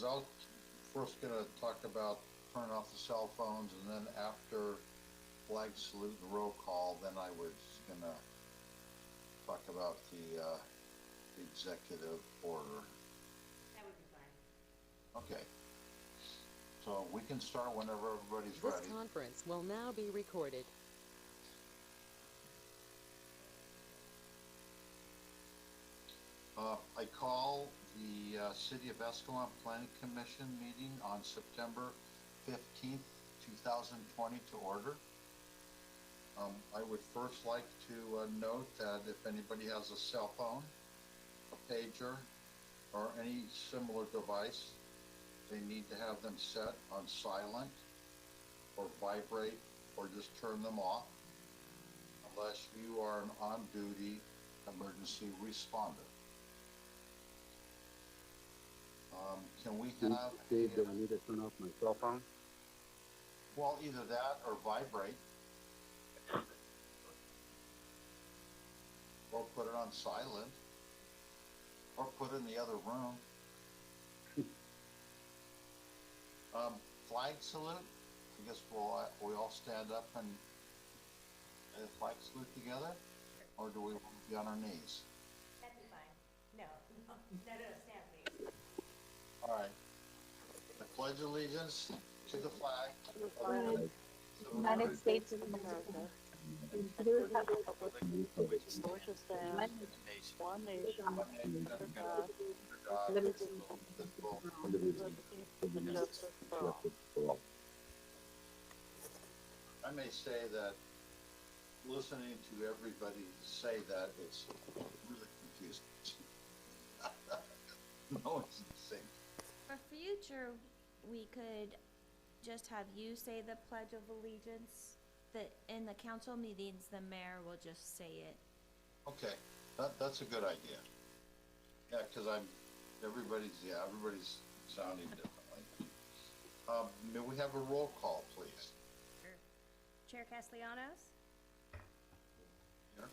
because I was first going to talk about turning off the cell phones, and then after flag salute and roll call, then I was going to talk about the executive order. That would be fine. Okay. So we can start whenever everybody's ready. This conference will now be recorded. I call the City of Escalon Planning Commission meeting on September 15th, 2020 to order. I would first like to note that if anybody has a cell phone, a pager, or any similar device, they need to have them set on silent or vibrate or just turn them off unless you are an on-duty emergency responder. Can we have... Steve, do I need to turn off my cell phone? Well, either that or vibrate. Or put it on silent. Or put it in the other room. Flag salute. I guess we all stand up and flag salute together? Or do we want to be on our knees? That'd be fine. No, stand please. All right. I pledge allegiance to the flag of the United States of America, and to the republic which stands one nation, under God, liberty and justice for all. I may say that listening to everybody say that, it's really confusing. No one's in sync. For future, we could just have you say the Pledge of Allegiance. That in the council meetings, the mayor will just say it. Okay, that's a good idea. Yeah, because everybody's sounding differently. May we have a roll call, please? Sure. Chair Castellanos? Here.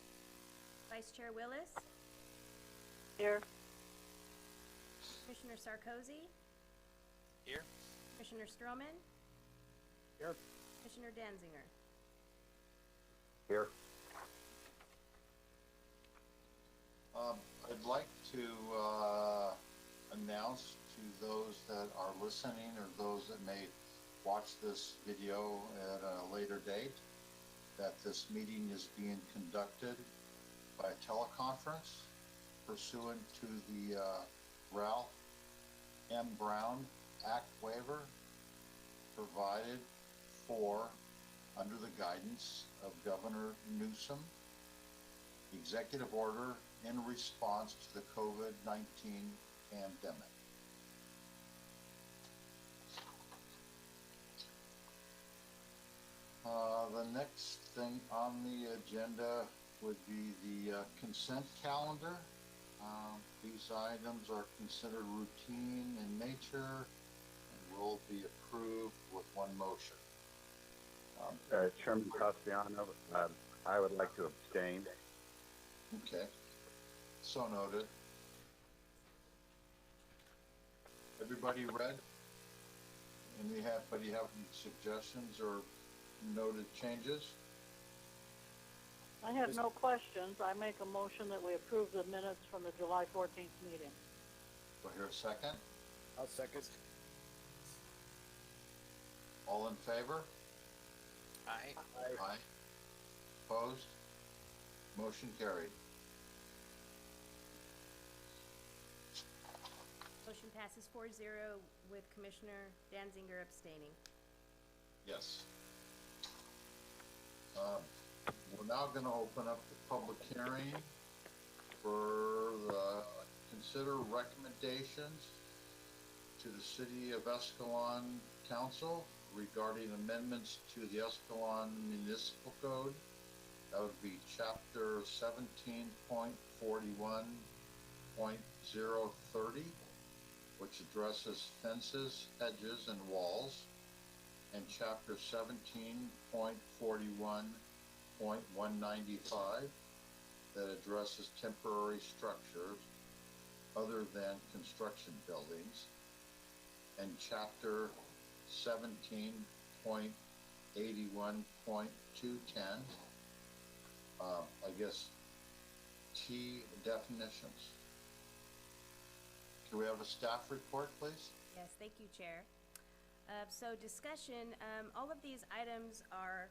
Vice Chair Willis? Here. Commissioner Sarkozy? Here. Commissioner Stroman? Here. Commissioner Danziger? Here. I'd like to announce to those that are listening or those that may watch this video at a later date that this meeting is being conducted by a teleconference pursuant to the Ralph M. Brown Act waiver provided for under the guidance of Governor Newsom, executive order in response to the COVID-19 pandemic. The next thing on the agenda would be the consent calendar. These items are considered routine in nature and will be approved with one motion. Chairman Castellano, I would like to abstain. Okay, so noted. Everybody read? Anybody have any suggestions or noted changes? I have no questions. I make a motion that we approve the minutes from the July 14th meeting. Do I hear a second? I'll second. All in favor? Aye. Aye. Opposed? Motion carried. Motion passes 4-0 with Commissioner Danziger abstaining. Yes. We're now going to open up the public hearing for the consider recommendations to the City of Escalon Council regarding amendments to the Escalon Municipal Code. That would be Chapter 17.41.030, which addresses fences, hedges, and walls, and Chapter 17.41.195 that addresses temporary structures other than construction buildings, and chapter 17.81.210. I guess T definitions. Can we have a staff report, please? Yes, thank you, Chair. So discussion, all of these items are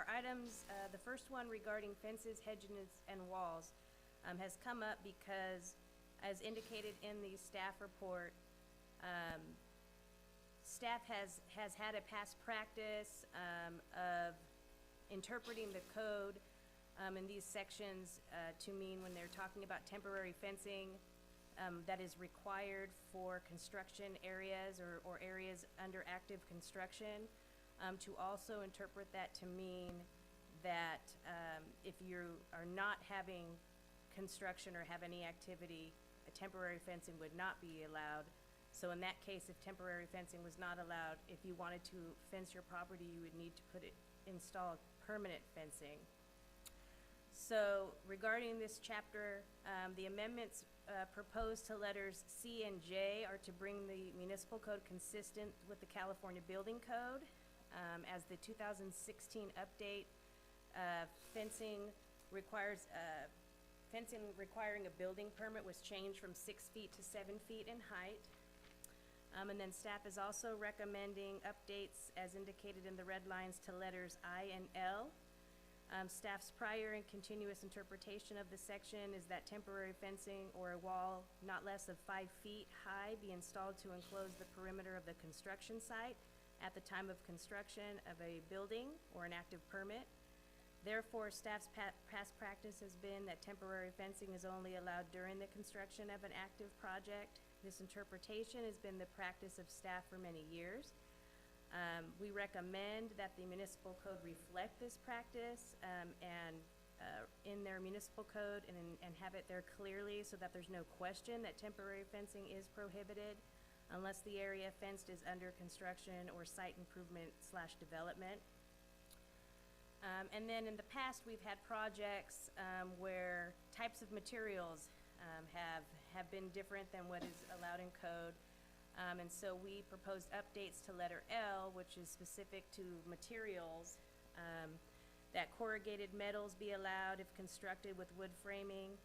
items, the first one regarding fences, hedges, and walls has come up because, as indicated in the staff report, staff has had a past practice of interpreting the code in these sections to mean when they're talking about temporary fencing that is required for construction areas or areas under active construction, to also interpret that to mean that if you are not having construction or have any activity, a temporary fencing would not be allowed. So in that case, if temporary fencing was not allowed, if you wanted to fence your property, you would need to install permanent fencing. So regarding this chapter, the amendments proposed to letters C and J are to bring the municipal code consistent with the California Building Code, as the 2016 update, fencing requiring a building permit was changed from 6 feet to 7 feet in height. And then staff is also recommending updates as indicated in the red lines to letters I and L. Staff's prior and continuous interpretation of the section is that temporary fencing or a wall not less of 5 feet high be installed to enclose the perimeter of the construction site at the time of construction of a building or an active permit. Therefore, staff's past practice has been that temporary fencing is only allowed during the construction of an active project. This interpretation has been the practice of staff for many years. We recommend that the municipal code reflect this practice and in their municipal code and have it there clearly so that there's no question that temporary fencing is prohibited unless the area fenced is under construction or site improvement / development. And then in the past, we've had projects where types of materials have been different than what is allowed in code. And so we proposed updates to letter L, which is specific to materials, that corrugated metals be allowed if constructed with wood framing,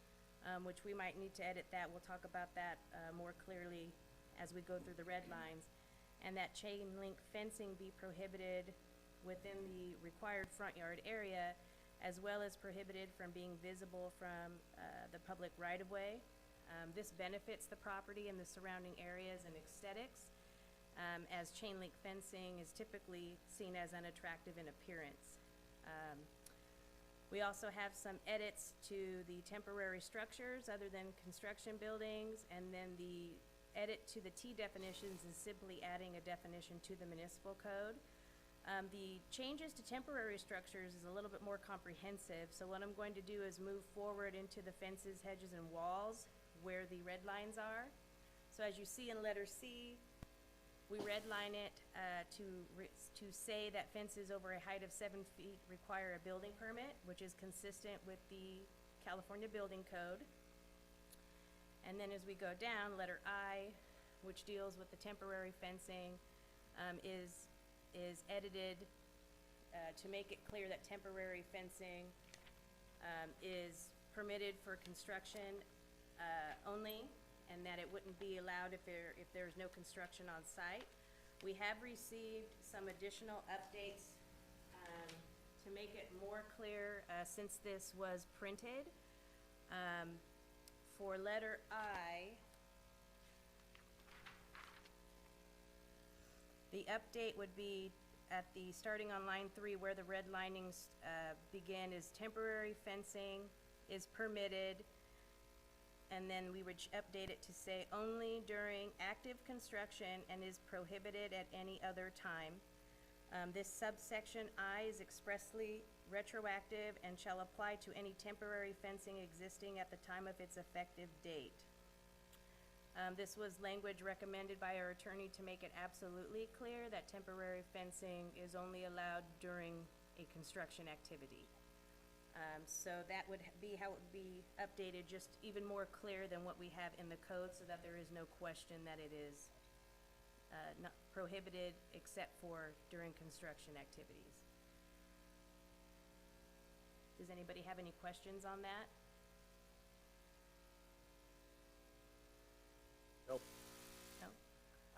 which we might need to edit that. We'll talk about that more clearly as we go through the red lines. And that chain link fencing be prohibited within the required front yard area, as well as prohibited from being visible from the public right-of-way. This benefits the property and the surrounding areas and aesthetics, as chain link fencing is typically seen as unattractive in appearance. We also have some edits to the temporary structures other than construction buildings, and then the edit to the T definitions is simply adding a definition to the municipal code. The changes to temporary structures is a little bit more comprehensive, so what I'm going to do is move forward into the fences, hedges, and walls where the red lines are. So as you see in letter C, we redline it to say that fences over a height of 7 feet require a building permit, which is consistent with the California Building Code. And then as we go down, letter I, which deals with the temporary fencing, is edited to make it clear that temporary fencing is permitted for construction only, and that it wouldn't be allowed if there's no construction on site. We have received some additional updates to make it more clear since this was printed. For letter I, the update would be at the starting on line 3 where the red linings begin is temporary fencing is permitted, and then we would update it to say only during active construction and is prohibited at any other time. This subsection I is expressly retroactive and shall apply to any temporary fencing existing at the time of its effective date. This was language recommended by our attorney to make it absolutely clear that temporary fencing is only allowed during a construction activity. So that would be how it would be updated, just even more clear than what we have in the code, so that there is no question that it is not prohibited except for during construction activities. Does anybody have any questions on that? Nope. No?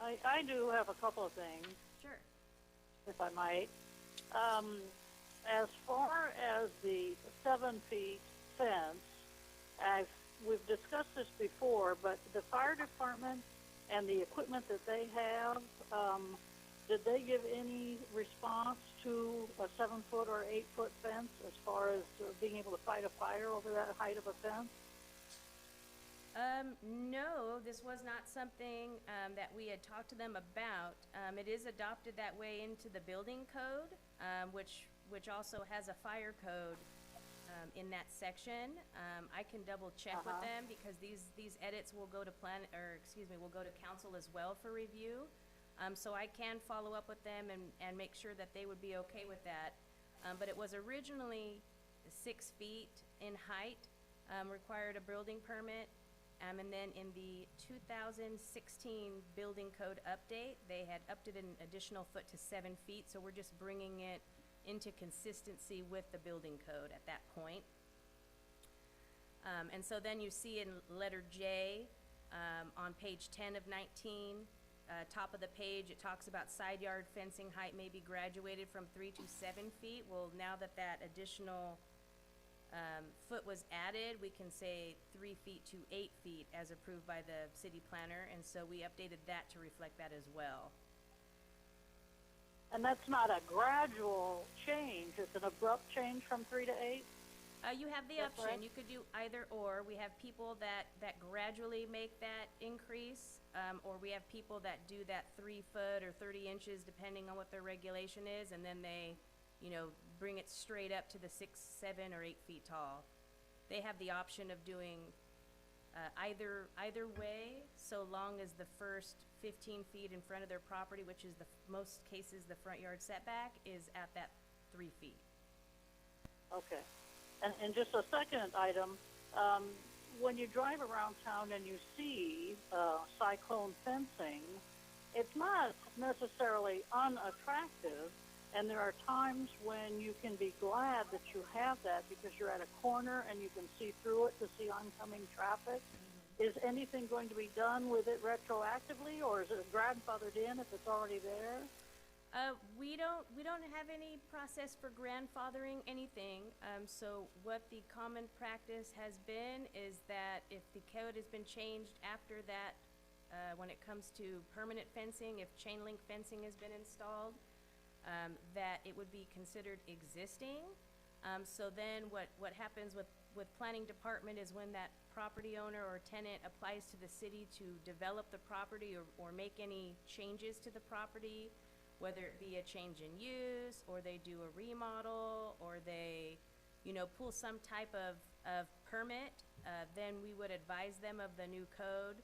I do have a couple of things, Sure. if I might. As far as the 7 feet fence, we've discussed this before, but the fire department and the equipment that they have, did they give any response to a 7-foot or 8-foot fence as far as being able to fight a fire over that height of a fence? No, this was not something, that we had talked to them about. It is adopted that way into the building code, which also has a fire code, in that section. I can double check with them because these edits will go to will go to council as well for review. So I can follow up with them and make sure that they would be okay with that. But it was originally 6 feet in height, required a building permit. And then in the 2016 building code update, they had upped it an additional foot to 7 feet, so we're just bringing it into consistency with the building code at that point. And so then you see in letter J, on page 10 of 19, top of the page, it talks about side yard fencing height may be graduated from 3 to 7 feet. Well, now that that additional foot was added, we can say 3 feet to 8 feet as approved by the city planner, and so we updated that to reflect that as well. And that's not a gradual change, it's an abrupt change from 3 to 8? You have the That's option, right. you could do either or. We have people that gradually make that increase, or we have people that do that 3 foot or 30 inches depending on what their regulation is, and then they, bring it straight up to the 6, 7, or 8 feet tall. They have the option of doing either way, so long as the first 15 feet in front of their property, which is most cases the front yard setback, is at that 3 feet. Okay. And just a second item, when you drive around town and you see cyclone fencing, it's not necessarily unattractive, and there are times when you can be glad that you have that because you're at a corner and you can see through it to see oncoming traffic. Is anything going to be done with it retroactively, or is it grandfathered in if it's already there? We don't have any process for grandfathering anything. So what the common practice has been is that if the code has been changed after that, when it comes to permanent fencing, if chain link fencing has been installed, that it would be considered existing. So then what happens with planning department is when that property owner or tenant applies to the city to develop the property or make any changes to the property, whether it be a change in use, or they do a remodel, or they, pull some type of permit, then we would advise them of the new code,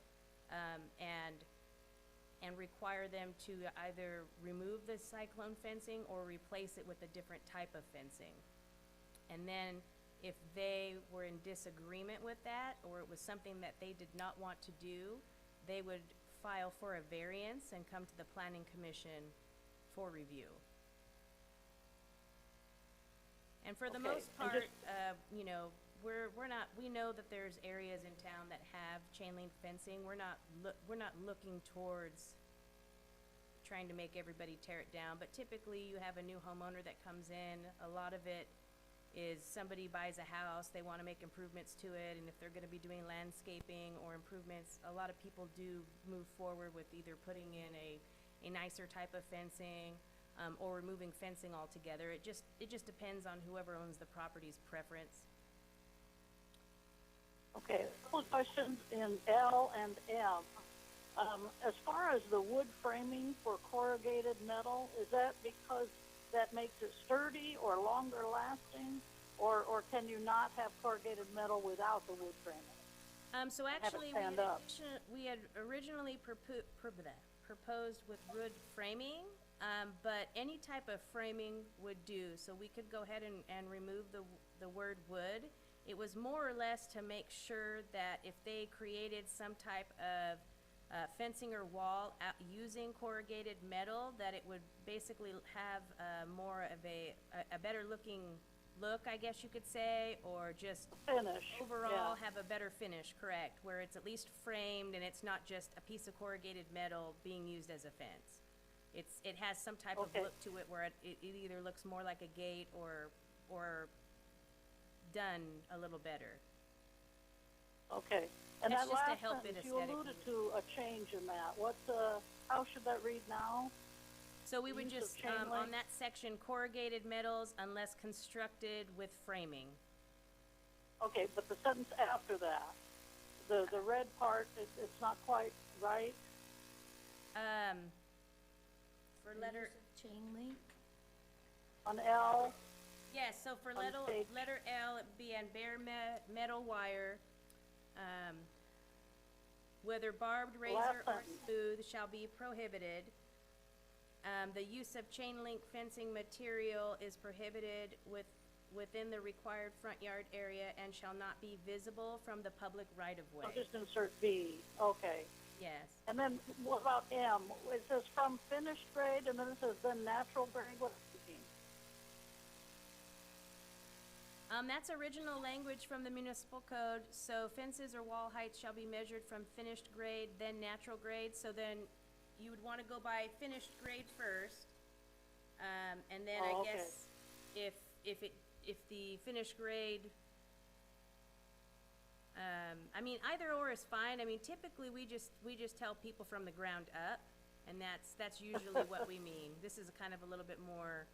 and require them to either remove the cyclone fencing or replace it with a different type of fencing. And then if they were in disagreement with that, or it was something that they did not want to do, they would file for a variance and come to the planning commission for review. And for the Okay, most and part, just- we know that there's areas in town that have chain link fencing. We're not looking towards trying to make everybody tear it down, but typically you have a new homeowner that comes in. A lot of it is somebody buys a house, they wanna make improvements to it, and if they're gonna be doing landscaping or improvements, a lot of people do move forward with either putting in a nicer type of fencing, or removing fencing altogether. It just depends on whoever owns the property's preference. Okay, a couple of questions in L and M. As far as the wood framing for corrugated metal, is that because that makes it sturdy or longer lasting, or can you not have corrugated metal without the wood framing? So actually, stand up. we had originally proposed with wood framing, but any type of framing would do. So we could go ahead and remove the word wood. It was more or less to make sure that if they created some type of fencing or wall using corrugated metal, that it would basically have more of a better looking look, I guess you could say, or just Finish. overall Yeah. have a better finish, correct, where it's at least framed and it's not just a piece of corrugated metal being used as a fence. It has some type of Okay. look to it where it either looks more like a gate or done a little better. Okay. And That's that just to last help it sentence, you alluded aesthetically. to a change in that. How should that read now? So we would Use of just, chain on link? that section, corrugated metals unless constructed with framing. Okay, but the sentence after that, the red part, it's not quite right. For The letter, use of chain link. On L, yes, so for on letter, page- letter L, it'd be on bare metal wire, whether barbed, razor, or sentence. smooth shall be prohibited. The use of chain link fencing material is prohibited within the required front yard area and shall not be visible from the public right of way. I'll just insert B. Okay. Yes. And then what about M? It says from finished grade, and then it says then natural grade. What does it mean? That's original language from the municipal code, so fences or wall heights shall be measured from finished grade, then natural grade, so then you would wanna go by finished grade first. And then Oh, I okay. guess if the finished grade, I mean, either or is fine. I mean, typically, we just tell people from the ground up, and that's usually what we mean. This is kind of a little bit more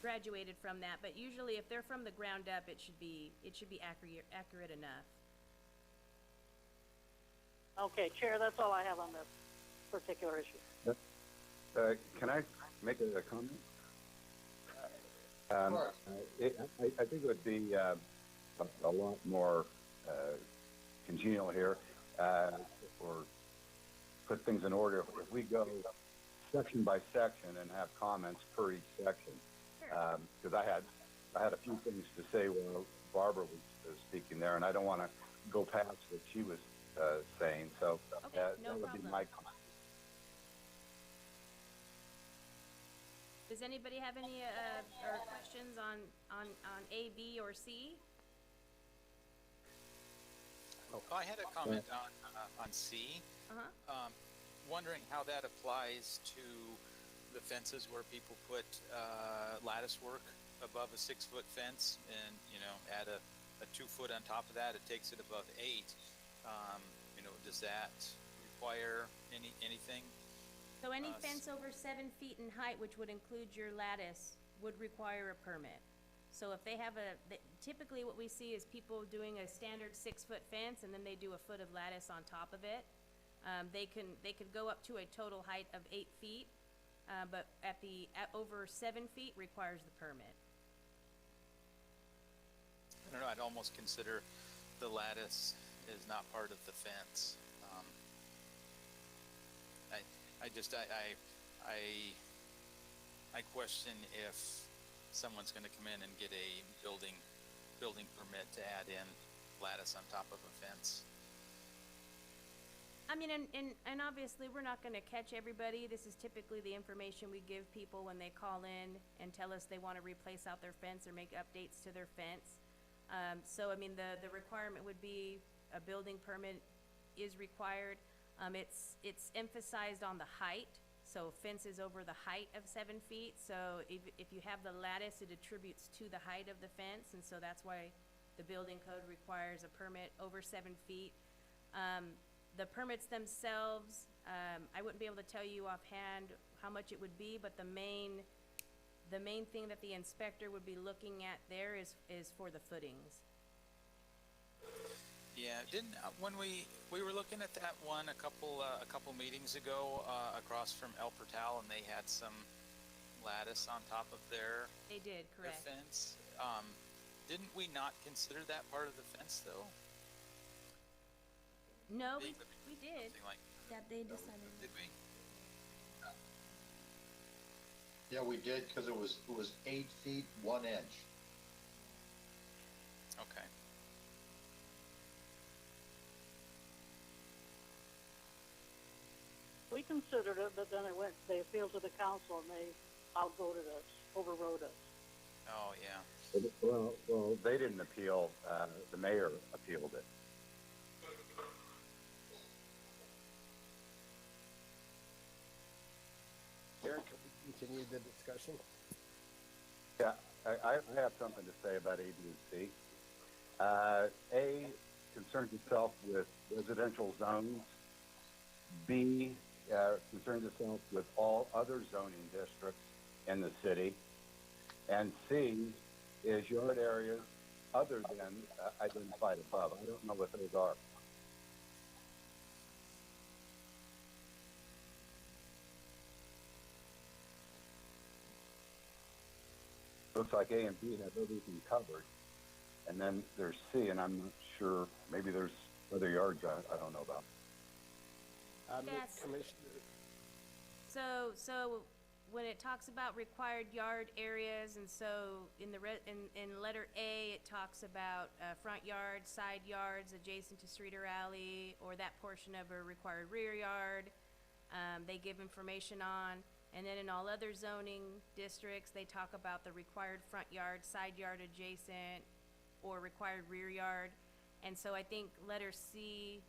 graduated from that, but usually if they're from the ground up, it should be accurate enough. Okay, Chair, that's all I have on this particular issue. Can I make a comment? Sure. I think it would be a lot more congenial here, or put things in order if we go section by section and have comments per each section. Because I had a few things to say while Barbara was speaking there, and I don't want to go past what she was saying. So Okay, no that would be problem. my comment. Does anybody have any, or questions on A, B, or C? Oh, I had a comment on C. Uh-huh. Wondering how that applies to the fences where people put lattice work above a 6-foot fence and, add a 2 foot on top of that. It takes it above 8. Does that require anything? So any s- fence over 7 feet in height, which would include your lattice, would require a permit. So if they have typically what we see is people doing a standard 6-foot fence and then they do a foot of lattice on top of it. They could go up to a total height of 8 feet, but at over 7 feet requires the permit. I don't know, I'd almost consider the lattice is not part of the fence. I question if someone's gonna come in and get a building permit to add in lattice on top of a fence. I mean, and obviously, we're not gonna catch everybody. This is typically the information we give people when they call in and tell us they wanna replace out their fence or make updates to their fence. So, I mean, the requirement would be a building permit is required. It's emphasized on the height, so fences over the height of 7 feet. So if you have the lattice, it attributes to the height of the fence, and so that's why the building code requires a permit over 7 feet. The permits themselves, I wouldn't be able to tell you offhand how much it would be, but the main thing that the inspector would be looking at there is for the footings. Yeah, when we were looking at that one a couple meetings ago, across from El Portal, and they had some lattice on top of their They did, correct. fence. Didn't we not consider that part of the fence though? No, They- we did. Something like, Yeah, they decided. did we? Yeah, we did, because it was 8 feet, 1 inch. Okay. considered it, but then they appealed to the council and they outvoted us, overrode us. Oh, yeah. Well, they didn't appeal. The mayor appealed it. Eric, can we continue the discussion? Yeah, I have something to say about A, B, and C. A concerns itself with residential zones. B concerns itself with all other zoning districts in the city. And C is yard areas other than identified above. I don't know what those are. Looks like A and B have everything covered. And then there's C, and I'm not sure, maybe there's other yards I don't know about. Yes. Commissioner, So when it talks about required yard areas, and so in in letter A, it talks about front yards, side yards adjacent to street or alley, or that portion of a required rear yard, they give information on. And then in all other zoning districts, they talk about the required front yard, side yard adjacent, or required rear yard. And so I think letter C,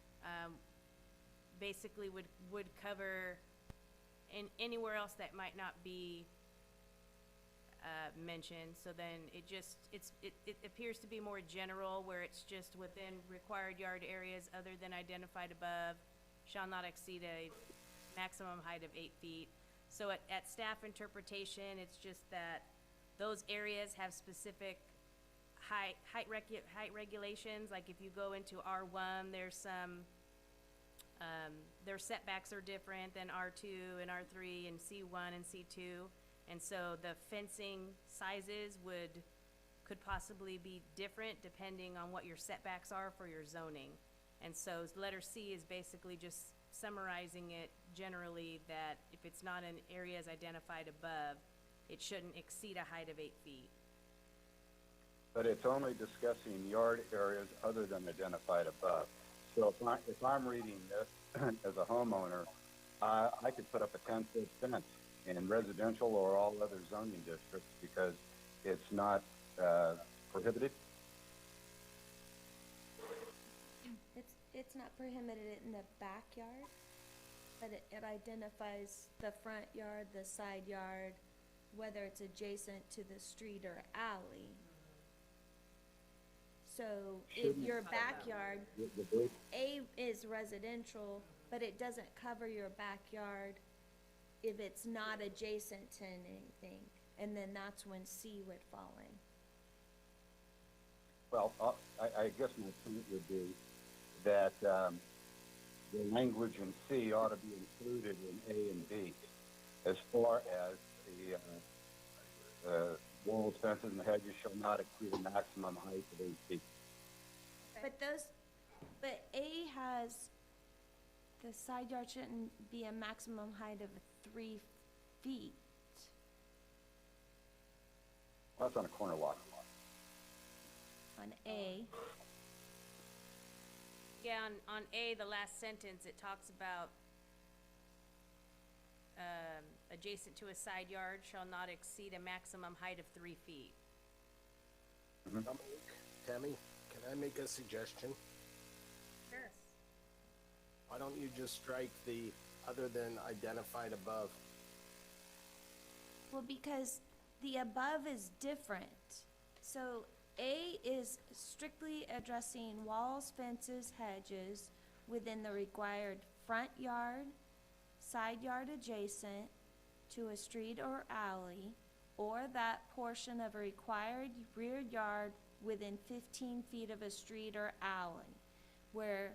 basically would cover anywhere else that might not be mentioned. So then it appears to be more general, where it's just within required yard areas other than identified above shall not exceed a maximum height of 8 feet. So at staff interpretation, it's just that those areas have specific height regulations. Like if you go into R1, there's some their setbacks are different than R2 and R3 and C1 and C2. And so the fencing sizes could possibly be different depending on what your setbacks are for your zoning. And so letter C is basically just summarizing it generally, that if it's not in areas identified above, it shouldn't exceed a height of 8 feet. But it's only discussing yard areas other than identified above. So if I'm reading this as a homeowner, I could put up a 10-foot fence in residential or all other zoning districts because it's not prohibited. It's not prohibited in the backyard, but it identifies the front yard, the side yard, whether it's adjacent to the street or alley. So if your backyard, A is residential, but it doesn't cover your backyard if it's not adjacent to anything, and then that's when C would fall in. Well, I guess my point would be that the language in C ought to be included in A and B as far as the walls, fences, and hedges shall not exceed a maximum height of 8 feet. But A has, the side yard shouldn't be a maximum height of 3 feet. That's on a corner lot. On A. Yeah, on A, the last sentence, it talks about adjacent to a side yard shall not exceed a maximum height of 3 feet. Tammy, can I make a suggestion? Sure. Why don't you just strike the other than identified above? Well, because the above is different. So A is strictly addressing walls, fences, hedges within the required front yard, side yard adjacent to a street or alley, or that portion of a required rear yard within 15 feet of a street or alley, where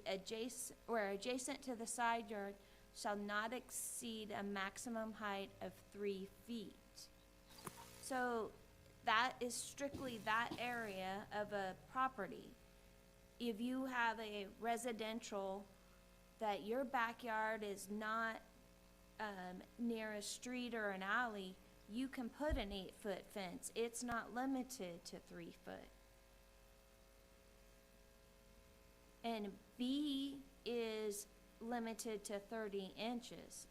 adjacent to the side yard shall not exceed a maximum height of 3 feet. So that is strictly that area of a property. If you have a residential that your backyard is not near a street or an alley, you can put an 8-foot fence. It's not limited to 3 foot. And B is limited to 30 inches.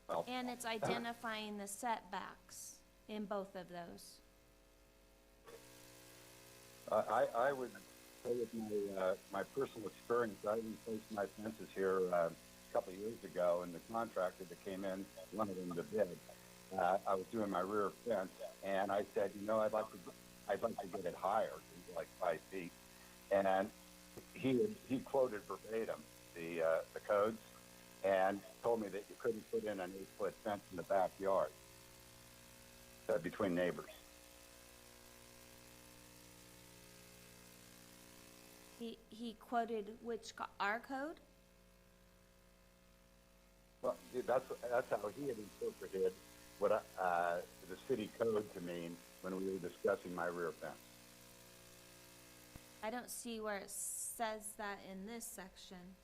Well, And it's identifying the setbacks in both of those. I would say with my personal experience, I replaced my fences here a couple of years ago, and the contractor that came in wanted them to bid. I was doing my rear fence, and I said, I'd like to get it higher, like 5 feet. And he quoted verbatim the codes, and told me that you couldn't put in an 8-foot fence in the backyard between neighbors. He quoted our code? Well, that's how he had interpreted what the city code to mean when we were discussing my rear fence. I don't see where it says that in this section.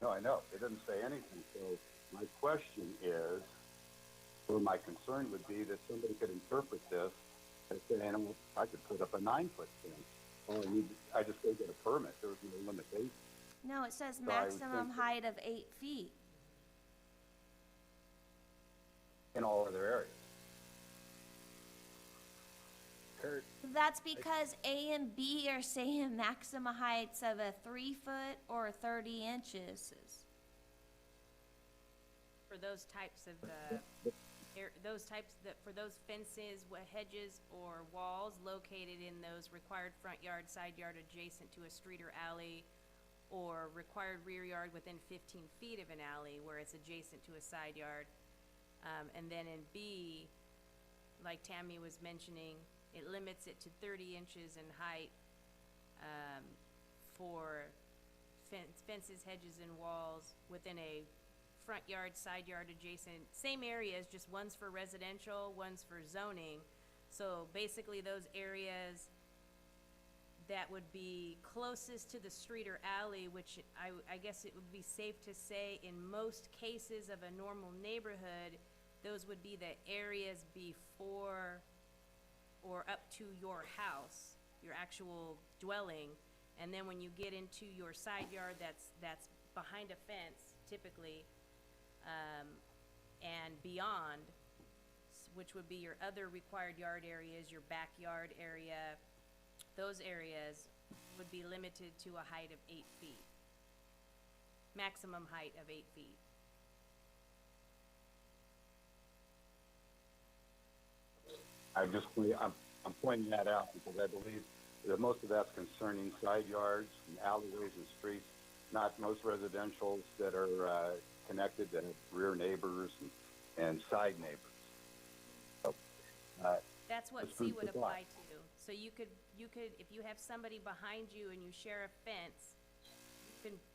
No, I know. It doesn't say anything. So my question is, or my concern would be that somebody could interpret this as saying, I could put up a 9-foot fence. I just go get a permit. There was no limitation. No, it says So I would maximum think height of 8 feet. in all other areas. Kurt, That's because A and B are saying maximum heights of a 3 foot or 30 inches. For those types of, for those fences, hedges, or walls located in those required front yard, side yard adjacent to a street or alley, or required rear yard within 15 feet of an alley where it's adjacent to a side yard. And then in B, like Tammy was mentioning, it limits it to 30 inches in height for fences, hedges, and walls within a front yard, side yard adjacent, same areas, just one's for residential, one's for zoning. So basically those areas that would be closest to the street or alley, which I guess it would be safe to say in most cases of a normal neighborhood, those would be the areas before or up to your house, your actual dwelling. And then when you get into your side yard that's behind a fence typically, and beyond, which would be your other required yard areas, your backyard area, those areas would be limited to a height of 8 feet. Maximum height of 8 feet. I'm pointing that out because I believe that most of that's concerning side yards and alleyways and streets, not most residentials that are connected that have rear neighbors and side neighbors. So, That's what That's C food would for apply thought. to. So you could, if you have somebody behind you and you share a fence,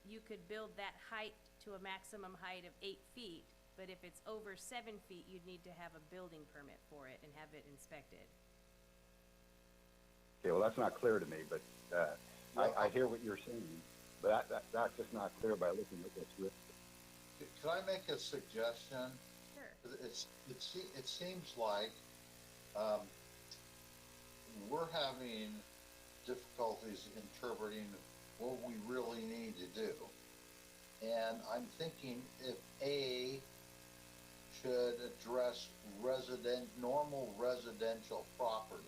you could build that height to a maximum height of 8 feet, but if it's over 7 feet, you'd need to have a building permit for it and have it inspected. Okay, well, that's not clear to me, but I hear what you're saying, but that's just not clear by looking at what's written. Could I make a suggestion? Sure. It seems like we're having difficulties interpreting what we really need to do. And I'm thinking if A should address normal residential properties,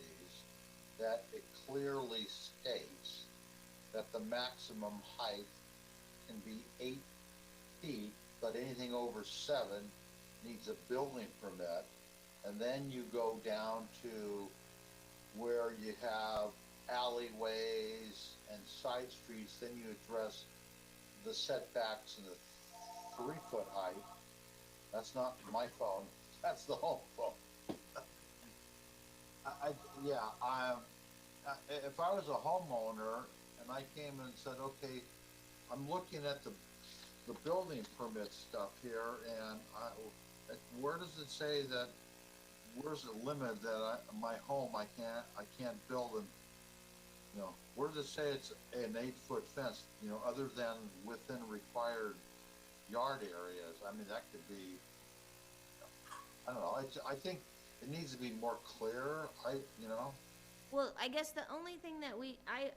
that it clearly states that the maximum height can be 8 feet, but anything over 7 needs a building permit. And then you go down to where you have alleyways and side streets, then you address the setbacks and the 3-foot height. That's not my phone, that's the home phone. If I was a homeowner and I came and said, okay, I'm looking at the building permit stuff here, and where does it say that? Where's the limit that my home I can't build? And where does it say it's an 8-foot fence? Other than within required yard areas. I mean, that could be. I don't know. I think it needs to be more clear. Well, I guess the only thing that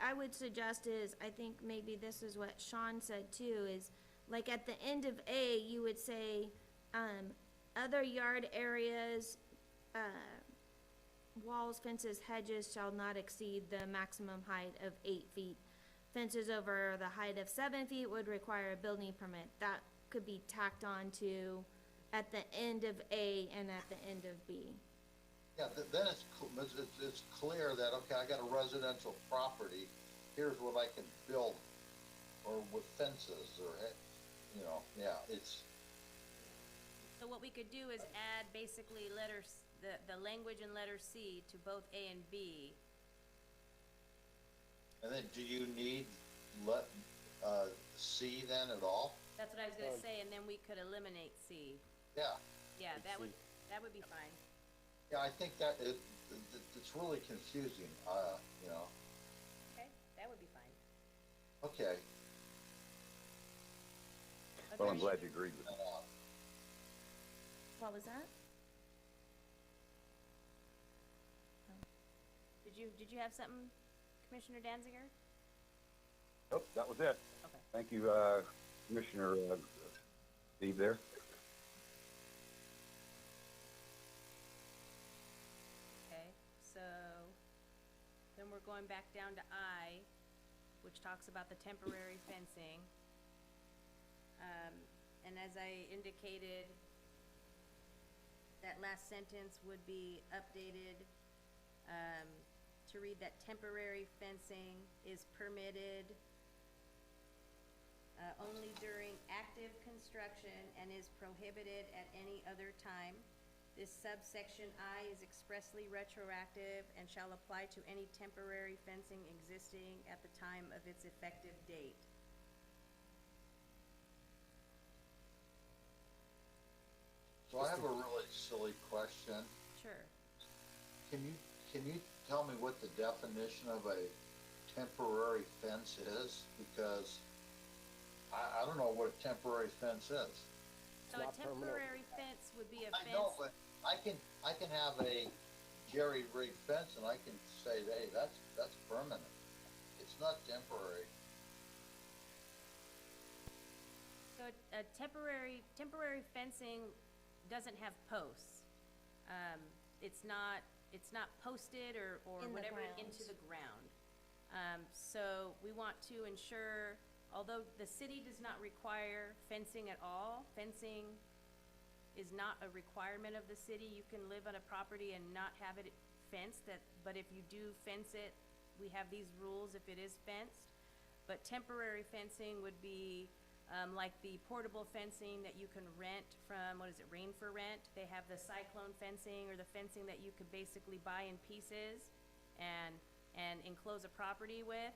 I would suggest is, I think maybe this is what Sean said too, is like at the end of A, you would say, other yard areas, walls, fences, hedges shall not exceed the maximum height of 8 feet. Fences over the height of 7 feet would require a building permit. That could be tacked on to at the end of A and at the end of B. Yeah, then it's clear that, okay, I got a residential property, here's what I can build, or with fences, or, you know, yeah, it's, So what we could do is add basically the language in letter C to both A and B. and then do you need C then at all? That's what I was gonna say, and then we could eliminate C. Yeah, Yeah, that would be fine. yeah, I think that it's really confusing, you know, Okay, that would be fine. okay. Well, I'm Okay. glad you agreed with me. What was that? Did you have something, Commissioner Danziger? Nope, that was it. Okay. Thank you, Commissioner Steve there. Okay, so then we're going back down to I, which talks about the temporary fencing. And as I indicated, that last sentence would be updated to read that temporary fencing is permitted only during active construction and is prohibited at any other time. This subsection I is expressly retroactive and shall apply to any temporary fencing existing at the time of its effective date. So I have a really silly question. Sure. Can you tell me what the definition of a temporary fence is? Because I don't know what a temporary fence is. So a not permanent. temporary fence would be a I fence. know, but I can have a jerry rig fence and I can say, hey, that's permanent. It's not temporary. So a temporary fencing doesn't have posts. It's not posted or In the whatever ground. into the ground. So we want to ensure, although the city does not require fencing at all, fencing is not a requirement of the city. You can live on a property and not have it fenced, but if you do fence it, we have these rules if it is fenced. But temporary fencing would be like the portable fencing that you can rent from, Rain for Rent? They have the Cyclone Fencing, or the fencing that you could basically buy in pieces and enclose a property with.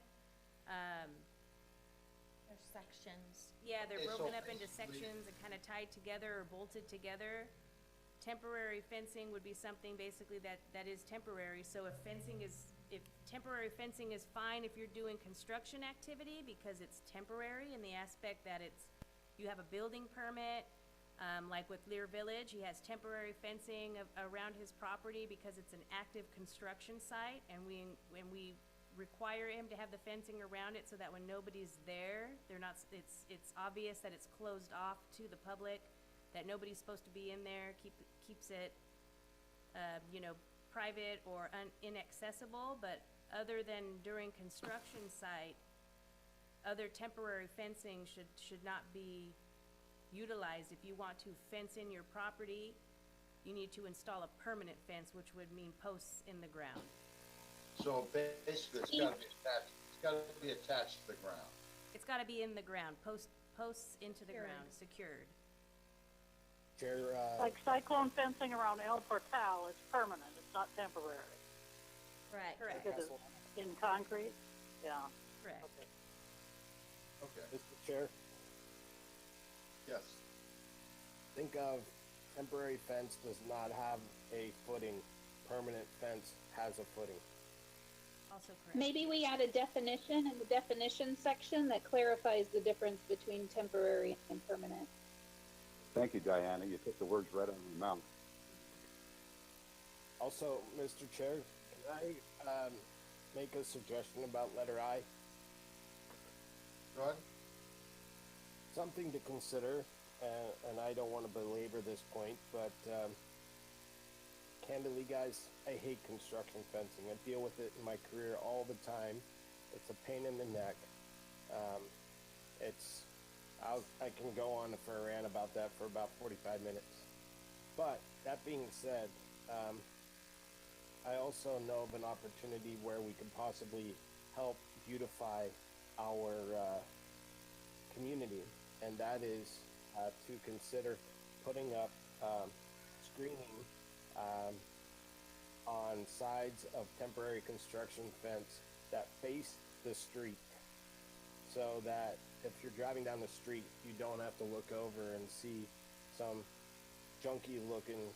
There's sections. Yeah, they're Okay, so broken up into basically- sections and kind of tied together or bolted together. Temporary fencing would be something basically that is temporary. So if temporary fencing is fine if you're doing construction activity because it's temporary in the aspect that you have a building permit, like with Lear Village, he has temporary fencing around his property because it's an active construction site, and we require him to have the fencing around it so that when nobody's there, it's obvious that it's closed off to the public, that nobody's supposed to be in there, keeps it, private or inaccessible. But other than during construction site, other temporary fencing should not be utilized. If you want to fence in your property, you need to install a permanent fence, which would mean posts in the ground. So basically, it's gotta be attached to the ground. It's gotta be in the ground, posts into the ground, secured. Chair, Like cyclone fencing around El Portal is permanent, it's not temporary. Right. Correct, Because it's in concrete, yeah. correct. Okay, Mr. Chair, yes. think of temporary fence does not have a footing. Permanent fence has a footing. Also correct. Maybe we add a definition in the definition section that clarifies the difference between temporary and permanent. Thank you, Diana. You took the words right out of my mouth. Also, Mr. Chair, can I make a suggestion about letter I? Go ahead. Something to consider, and I don't want to belabor this point, but candidly, guys, I hate construction fencing. I deal with it in my career all the time. It's a pain in the neck. I can go on for a rant about that for about 45 minutes. But that being said, I also know of an opportunity where we could possibly help beautify our community, and that is to consider putting up screening on sides of temporary construction fence that face the street, so that if you're driving down the street, you don't have to look over and see some junky looking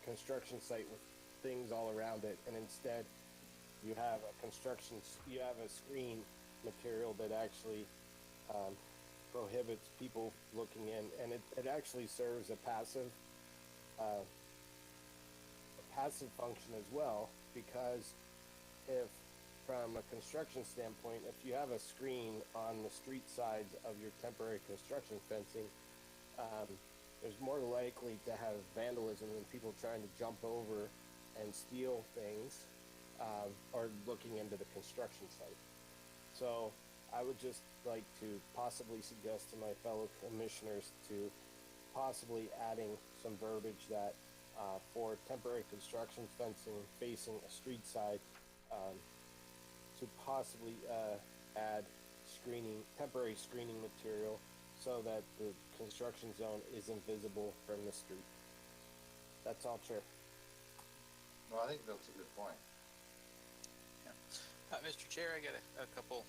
construction site with things all around it, and instead you have a screen material that actually prohibits people looking in, and it actually serves a passive function as well, because if from a construction standpoint, if you have a screen on the street sides of your temporary construction fencing, there's more likely to have vandalism and people trying to jump over and steal things, or looking into the construction site. So I would just like to possibly suggest to my fellow commissioners to possibly adding some verbiage that for temporary construction fencing facing a street side, to possibly add temporary screening material so that the construction zone is invisible from the street. That's all, Chair. No, I think that's a good point. Yeah. Mr. Chair, I got a couple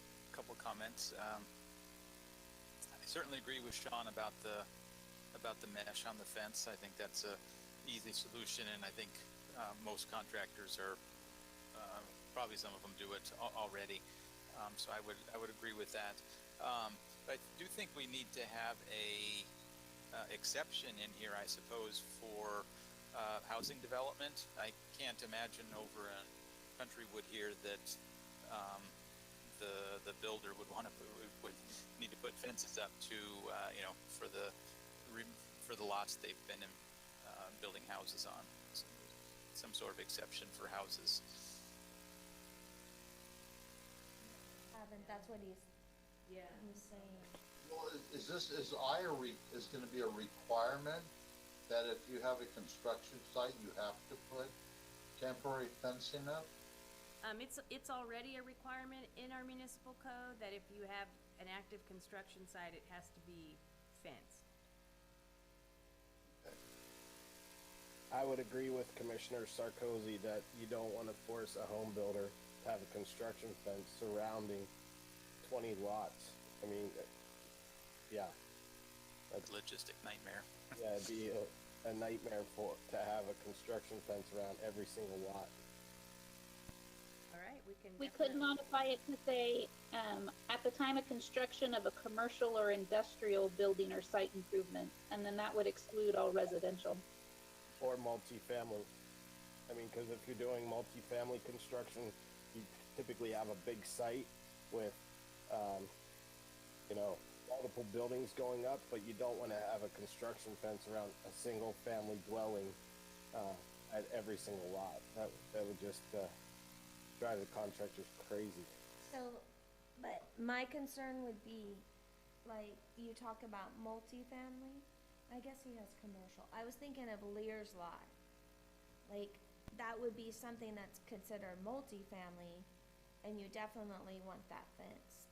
comments. I certainly agree with Sean about the mesh on the fence. I think that's a easy solution, and I think most contractors are probably some of them do it already. So I would agree with that. But I do think we need to have a exception in here, I suppose, for housing development. I can't imagine over in Countrywood here that the builder would need to put fences up to for the lots they've been building houses on. So some sort of exception for houses. That's what he's Yeah. saying. Well, is going to be a requirement that if you have a construction site, you have to put temporary fencing up? It's already a requirement in our municipal code that if you have an active construction site, it has to be fenced. I would agree with Commissioner Sarkozy that you don't want to force a home builder to have a construction fence surrounding 20 lots. I mean, yeah. That's a logistic nightmare. Yeah, it'd be a nightmare to have a construction fence around every single lot. All right, We could modify it to say, at the time of construction of a commercial or industrial building or site improvement, and then that would exclude all residential. Or multifamily. I mean, because if you're doing multifamily construction, you typically have a big site with, multiple buildings going up, but you don't want to have a construction fence around a single family dwelling at every single lot. That would just drive the contractors crazy. So, but my concern would be, like, you talk about multifamily. I guess he has commercial. I was thinking of Lear's lot. Like, that would be something that's considered multifamily, and you definitely want that fenced.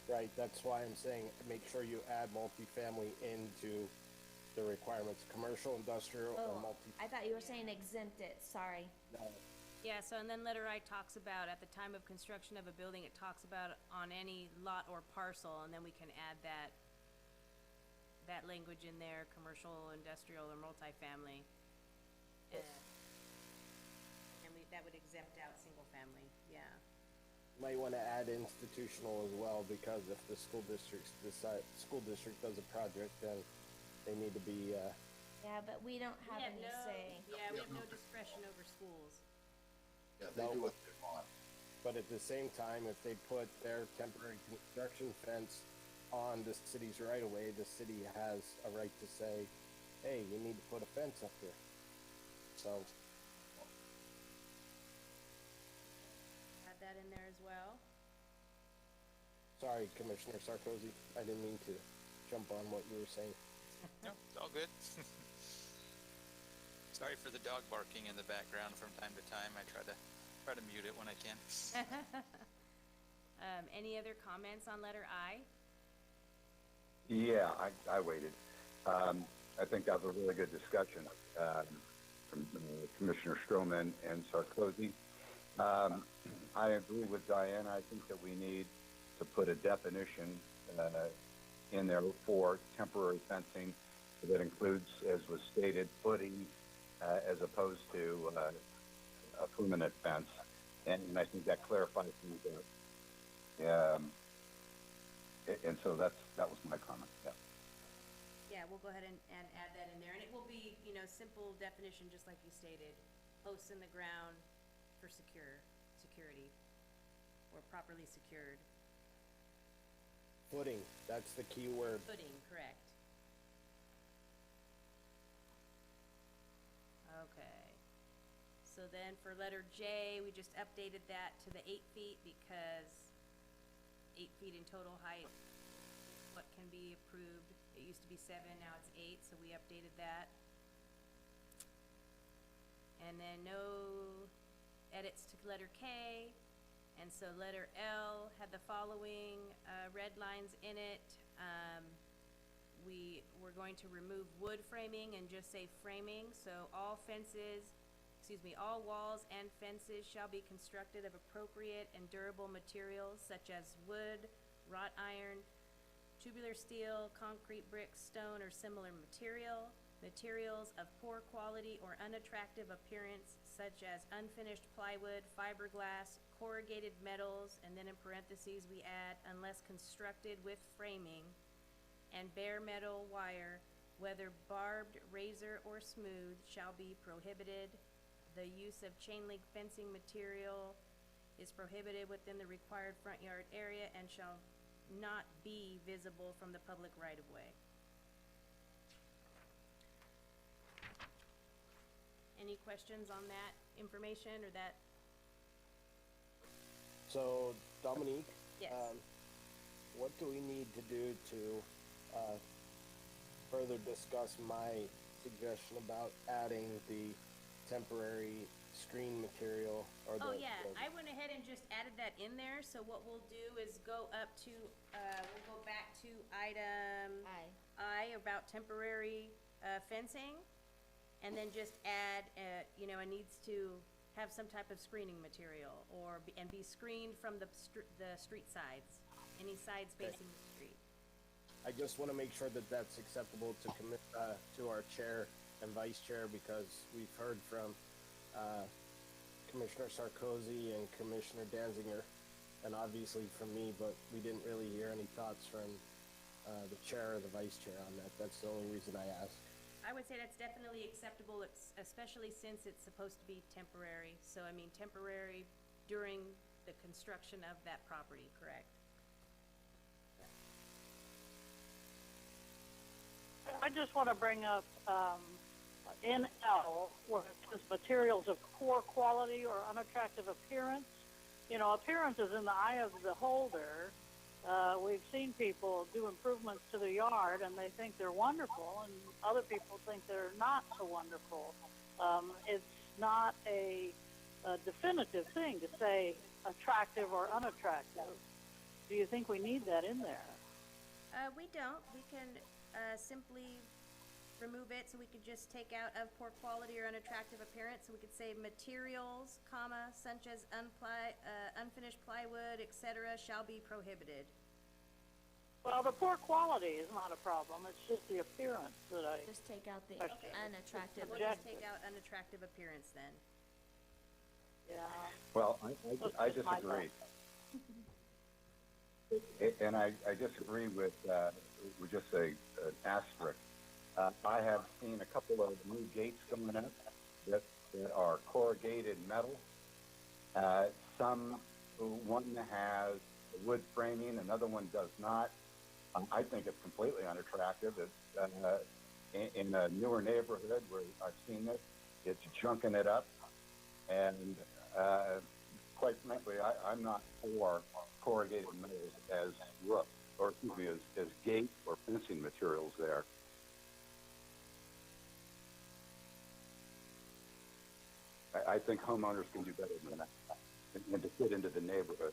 Right, that's why I'm saying make sure you add multifamily into the requirements, commercial, industrial, or multi. I thought you were saying exempt it, sorry. No. Yeah, so and then letter I talks about at the time of construction of a building, it talks about on any lot or parcel, and then we can add that language in there, commercial, industrial, or multifamily. And that would exempt out single family, yeah. Might want to add institutional as well, because if the school district does a project, then they need to be. Yeah, but we don't have any say. Yeah, we have no discretion over schools. Yeah, they do what they want. But at the same time, if they put their temporary construction fence on the city's right of way, the city has a right to say, hey, you need to put a fence up here. So, Add that in there as well. sorry, Commissioner Sarkozy, I didn't mean to jump on what you were saying. No, it's all good. Sorry for the dog barking in the background from time to time. I try to mute it when I can. Any other comments on letter I? Yeah, I waited. I think that was a really good discussion from Commissioner Stroman and Sarkozy. I agree with Diana. I think that we need to put a definition in there for temporary fencing that includes, as was stated, footing as opposed to a permanent fence. And I think that clarifies things up. And so that was my comment. Yeah. Yeah, we'll go ahead and add that in there, and it will be, simple definition, just like you stated, posts in the ground for security, or properly secured. Footing, that's the key word. Footing, correct. Okay. So then for letter J, we just updated that to the 8 feet because 8 feet in total height, what can be approved. It used to be 7, now it's 8, so we updated that. And then no edits to letter K, and so letter L had the following red lines in it. We're going to remove wood framing and just say framing, so all walls and fences shall be constructed of appropriate and durable materials such as wood, wrought iron, tubular steel, concrete, brick, stone, or similar material. Materials of poor quality or unattractive appearance such as unfinished plywood, fiberglass, corrugated metals, and then in parentheses we add, unless constructed with framing, and bare metal wire, whether barbed, razor, or smooth, shall be prohibited. The use of chain link fencing material is prohibited within the required front yard area and shall not be visible from the public right-of-way. Any questions on that information or that? So, Dominique? Yes. What do we need to do to further discuss my suggestion about adding the temporary screen material? Or Oh, yeah, I went ahead and just added that in there, so what we'll do is go up to, we'll go back to item I about temporary fencing, and then just add, it needs to have some type of screening material, and be screened from the street sides, any sides facing the street. I just want to make sure that that's acceptable to our chair and vice chair, because we've heard from Commissioner Sarkozy and Commissioner Danziger, and obviously from me, but we didn't really hear any thoughts from the chair or the vice chair on that. That's the only reason I asked. I would say that's definitely acceptable, especially since it's supposed to be temporary. So, temporary during the construction of that property, correct? I just want to bring up in L, where it says materials of poor quality or unattractive appearance. Appearance is in the eye of the beholder. We've seen people do improvements to their yard and they think they're wonderful, and other people think they're not so wonderful. It's not a definitive thing to say attractive or unattractive. Do you think we need that in there? We don't. We can simply remove it, so we could just take out of poor quality or unattractive appearance. So we could say materials, such as unfinished plywood, etc., shall be prohibited. Well, the poor quality is not a problem. It's just the appearance that I... Just take out the Okay. unattractive. We'll just take out unattractive appearance then. Yeah. Well, I disagree. And I disagree with just an asterisk. I have seen a couple of new gates coming up that are corrugated metal. Some one has wood framing, another one does not. I think it's completely unattractive. It's in a newer neighborhood where I've seen this, it's junking it up. And quite frankly, I'm not for corrugated metals as roof, or excuse me, as gate or fencing materials there. I think homeowners can do better than that and to fit into the neighborhood.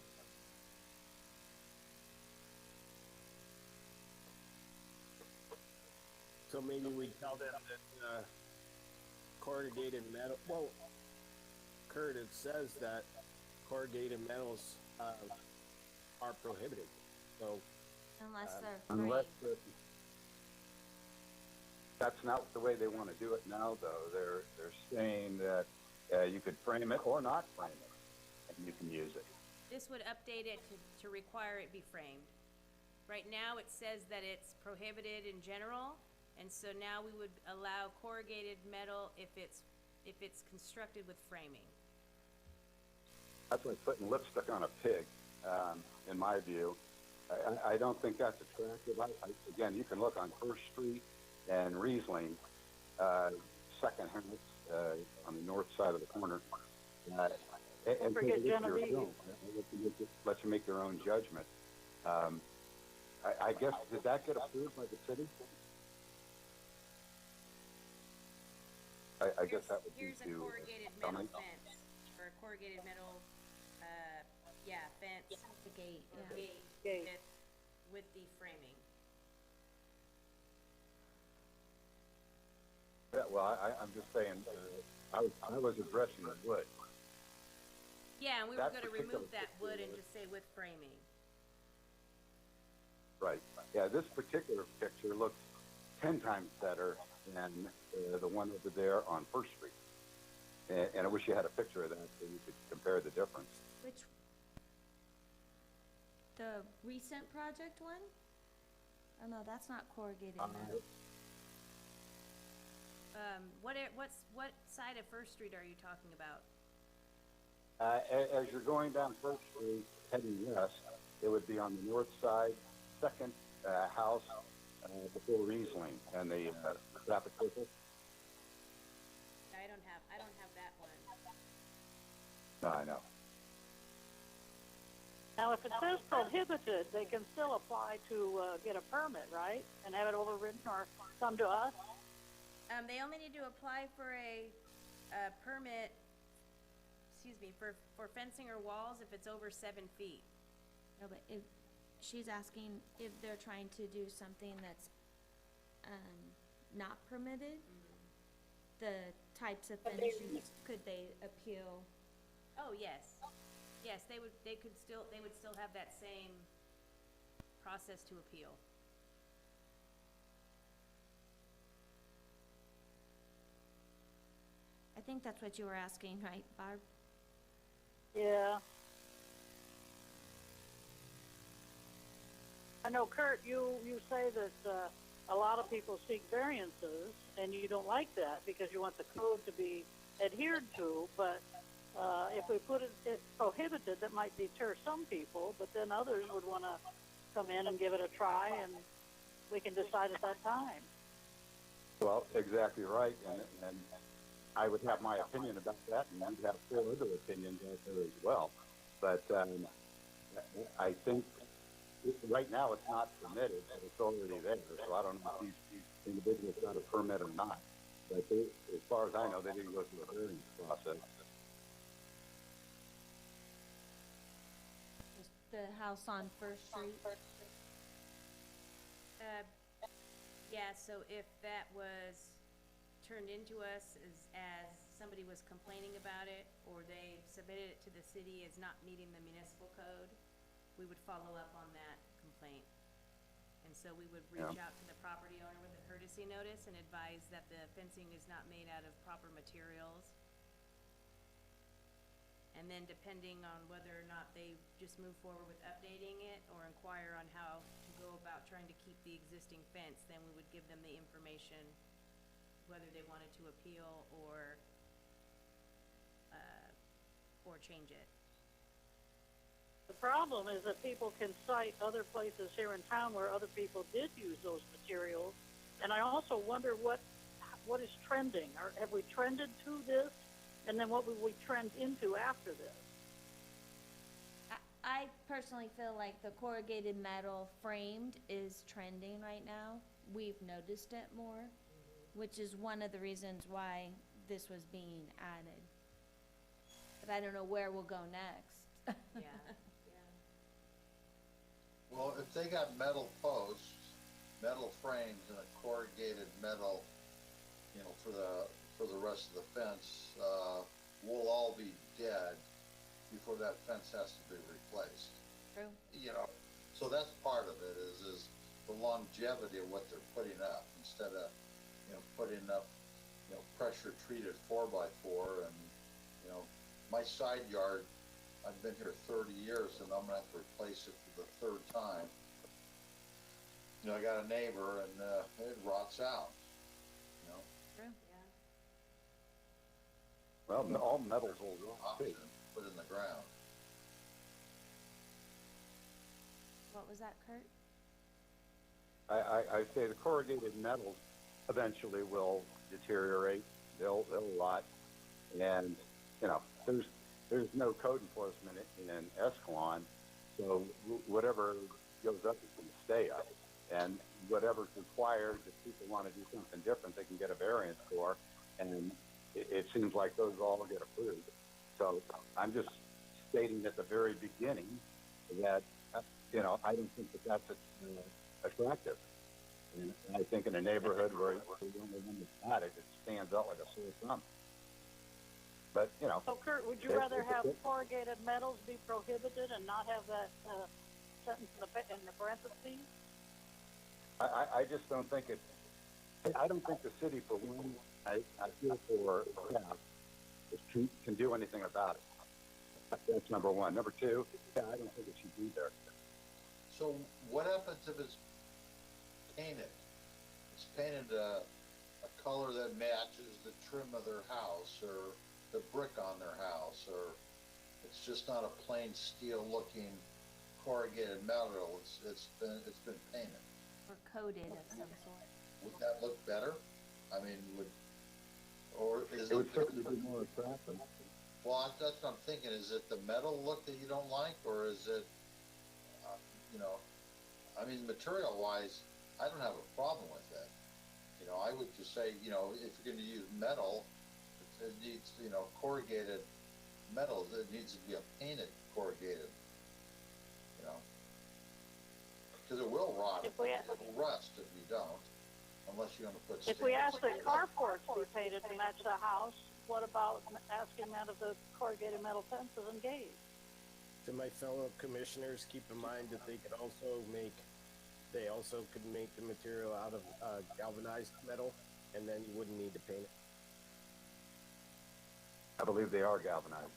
So maybe we tell them that corrugated metal. Well, Kurt, it says that corrugated metals are prohibited. So Unless they're Unless framed. that's not the way they want to do it now, though. They're saying that you could frame it or not frame it, and you can use it. This would update it to require it be framed. Right now, it says that it's prohibited in general, and so now we would allow corrugated metal if it's constructed with framing. That's like putting lipstick on a pig, in my view. I don't think that's attractive. Again, you can look on First Street and Riesling, second house on the north side of the corner, and take a look at your film. Let you make your own judgment. I guess, did that get approved by the city? I guess that would be Here's a to corrugated tell metal me. fence, or a corrugated metal, fence. The gate, or yeah. gate with the framing. Yeah, well, I'm just saying, I was addressing the wood. Yeah, and we were That gonna particular remove that wood and picture- just say with framing. Right. Yeah, this particular picture looks 10 times better than the one over there on First Street. And I wish you had a picture of that so you could compare the difference. Which, the recent project one? Oh no, that's not corrugated metal. What side of First Street are you talking about? As you're going down First Street, heading west, it would be on the north side, second house before Riesling and the traffic circle. I don't have that one. No, I know. Now, if it says prohibited, they can still apply to get a permit, right? And have it overridden or come to us? They only need to apply for a permit, for fencing or walls if it's over 7 feet. No, but if, she's asking if they're trying to do something that's, not permitted, the types of fencings, could they appeal? Oh, yes. Yes, they would still have that same process to appeal. I think that's what you were asking, right, Barb? Yeah. I know, Kurt, you say that a lot of people seek variances, and you don't like that because you want the code to be adhered to, but if we put it's prohibited, that might deter some people, but then others would want to come in and give it a try, and we can decide at that time. Well, exactly right. And I would have my opinion about that, and you'd have 4 other opinions out there as well. But I think right now it's not permitted, but it's already there. So I don't know if these individuals got a permit or not. But they, as far as I know, they didn't go through a hearing process. The house on First Street? Yeah, so if that was turned into us as somebody was complaining about it, or they submitted it to the city as not meeting the municipal code, we would follow up on that complaint. And so we would reach out to the property owner with a courtesy notice and advise that the fencing is not made out of proper materials. And then depending on whether or not they just move forward with updating it or inquire on how to go about trying to keep the existing fence, then we would give them the information, whether they wanted to appeal or change it. problem is that people can cite other places here in town where other people did use those materials. And I also wonder what is trending. Have we trended to this? And then what would we trend into after this? I personally feel like the corrugated metal framed is trending right now. We've noticed it more, which is one of the reasons why this was being added. But I don't know where we'll go next. Yeah. Well, if they got metal posts, metal frames, and a corrugated metal, you know, for the rest of the fence, we'll all be dead before that fence has to be replaced. True. You know, so that's part of it is the longevity of what they're putting up instead of, you know, putting up, you know, pressure treated 4x4 and, you know, my side yard, I've been here 30 years and I'm gonna have to replace it for the third time. You know, I got a neighbor and it rots out, you know. True. Well, all metals will rot too. Option, put in the ground. What was that, Kurt? I say the corrugated metals eventually will deteriorate. They'll rot, and you know there's no code enforcement in Escalon, so whatever goes up is going to stay up, and whatever's required, if people want to do something different, they can get a variance for, and it seems like those all get approved. So I'm just stating at the very beginning that you know I don't think that's attractive. And I think in a neighborhood where the only one that's got it, it stands out like a sore thumb. But, you know. So, Kurt, would you rather have corrugated metals be prohibited and not have that sentence in the parentheses? I just don't think I don't think the city, for one, I feel for staff, can do anything about it. That's number one. Number two, I don't think it should be there. So what happens if it's painted? It's painted a color that matches the trim of their house or the brick on their house, or it's just not a plain steel looking corrugated metal. It's been painted. Or coated of some sort. Would that look better? I mean, or is it would certainly be more attractive. Well, that's what I'm thinking. Is it the metal look that you don't like, or is it, you know, I mean, material-wise, I don't have a problem with that. You know, I would just say, you know, if you're going to use metal, it needs, you know, corrugated metal. It needs to be a painted corrugated, you know, because it will rot. It will rust if you don't, unless you're going to put. If we ask the carports to be painted to match the house, what about asking that of the corrugated metal fences and gates? To my fellow commissioners, keep in mind that they could also make the material out of galvanized metal, and then you wouldn't need to paint it. I believe they are galvanized.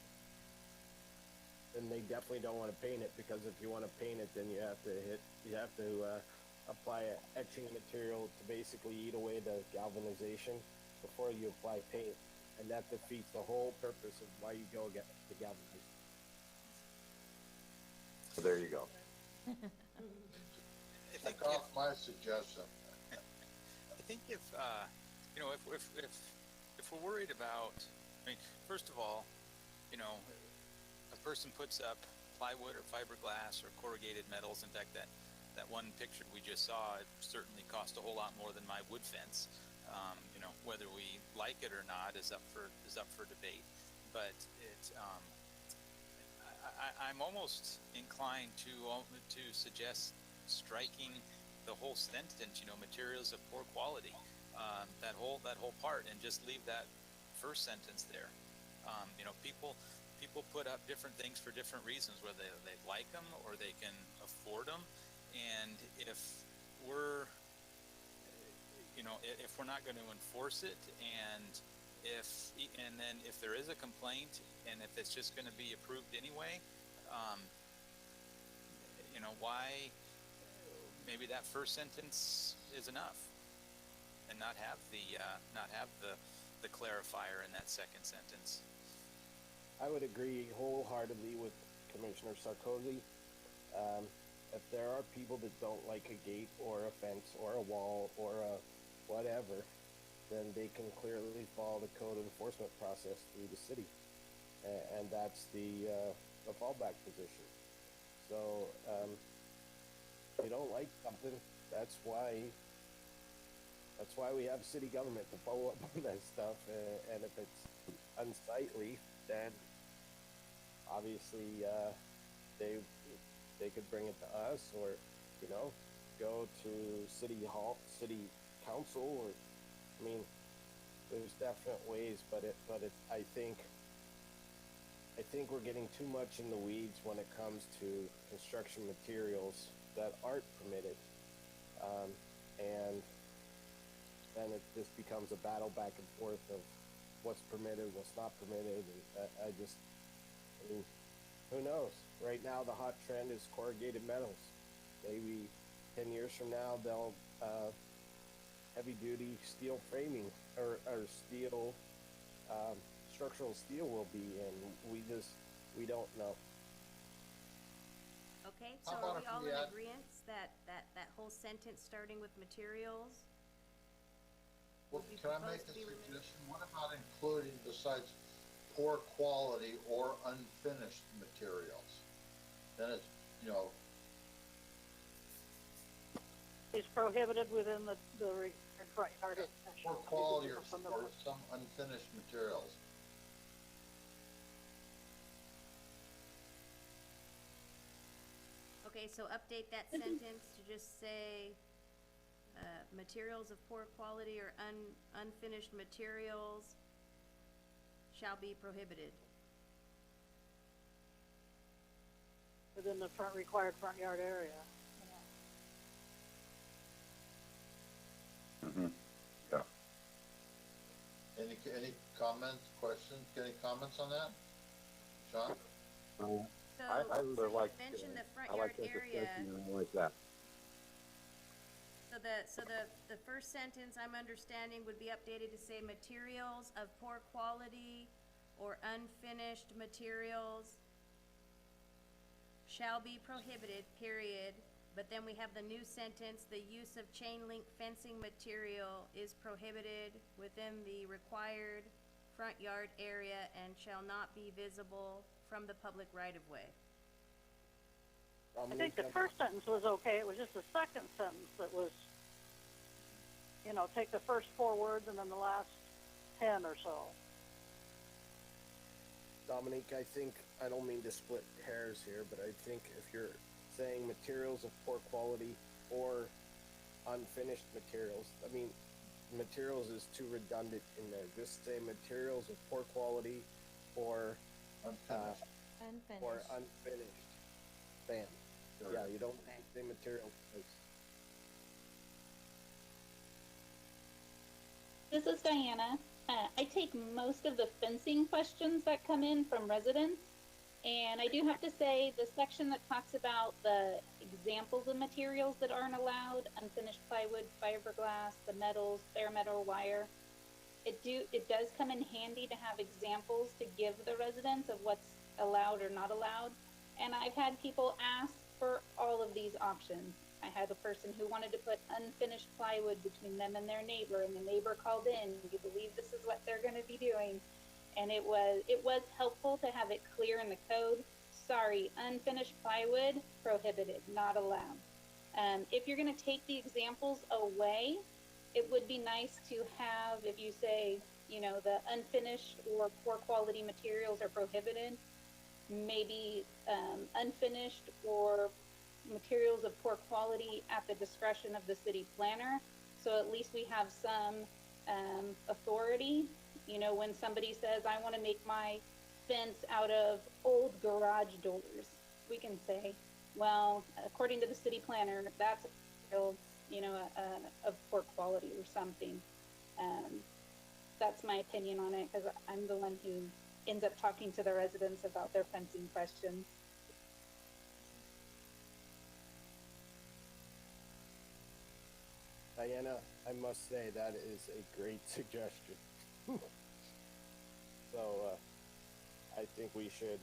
And they definitely don't want to paint it, because if you want to paint it, then you have to apply an etching material to basically eat away the galvanization before you apply paint, and that defeats the whole purpose of why you go get the galvanized. So there you go. Take off my suggestion. I think if you know, if we're worried about, I mean, first of all, you know, a person puts up plywood or fiberglass or corrugated metals. In fact, that one picture we just saw, it certainly cost a whole lot more than my wood fence. You know, whether we like it or not is up for debate. But it's I'm almost inclined to suggest striking the whole sentence. You know, materials of poor quality. That whole part, and just leave that first sentence there. You know, people put up different things for different reasons, whether they like them or they can afford them. And if we're, you know, if we're not going to enforce it, and then if there is a complaint, and if it's just going to be approved anyway, you know, why? Maybe that first sentence is enough, and not have the clarifier in that second sentence. I would agree wholeheartedly with Commissioner Sarkozy. If there are people that don't like a gate or a fence or a wall or a whatever, then they can clearly follow the code enforcement process through the city, and that's the fallback position. So if you don't like something, that's why we have city government to follow up on that stuff. And if it's unsightly, then obviously they could bring it to us, or go to city hall, city council, or I mean, there's definite ways, but I think we're getting too much in the weeds when it comes to construction materials that aren't permitted, and then it just becomes a battle back and forth of what's permitted, what's not permitted, and I mean, who knows? Right now, the hot trend is corrugated metals. Maybe 10 years from now, they'll heavy-duty steel framing or steel structural steel will be, and we don't know. Okay, How so about are we if all we in add- agreement that whole sentence starting with materials? Well, Will be can I make proposed a to be removed? suggestion? What about including besides poor quality or unfinished materials? Then it's, Is prohibited within the required front yard. poor quality or some unfinished materials. Okay, so update that sentence to just say, materials of poor quality or unfinished materials shall be prohibited. Within the required front yard area. Mm-hmm. Yeah. Any comments, questions? Any comments on that? Sean? So, I so really you like. mentioned the front I yard like that area. discussion, and I like that. So the first sentence I'm understanding would be updated to say materials of poor quality or unfinished materials shall be prohibited, period. But then we have the new sentence, the use of chain link fencing material is prohibited within the required front yard area and shall not be visible from the public right of way. I think the first sentence was okay. It was just the second sentence that was, take the first 4 words and then the last 10 or so. Dominique, I don't mean to split hairs here, but I think if you're saying materials of poor quality or unfinished materials, I mean, materials is too redundant in there. Just say materials of poor quality or Unfinished. unfinished. Bam. Sure. Yeah, you don't Okay. say materials. This is Diana. I take most of the fencing questions that come in from residents. And I do have to say, the section that talks about the examples of materials that aren't allowed, unfinished plywood, fiberglass, the metals, bare metal wire, it does come in handy to have examples to give the residents of what's allowed or not allowed. And I've had people ask for all of these options. I had a person who wanted to put unfinished plywood between them and their neighbor, and the neighbor called in. You believe this is what they're going to be doing? And it was helpful to have it clear in the code. Sorry, unfinished plywood, prohibited, not allowed. If you're going to take the examples away, it would be nice to have, if you say, the unfinished or poor quality materials are prohibited, maybe unfinished or materials of poor quality at the discretion of the city planner. So at least we have some authority. When somebody says, I want to make my fence out of old garage doors, we can say, well, according to the city planner, that's of poor quality or something. That's my opinion on it, because I'm the one who ends up talking to the residents about their fencing questions. Diana, I must say that is a great suggestion. So I think we should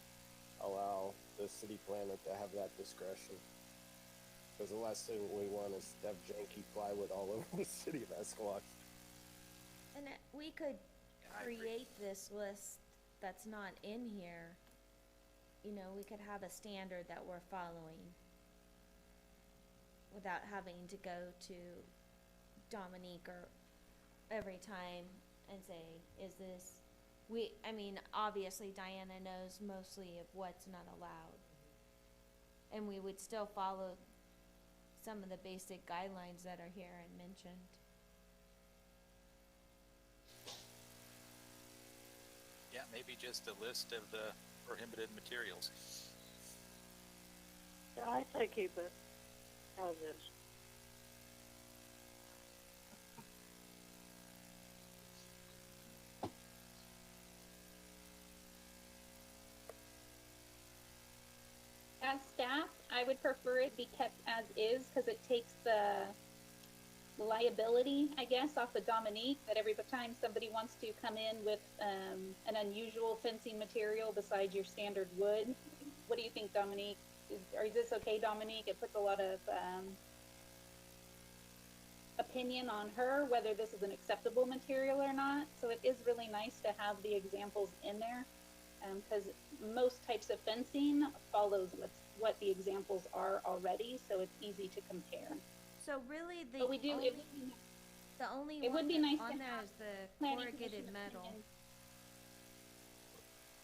allow the city planner to have that discretion. Because the last thing we want is to have janky plywood all over the city of Escalon. And we could I agree. create this list that's not in here. You know, we could have a standard that we're following without having to go to Dominique or every time and say, is this, I mean, obviously Diana knows mostly of what's not allowed. And we would still follow some of the basic guidelines that are here and mentioned. Yeah, maybe just a list of the prohibited materials. Yeah, I say keep it as is. As staff, I would prefer it be kept as is because it takes the liability, I guess, off of Dominique, that every time somebody wants to come in with an unusual fencing material besides your standard wood. What do you think, Dominique? Is this okay, Dominique? It puts a lot of opinion on her whether this is an acceptable material or not. So it is really nice to have the examples in there because most types of fencing follows what the examples are already, so it's easy to compare. So really, But we do. the only It one would be that's nice on to there have is the planning corrugated commission metal. opinion.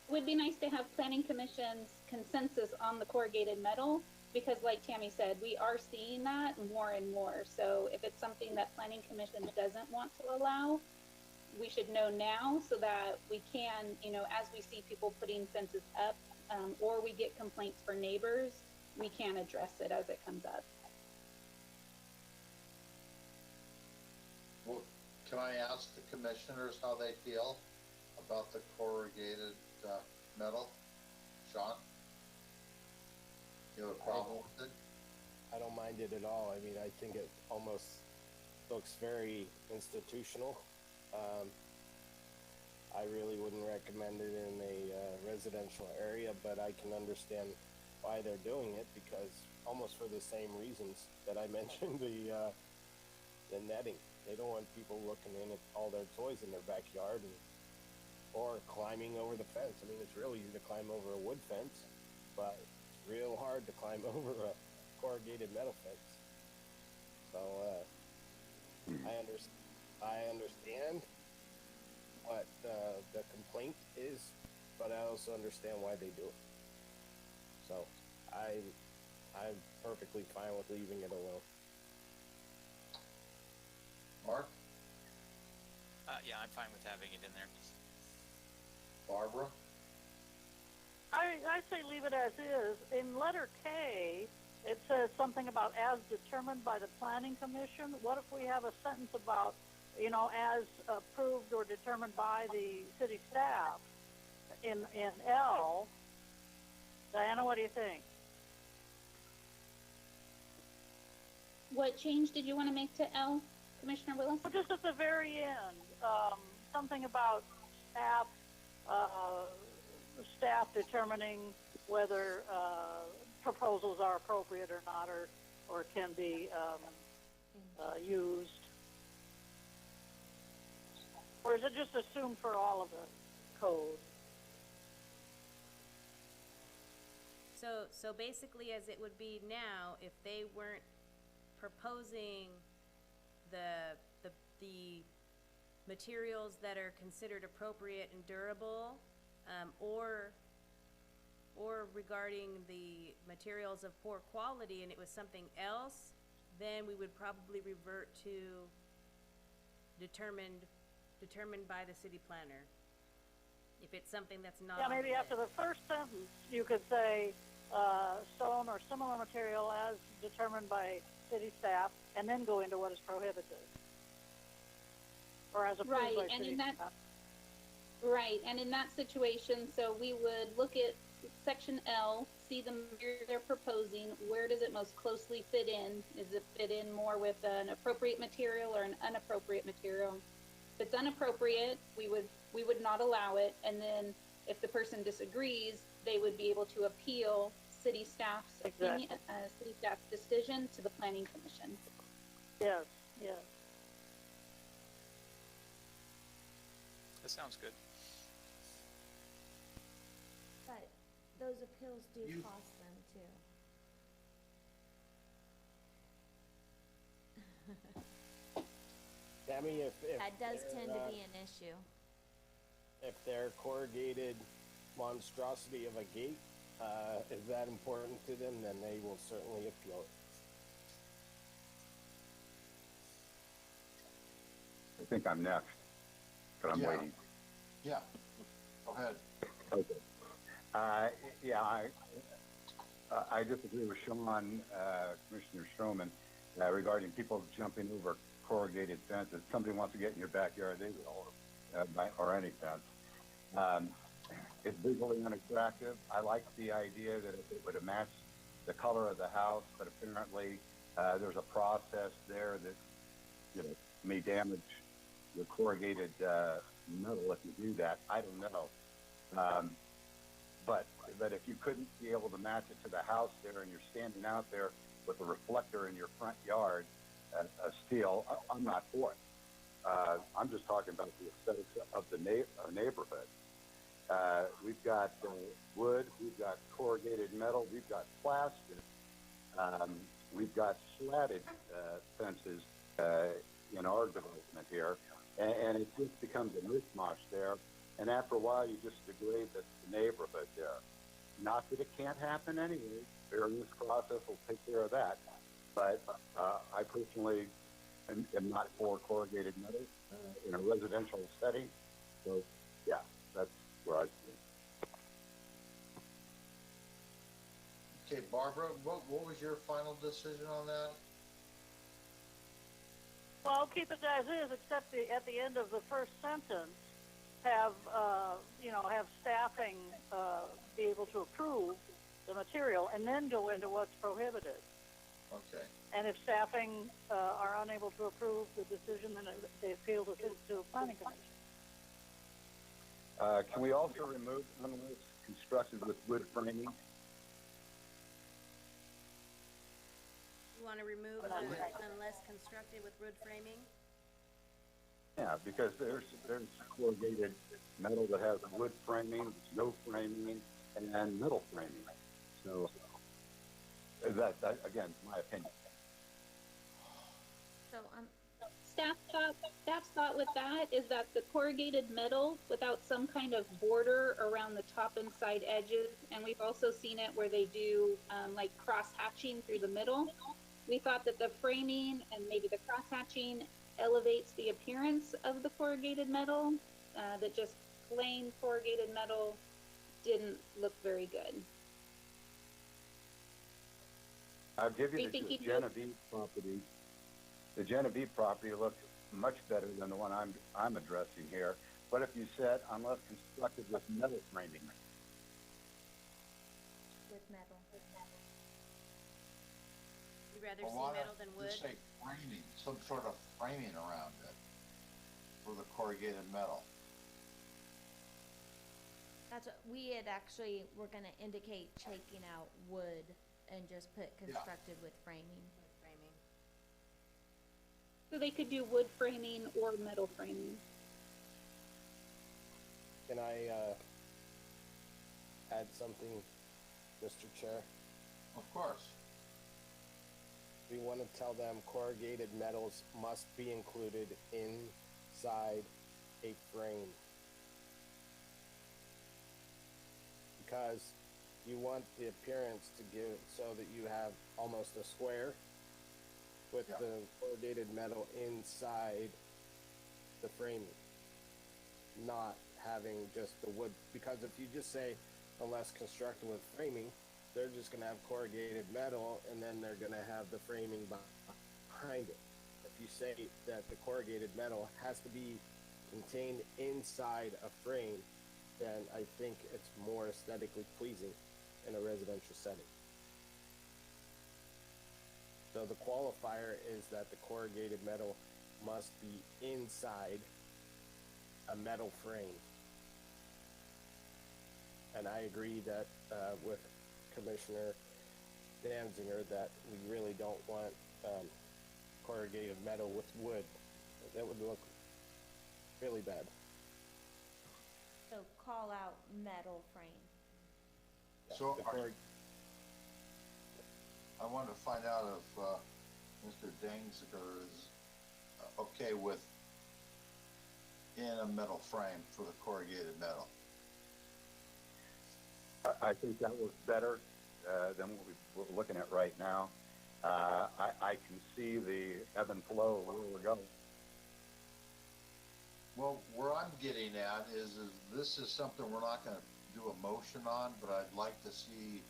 It would be nice to have planning commission's consensus on the corrugated metal because, like Tammy said, we are seeing that more and more. So if it's something that planning commission doesn't want to allow, we should know now so that we can, you know, as we see people putting fences up or we get complaints for neighbors, we can address it as it comes up. Well, can I ask the commissioners how they feel about the corrugated metal? Sean? You have a problem with it? I don't mind it at all. I mean, I think it almost looks very institutional. I really wouldn't recommend it in a residential area, but I can understand why they're doing it because almost for the same reasons that I mentioned, the netting. They don't want people looking in at all their toys in their backyard or climbing over the fence. I mean, it's real easy to climb over a wood fence, but it's real hard to climb over a corrugated metal fence. So I understand what the complaint is, but I also understand why they do it. So I'm perfectly fine with leaving it alone. Mark? Yeah, I'm fine with having it in there. Barbara? I say leave it as is. In letter K, it says something about as determined by the planning commission. What if we have a sentence about, you know, as approved or determined by the city staff in L? Diana, what do you think? What change did you want to make to L, Commissioner Willis? Well, just at the very end, something about staff determining whether proposals are appropriate or not, or can be used. Or is it just assumed for all of the code? So basically, as it would be now, if they weren't proposing the materials that are considered appropriate and durable, or regarding the materials of poor quality, and it was something else, then we would probably revert to determined by the city planner. If it's something that's not. Yeah, maybe after the first sentence, you could say stone or similar material as determined by city staff, and then go into what is prohibited. Or as approved Right, by and city in that staff. right, and in that situation, so we would look at section L, see the material they're proposing, where does it most closely fit in? Is it fit in more with an appropriate material or an inappropriate material? If it's inappropriate, we would not allow it, and then if the person disagrees, they would be able to appeal city staff's opinion, Exactly. city staff's decision to the planning commission. Yes, yes. That sounds good. But those appeals do You- cost them too. Tammy, if That does they're, tend to be an issue. if their corrugated monstrosity of a gate is that important to them, then they will certainly appeal it. I think I'm next, but I'm Yeah. waiting. Yeah, go ahead. Okay. Yeah, I disagree with Sean, Commissioner Stroman, regarding people jumping over corrugated fences. Somebody wants to get in your backyard, they will, or any fence. It's visually unattractive. I like the idea that it would match the color of the house, but apparently there's a process there that, you know, may damage the corrugated metal if you do that. I don't know. But if you couldn't be able to match it to the house there and you're standing out there with a reflector in your front yard, a steel, I'm not for it. I'm just talking about the aesthetics of the neighborhood. We've got wood, we've got corrugated metal, we've got plastic, we've got slatted fences in our development here, and it just becomes a mishmash there. And after a while, you just degrade the neighborhood there. Not that it can't happen anyway. Various process will take care of that. But I personally am not for corrugated metal in a residential setting. So, yeah, that's where I stand. Okay, Barbara, what was your final decision on that? Well, keep it as is, except at the end of the first sentence, have have staffing be able to approve the material, and then go into what's prohibited. Okay. And if staffing are unable to approve the decision, then they appeal to the planning commission. Can we also remove unless constructed with wood framing? You want to remove unless constructed with wood framing? Yeah, because there's corrugated metal that has wood framing, no framing, and metal framing. So that again, my opinion. So, Staff's thought with that is that the corrugated metal without some kind of border around the top and side edges, and we've also seen it where they do like cross hatching through the middle. We thought that the framing and maybe the cross hatching elevates the appearance of the corrugated metal, that just plain corrugated metal didn't look very good. I'll give Are you you the thinking Genevieve property. The Genevieve property looks much better than the one I'm addressing here. What if you said unless constructed with metal framing? with metal. You'd rather Well, see why metal not than wood? just say framing, some sort of framing around it for the corrugated metal. That's what we had actually, we're gonna indicate taking out wood and just put constructed with framing. Wood framing. So they could do wood framing or metal framing. Can I add something, Mr. Chair? Of course. We want to tell them corrugated metals must be included inside a frame. Because you want the appearance to give so that you have almost a square with the corrugated metal inside the framing, not having just the wood. Because if you just say unless constructed with framing, they're just going to have corrugated metal and then they're going to have the framing behind it. If you say that the corrugated metal has to be contained inside a frame, then I think it's more aesthetically pleasing in a residential setting. So the qualifier is that the corrugated metal must be inside a metal frame. And I agree that, with Commissioner Danziger, that we really don't want, corrugated metal with wood. That would look really bad. So call out metal frame. So The are- corrug- I wanted to find out if Mr. Dangziger is okay with in a metal frame for the corrugated metal. I think that works better than what we're looking at right now. I can see the ebb and flow of where we're going. Well, where I'm getting at is this is something we're not going to do a motion on, but I'd like to see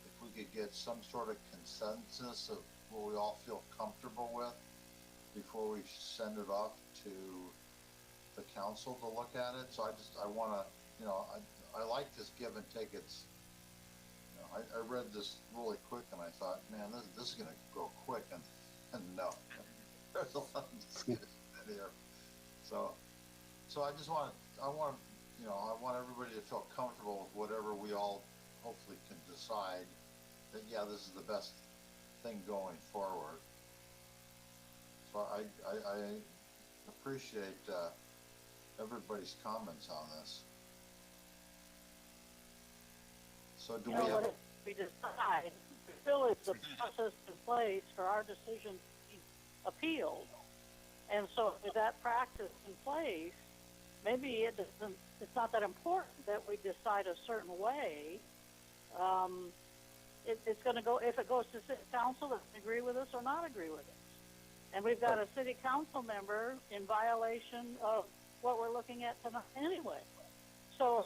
if we could get some sort of consensus of what we all feel comfortable with before we send it off to the council to look at it. So I want to, I like this give and take. It's, I read this really quick and I thought, man, this is going to go quick, and no, there's a lot of discussion in here. So I just want everybody to feel comfortable with whatever we all hopefully can decide that, yeah, this is the best thing going forward. So I appreciate everybody's comments on this. So do we have? If we decide, still is the process in place for our decision to be appealed. And so with that practice in place, maybe it's not that important that we decide a certain way. It's going to go, if it goes to city council, they can agree with us or not agree with us. And we've got a city council member in violation of what we're looking at tonight anyway. So,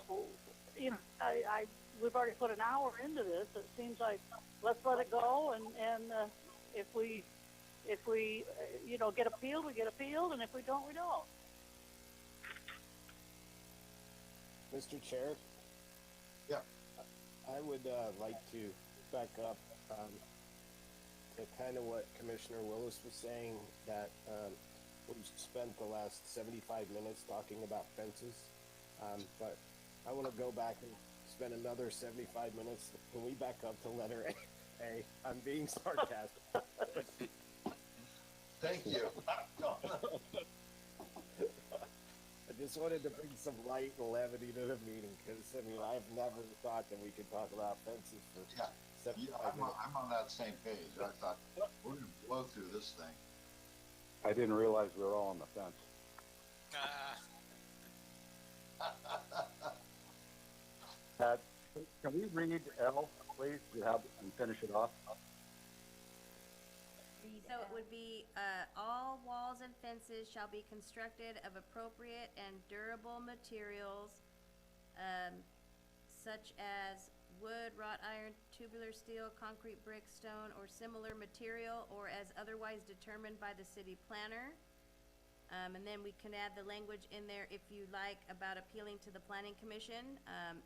we've already put an hour into this. It seems like let's let it go, and if we get appealed, we get appealed, and if we don't, we don't. Mr. Chair? Yeah. I would like to back up to kind of what Commissioner Willis was saying, that we've spent the last 75 minutes talking about fences, but I want to go back and spend another 75 minutes. Can we back up to letter A? I'm being sarcastic. Thank you. I just wanted to bring some light and levity to the meeting, because I've never thought that we could talk about fences for 75 minutes. I'm on that same page. I thought we're going to blow through this thing. I didn't realize we were all on the fence. Can we read L, please, and finish it off? So it would be, all walls and fences shall be constructed of appropriate and durable materials, such as wood, wrought iron, tubular steel, concrete, brick, stone, or similar material, or as otherwise determined by the city planner. And then we can add the language in there, if you like, about appealing to the planning commission.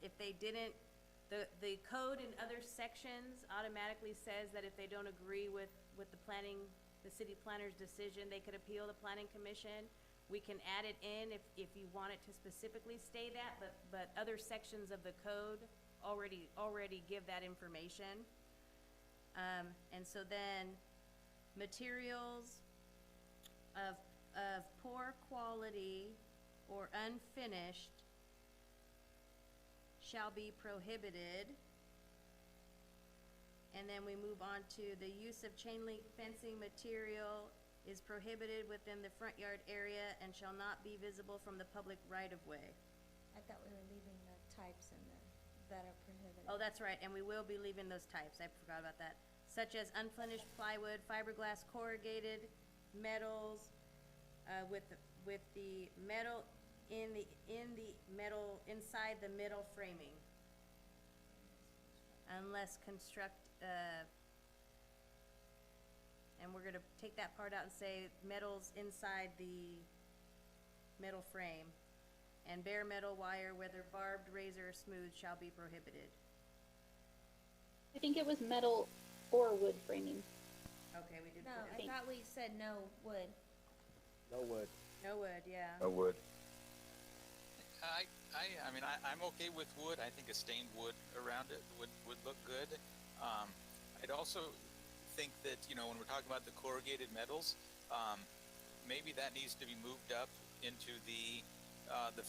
If they didn't, the code in other sections automatically says that if they don't agree with the city planner's decision, they could appeal the planning commission. We can add it in if you want it to specifically state that, but other sections of the code already give that information. And so then materials of poor quality or unfinished shall be prohibited. And then we move on to the use of chain link fencing material is prohibited within the front yard area and shall not be visible from the public right of way. I thought we were leaving the types in there that are prohibited. Oh, that's right, and we will be leaving those types, I forgot about that. Such as unfinished plywood, fiberglass, corrugated metals, with the metal in the metal, inside the metal framing. Unless and we're gonna take that part out and say metals inside the metal frame. And bare metal wire, whether barbed, razor, or smooth, shall be prohibited. I think it was metal or wood framing. Okay, we did. No, prohibit. I thought we said no wood. No wood. No wood, yeah. I would. I mean, I'm okay with wood. I think a stained wood around it would look good. I'd also think that, you know, when we're talking about the corrugated metals, maybe that needs to be moved up into the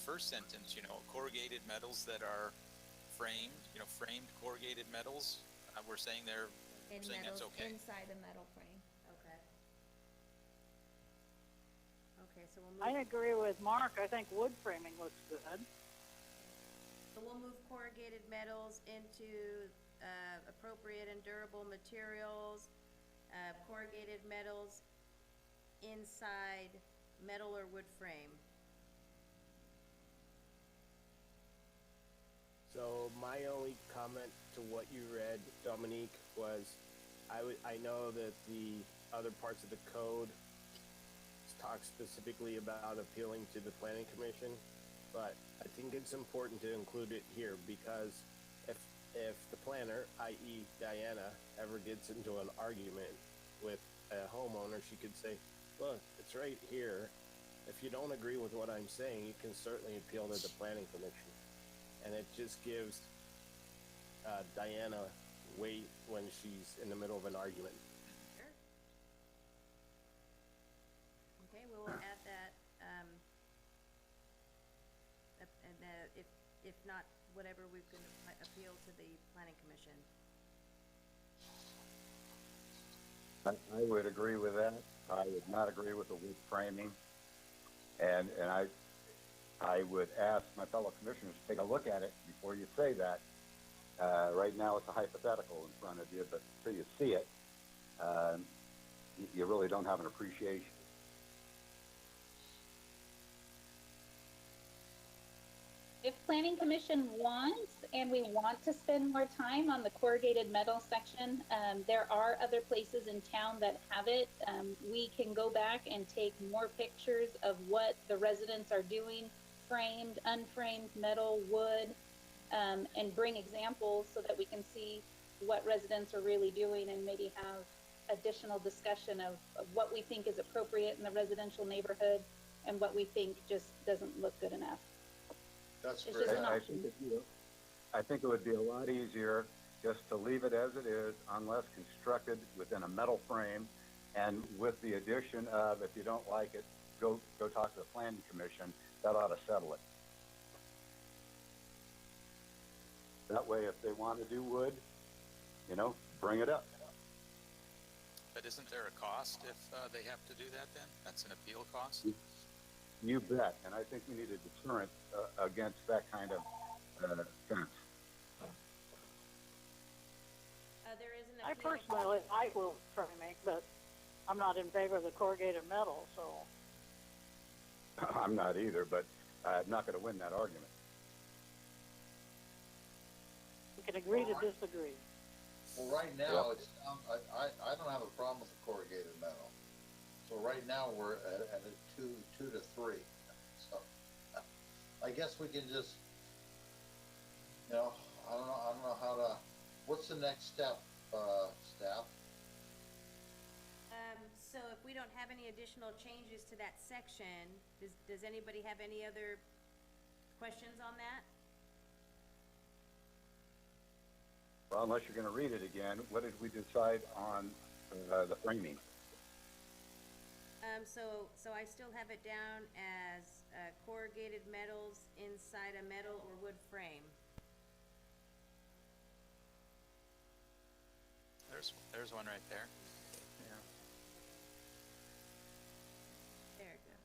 first sentence, you know, corrugated metals that are framed, you know, framed corrugated metals. We're saying In saying that's metals, okay. inside a metal frame. Okay. Okay, so we'll I move, agree with Mark. I think wood framing looks good. so we'll move corrugated metals into, appropriate and durable materials, corrugated metals inside metal or wood frame. So my only comment to what you read, Dominique, was I know that the other parts of the code talk specifically about appealing to the planning commission, but I think it's important to include it here because if the planner, i.e. Diana, ever gets into an argument with a homeowner, she could say, look, it's right here. If you don't agree with what I'm saying, you can certainly appeal to the planning commission. And it just gives Diana weight when she's in the middle of an argument. Sure. Okay, we will add that, and if not, whatever, we can appeal to the planning commission. I would agree with that. I would not agree with the wood framing. And I would ask my fellow commissioners to take a look at it before you say that. Right now it's a hypothetical in front of you, but until you see it, you really don't have an appreciation. If planning commission wants, and we want to spend more time on the corrugated metal section, there are other places in town that have it. We can go back and take more pictures of what the residents are doing, framed, unframed, metal, wood, and bring examples so that we can see what residents are really doing and maybe have additional discussion of what we think is appropriate in the residential neighborhood and what we think just doesn't look good enough. That's It's great. just an I think it would be a lot easier just to leave it as it is unless constructed within a metal frame, and with the addition of, if you don't like it, go talk to the planning commission. That ought to settle it. That way, if they want to do wood, you know, bring it up. But isn't there a cost if they have to do that then? That's an appeal cost? You bet. And I think we need a deterrent against that kind of fence. There is an I appeal. personally like wood framing, but I'm not in favor of the corrugated metal, so. I'm not either, but I'm not going to win that argument. We can agree to disagree. Well, right now, it's, I don't have a problem with the corrugated metal. So right now, we're at a two to three. So I guess we can just, you know, I don't know how to, what's the next step, staff? So if we don't have any additional changes to that section, does anybody have any other questions on that? Well, unless you're going to read it again, what did we decide on the framing? So I still have it down as corrugated metals inside a metal or wood frame. There's one right there. Yeah. There it goes.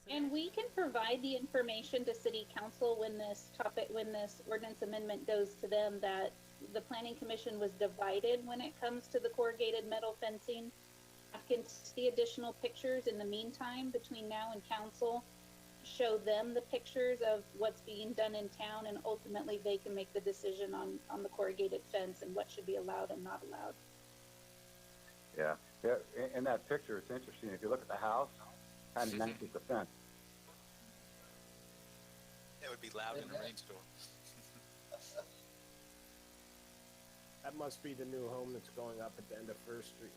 So And we can provide the information to city council when this ordinance amendment goes to them, that the planning commission was divided when it comes to the corrugated metal fencing. I can see additional pictures in the meantime between now and council, show them the pictures of what's being done in town, and ultimately they can make the decision on the corrugated fence and what should be allowed and not allowed. Yeah. In that picture, it's interesting. If you look at the house, kind of matches the fence. It would be loud in a rainstorm. That must be the new home that's going up at the end of First Street.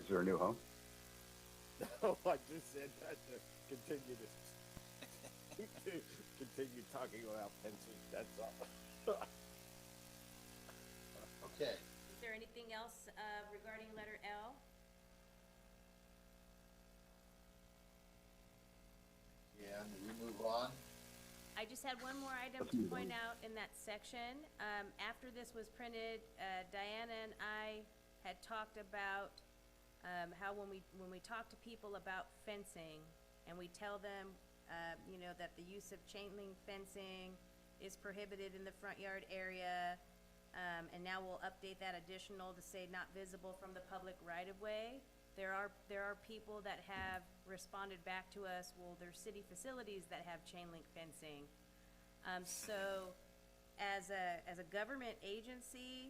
Is there a new home? No, I just said that to continue to continue talking about fencing. That's all. Okay, Is there anything else, regarding letter L? yeah, and we move on. I just had one more item to point out in that section. After this was printed, Diana and I had talked about, how when we talk to people about fencing, and we tell them, you know, that the use of chain link fencing is prohibited in the front yard area, and now we'll update that additional to say not visible from the public right-of-way. There are people that have responded back to us, well, there's city facilities that have chain link fencing. So, as a government agency,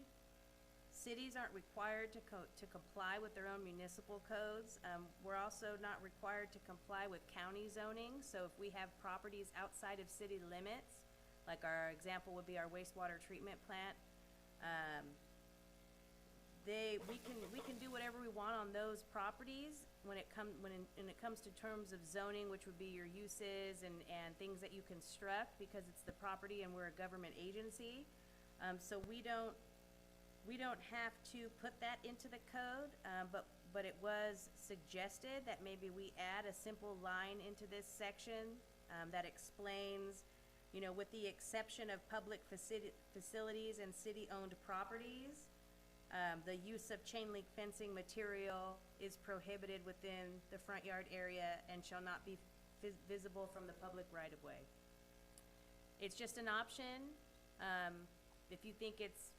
cities aren't required to comply with their own municipal codes. We're also not required to comply with county zoning, so if we have properties outside of city limits, like our example would be our wastewater treatment plant, we can do whatever we want on those properties when it comes to terms of zoning, which would be your uses and things that you construct, because it's the property and we're a government agency. So we don't have to put that into the code, but it was suggested that maybe we add a simple line into this section, that explains, you know, with the exception of public facilities and city-owned properties, the use of chain link fencing material is prohibited within the front yard area and shall not be visible from the public right-of-way. It's just an option. If you think it's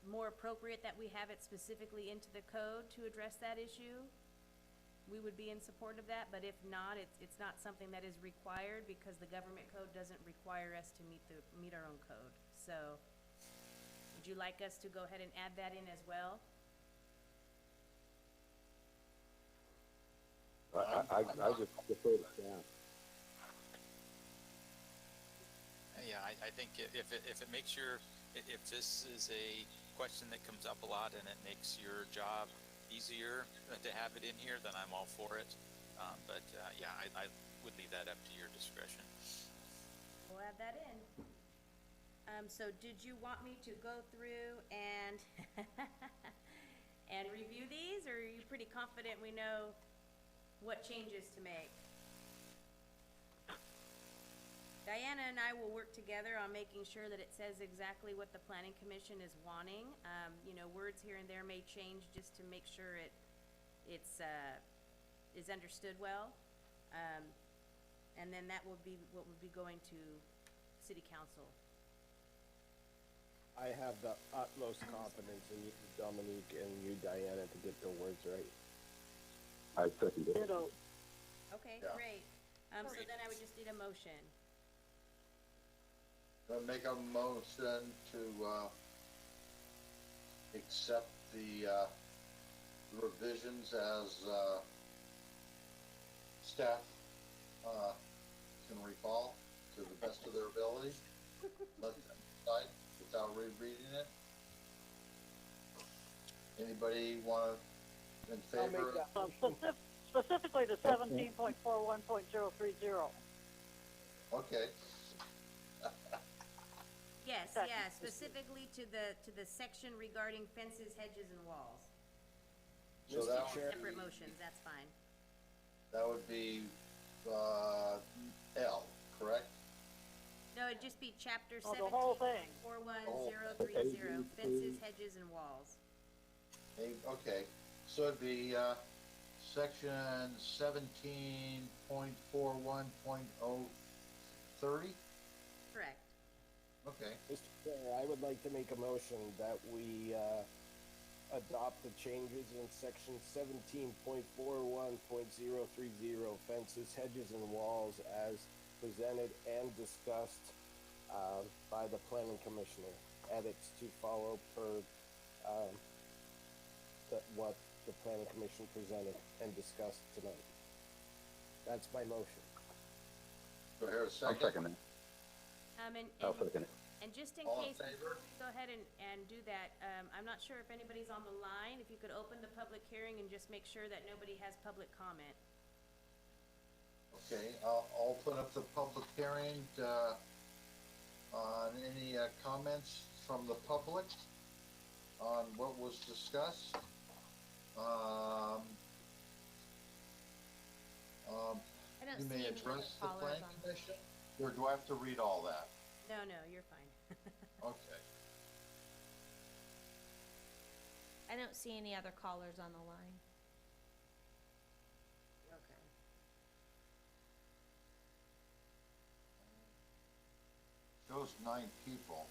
more appropriate that we have it specifically into the code to address that issue, we would be in support of that, but if not, it's not something that is required because the government code doesn't require us to meet our own code. So, would you like us to go ahead and add that in as well? I just defer to staff. Yeah, I think if it makes if this is a question that comes up a lot and it makes your job easier to have it in here, then I'm all for it. Yeah, I would leave that up to your discretion. We'll add that in. So did you want me to go through and and review these, or are you pretty confident we know what changes to make? Diana and I will work together on making sure that it says exactly what the planning commission is wanting. You know, words here and there may change just to make sure it's is understood well. And then that will be what would be going to city council. I have the utmost confidence in you, Dominique, and you, Diana, to get the words right. I second it. Okay, Yeah. great. So then I would just need a motion. Make a motion to, accept the, revisions as, staff, can recall to the best of their ability. Let them decide without rereading it. Anybody want in I'll make favor? that Specifically to 17.41.030. Okay, Yes, Second. yeah, specifically to the section regarding fences, hedges, and walls. so Mr. that, Chair. Separate motions, that's fine. that would be, L, correct? No, it'd just be chapter Oh, 17, the whole thing. 41030, fences, hedges, and walls. Okay, so it'd be, section 17.41.030? Correct. Okay, Mr. Chair, I would like to make a motion that we adopt the changes in section 17.41.030 fences, hedges, and walls as presented and discussed by the planning commissioner. Edits to follow per what the planning commission presented and discussed tonight. That's my motion. so here's a I'll second. second it. And I'll second it. just in All in case, favor? go ahead and do that. I'm not sure if anybody's on the line. If you could open the public hearing and just make sure that nobody has public comment. Okay, I'll open up the public hearing, on any, comments from the public on what was discussed. I don't You see may any address the callers planning on. commission, or do I have to read all that? No, no, you're fine. Okay. I don't see any other callers on the line. Okay. Shows 9 people.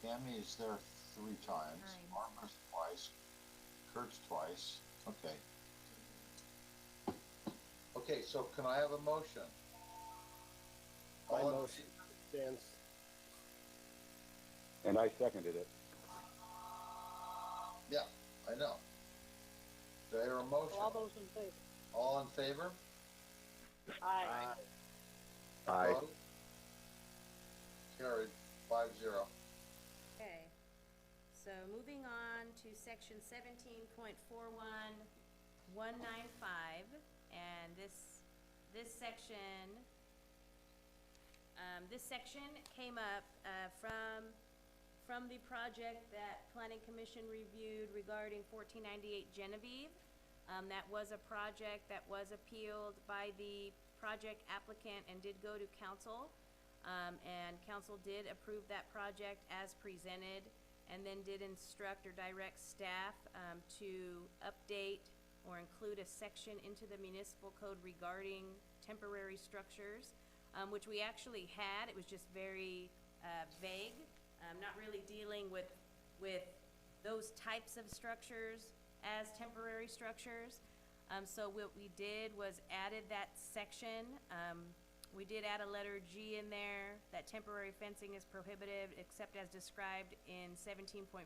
Tammy is there 3 times. 9. Barbara's twice. Kurt's twice. Okay. Okay, so can I have a motion? My All in- motion stands. And I seconded it. Yeah, I know. Do I hear a motion? All those in favor? All in favor? Aye. Aye. Opposed? Carried, 5-0. Okay, so moving on to section 17.41195, and this section came up from the project that Planning Commission reviewed regarding 1498 Genevieve. That was a project that was appealed by the project applicant and did go to council. And council did approve that project as presented, and then did instruct or direct staff to update or include a section into the municipal code regarding temporary structures, which we actually had. It was just very vague, not really dealing with those types of structures as temporary structures. So what we did was added that section. We did add a letter G in there, that temporary fencing is prohibited except as described in 17.41030,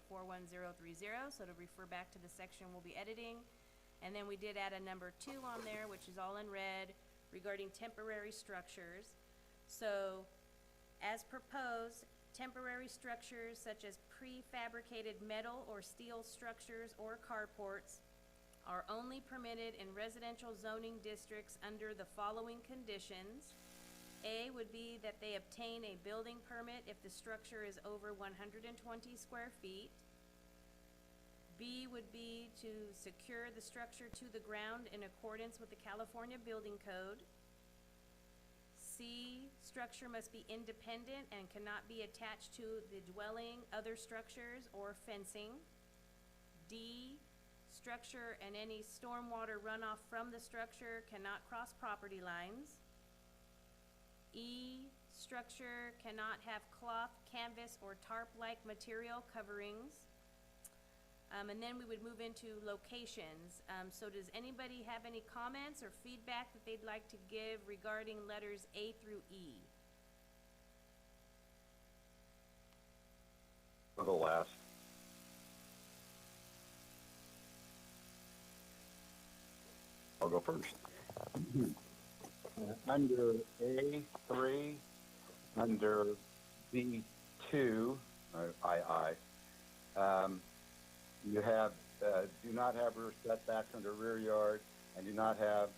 so to refer back to the section we'll be editing. And then we did add a number 2 on there, which is all in red, regarding temporary structures. So, as proposed, temporary structures such as prefabricated metal or steel structures or carports are only permitted in residential zoning districts under the following conditions. A would be that they obtain a building permit if the structure is over 120 square feet. B would be to secure the structure to the ground in accordance with the California Building Code. C, structure must be independent and cannot be attached to the dwelling, other structures, or fencing. D, structure and any stormwater runoff from the structure cannot cross property lines. E, structure cannot have cloth, canvas, or tarp-like material coverings. And then we would move into locations. So does anybody have any comments or feedback that they'd like to give regarding letters A through E? For the last. I'll go first. Under A3, under B2, you have, do not have rear setbacks under rear yard, and do not have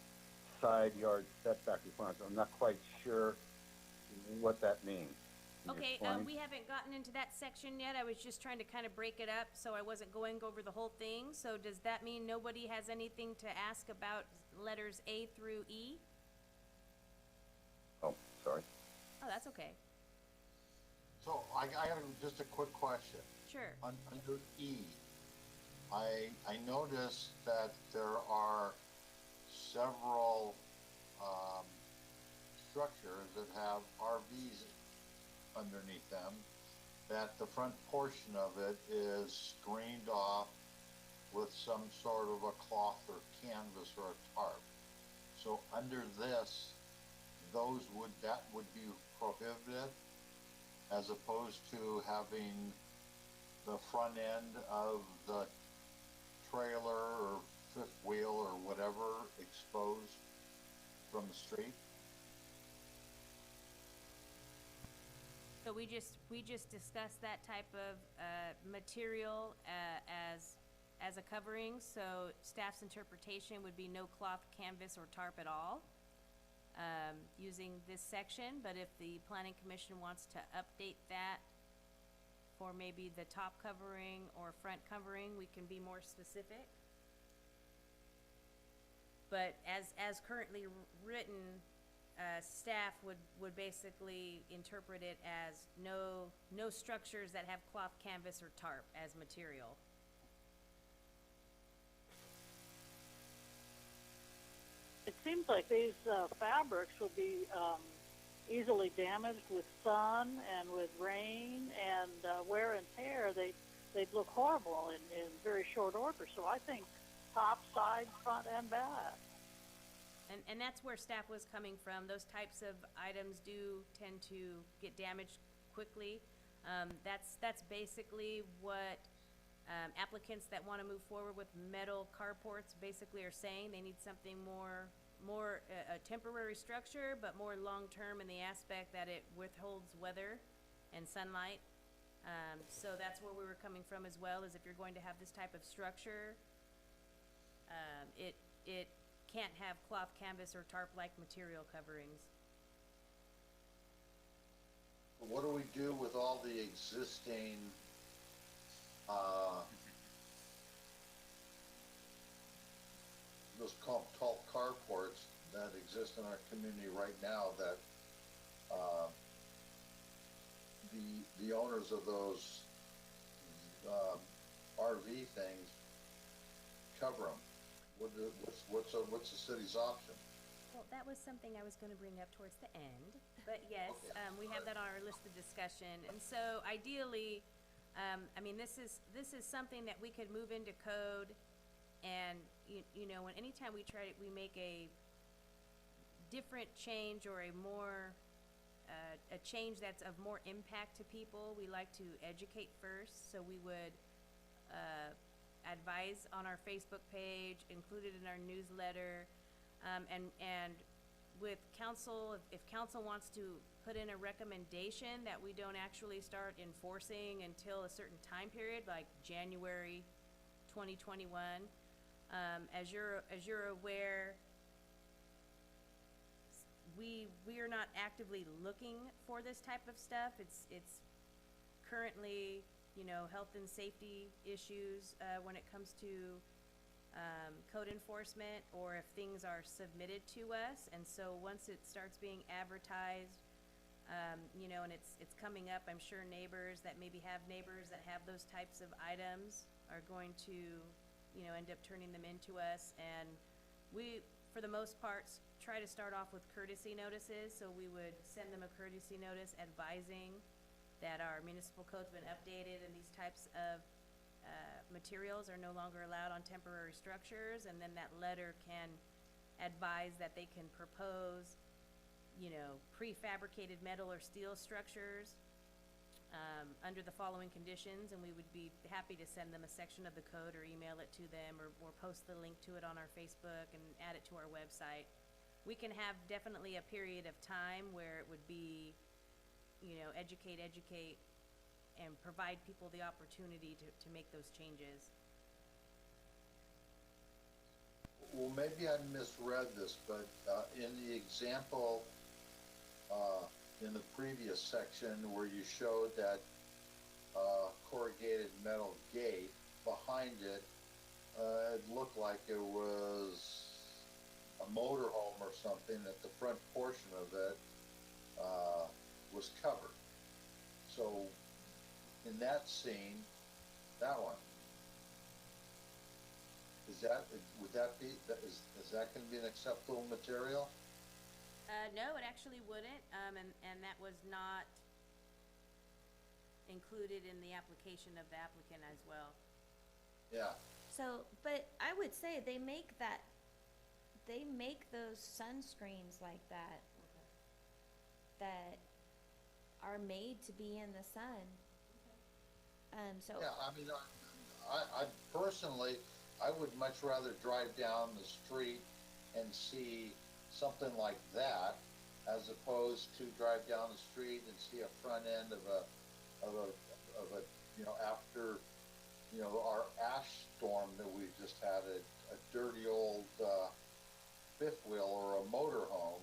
side yard setback requirements. I'm not quite sure what that means. Can you Okay, explain? we haven't gotten into that section yet. I was just trying to kind of break it up, so I wasn't going over the whole thing. So does that mean nobody has anything to ask about letters A through E? Oh, sorry. Oh, that's okay. So I have just a quick question. Sure. Under E, I noticed that there are several structures that have RVs underneath them, that the front portion of it is screened off with some sort of a cloth or canvas or a tarp. So under this, that would be prohibited, as opposed to having the front end of the trailer or fifth wheel or whatever exposed from the street. So we just discussed that type of material as a covering. So staff's interpretation would be no cloth, canvas, or tarp at all. using this section, but if the planning commission wants to update that for maybe the top covering or front covering, we can be more specific. But as currently written, staff would basically interpret it as no structures that have cloth, canvas, or tarp as material. It seems like these fabrics would be easily damaged with sun and with rain and wear and tear. They'd look horrible in very short order. So I think top, side, front, and back. And that's where staff was coming from. Those types of items do tend to get damaged quickly. That's basically what applicants that want to move forward with metal carports basically are saying. They need something more a temporary structure, but more long-term in the aspect that it withholds weather and sunlight. So that's where we were coming from as well, is if you're going to have this type of structure, it can't have cloth, canvas, or tarp-like material coverings. What do we do with all the existing those tall carports that exist in our community right now that the owners of those RV things cover them? What's the city's option? Well, that was something I was going to bring up towards the end, but yes, Okay. We have that on our list of discussion. And so ideally, I mean, this is something that we could move into code, and you know, when anytime we make a different change or a more a change that's of more impact to people, we like to educate first. So we would advise on our Facebook page, include it in our newsletter, and with council, if council wants to put in a recommendation that we don't actually start enforcing until a certain time period, like January 2021. As you're aware, we are not actively looking for this type of stuff. It's currently, you know, health and safety issues when it comes to code enforcement, or if things are submitted to us. And so once it starts being advertised, you know, and it's coming up, I'm sure neighbors that maybe have neighbors that have those types of items are going to, you know, end up turning them into us. And we, for the most part, try to start off with courtesy notices. So we would send them a courtesy notice advising that our municipal code's been updated and these types of materials are no longer allowed on temporary structures. And then that letter can advise that they can propose, you know, prefabricated metal or steel structures under the following conditions, and we would be happy to send them a section of the code or email it to them, or post the link to it on our Facebook and add it to our website. We can have definitely a period of time where it would be, you know, educate, and provide people the opportunity to make those changes. Well, maybe I misread this, but in the example in the previous section where you showed that corrugated metal gate, behind it, it looked like it was a motorhome or something, that the front portion of it was covered. So in that scene, that one, is that going to be an acceptable material? No, it actually wouldn't, and that was not included in the application of the applicant as well. Yeah. So, but I would say they make those sunscreens like that, that are made to be in the sun. So. Yeah, I mean, I personally, I would much rather drive down the street and see something like that, as opposed to drive down the street and see a front end of a you know, after, you know, our ash storm that we've just had, a dirty old fifth wheel or a motorhome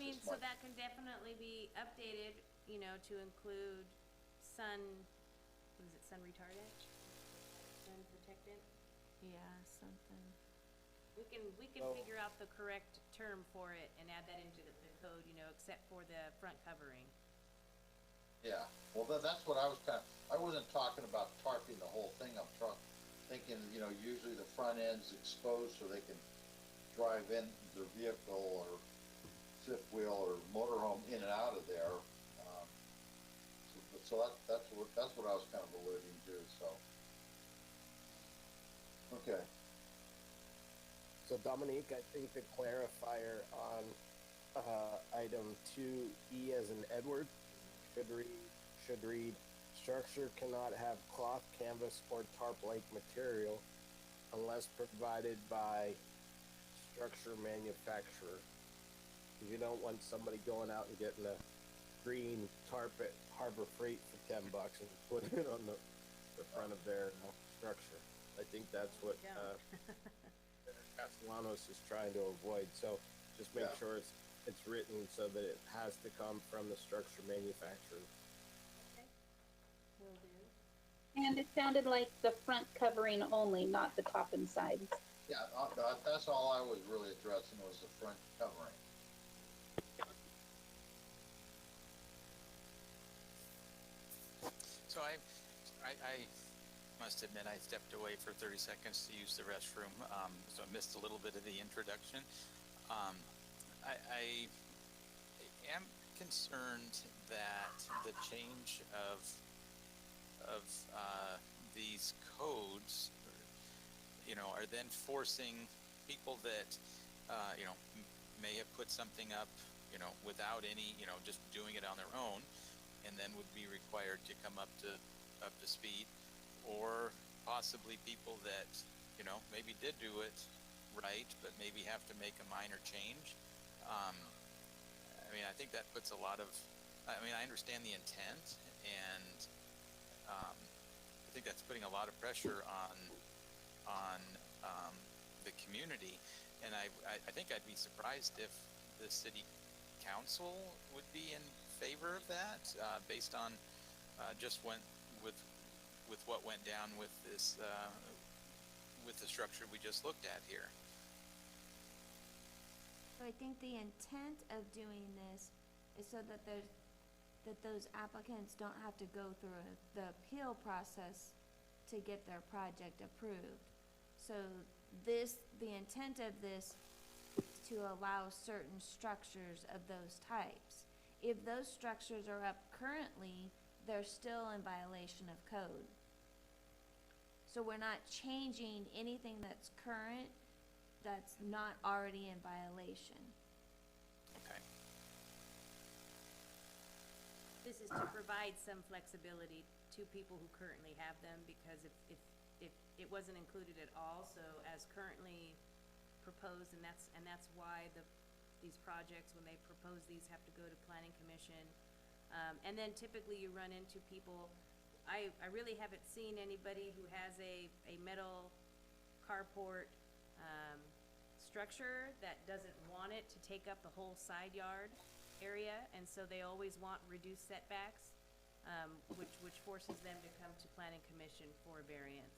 mean, just so my, that can definitely be updated, you know, to include sun, what is it, sun retardant? Sun protectant? Yeah, something. We can So- figure out the correct term for it and add that into the code, you know, except for the front covering. yeah, well, that's what I was I wasn't talking about tarping the whole thing, I'm thinking, you know, usually the front end's exposed so they can drive in their vehicle or fifth wheel or motorhome in and out of there. So that's what I was kind of alluding to, so. Okay. So Dominique, I think the clarifier on item 2E as in Edward should read structure cannot have cloth, canvas, or tarp-like material unless provided by structure manufacturer. Because you don't want somebody going out and getting a green tarp at Harbor Freight for $10 and putting it on the front of their structure. I think that's what Castellanos is trying to avoid. So just make Yeah. sure it's written so that it has to come from the structure manufacturer. Okay. Will do. And it sounded like the front covering only, not the top and sides. Yeah, that's all I was really addressing was the front covering. So I must admit I stepped away for 30 seconds to use the restroom, so I missed a little bit of the introduction. I am concerned that the change of these codes, you know, are then forcing people that, you know, may have put something up, you know, without any, you know, just doing it on their own, and then would be required to come up to speed, or possibly people that, you know, maybe did do it right, but maybe have to make a minor change. I mean, I think that puts a lot of, I mean, I understand the intent, and I think that's putting a lot of pressure on the community, and I think I'd be surprised if the city council would be in favor of that, based on just with what went down with this with the structure we just looked at here. So I think the intent of doing this is so that those applicants don't have to go through the appeal process to get their project approved. So the intent of this is to allow certain structures of those types. If those structures are up currently, they're still in violation of code. So we're not changing anything that's current that's not already in violation. Okay. This is to provide some flexibility to people who currently have them, because if it wasn't included at all, so as currently proposed, and that's why these projects, when they propose these, have to go to planning commission. And then typically you run into people, I really haven't seen anybody who has a metal carport structure that doesn't want it to take up the whole side yard area, and so they always want reduced setbacks, which forces them to come to planning commission for a variance.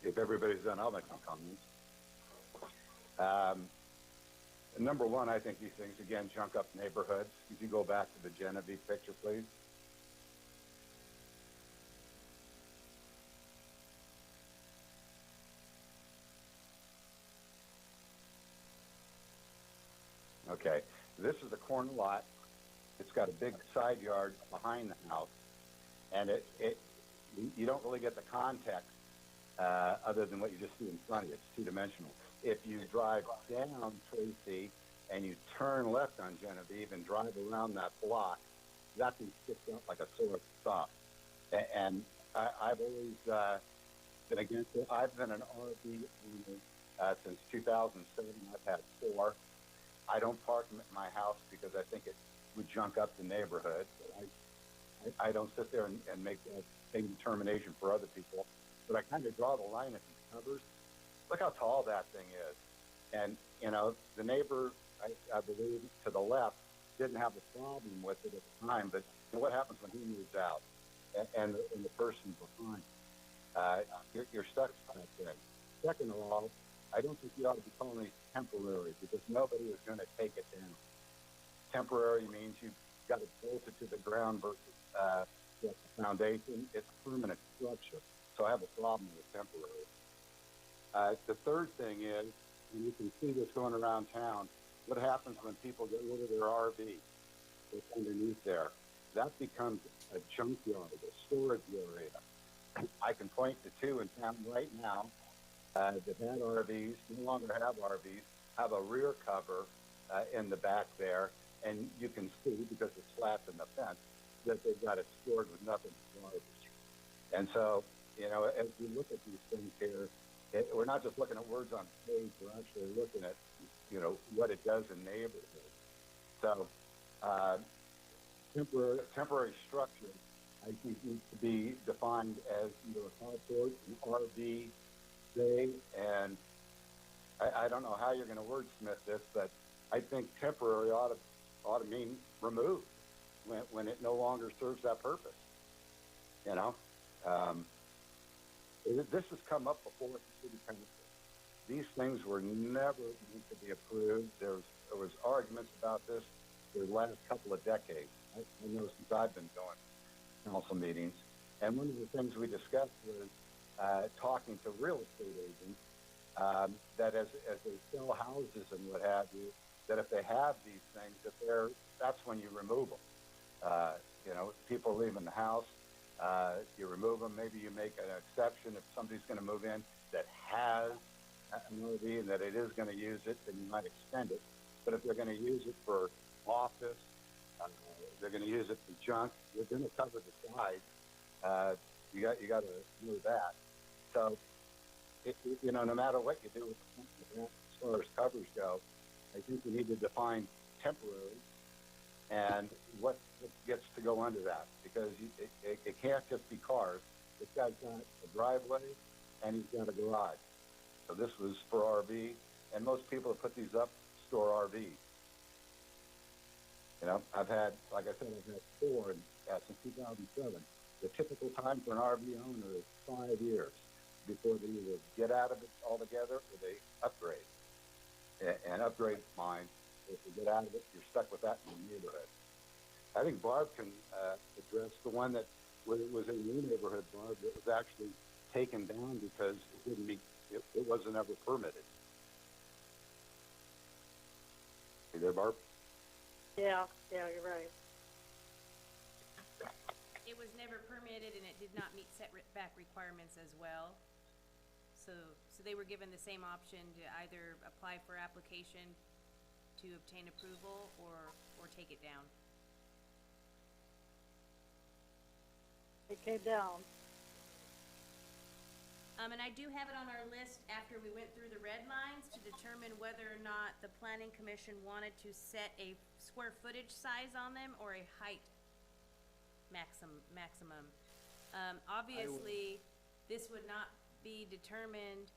If everybody's done, I'll make some comments. Number one, I think these things, again, junk up neighborhoods. If you go back to the Genevieve picture, please. Okay, this is the corner lot. It's got a big side yard behind the house, and you don't really get the context other than what you just see in front of you. It's two-dimensional. If you drive down Tracy and you turn left on Genevieve and drive around that block, that thing sticks out like a sore thumb. And I've always been against it. I've been an RV owner since 2007. I've had 4. I don't park them at my house because I think it would junk up the neighborhood. I don't sit there and make that same determination for other people. but I kind of draw the line at these covers. Look how tall that thing is. And, you know, the neighbor, I believe, to the left didn't have a problem with it at the time, but you know, what happens when he moves out and the person behind? You're stuck with that thing. Second of all, I don't think you ought to be calling these temporary because nobody is going to take it down. Temporary means you've got to bolt it to the ground versus the foundation. It's a permanent structure, so I have a problem with temporary. The third thing is, and you can see this going around town, what happens when people get rid of their RV that's underneath there? That becomes a junkyard, a storage area. I can point to two in town right now that had RVs, no longer have RVs, have a rear cover in the back there, and you can see, because it's flat in the fence, that they've got it stored with nothing but garbage. And so, you know, as we look at these things here, we're not just looking at words on page, we're actually looking at, you know, what it does in neighborhoods. So, temporary structure, I think, needs to be defined as either a carport, an RV, say, and I don't know how you're going to wordsmith this, but I think temporary ought to mean removed when it no longer serves that purpose. You know, this has come up before at the city council. These things were never meant to be approved. There was arguments about this for the last couple of decades. I know since I've been going to council meetings, and one of the things we discussed was talking to real estate agents that as they sell houses and what have you, that if they have these things, that's when you remove them. You know, people leaving the house, you remove them. Maybe you make an exception if somebody's going to move in that has an RV and that it is going to use it, then you might extend it. But if they're going to use it for office, they're going to use it for junk, you're going to cover the sides. You got to know that. So, you know, no matter what you do with the as far as covers go, I think you need to define temporary and what gets to go under that, because it can't just be cars. This guy's got a driveway and he's got a garage. So this was for RV, and most people that put these up store RVs. You know, I've had, like I said, I've had 4 since 2007. The typical time for an RV owner is 5 years before they either get out of it altogether or they upgrade. And upgrade mine, if you get out of it, you're stuck with that in the neighborhood. I think Barb can address the one that was in your neighborhood, Barb, that was actually taken down because it didn't meet, it wasn't ever permitted. You there, Barb? Yeah, you're right. It was never permitted and it did not meet setback requirements as well. So they were given the same option to either apply for application to obtain approval or take it down. It came down. And I do have it on our list after we went through the red lines to determine whether or not the planning commission wanted to set a square footage size on them or a height maximum. Obviously, this would not be determined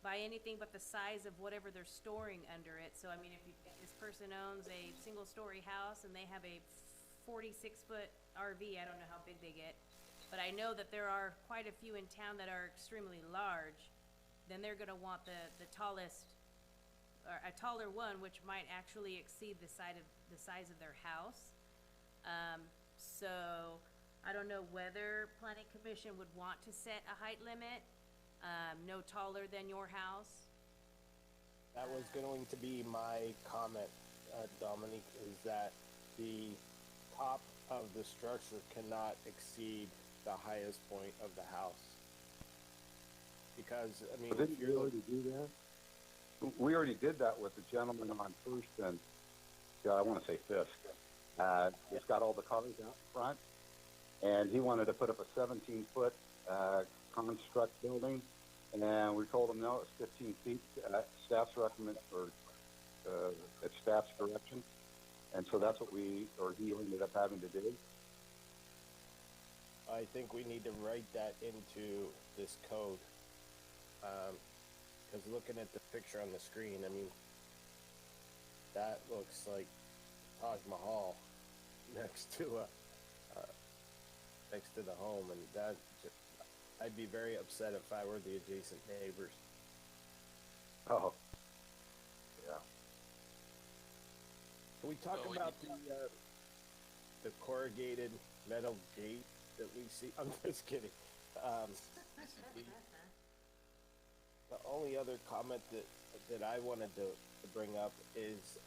by anything but the size of whatever they're storing under it. So, I mean, if this person owns a single-story house and they have a 46-foot RV, I don't know how big they get, but I know that there are quite a few in town that are extremely large, then they're gonna want the tallest, or a taller one, which might actually exceed the size of their house. So, I don't know whether planning commission would want to set a height limit, no taller than your house. That was going to be my comment, Dominique, is that the top of the structure cannot exceed the highest point of the house. Because, I mean, Didn't you already do that? We already did that with the gentleman on First and, yeah, I want to say Fisk. It's got all the cars out front, and he wanted to put up a 17-foot construct building, and we told him no, it's 15 feet. Staff's recommend, or at staff's direction, and so that's what he ended up having to do. I think we need to write that into this code. Because looking at the picture on the screen, I mean, that looks like Taj Mahal next to next to the home, and that I'd be very upset if I were the adjacent neighbors. Oh, yeah. Can we talk Oh, about the corrugated metal gate that we see? I'm just kidding. The only other comment that I wanted to bring up is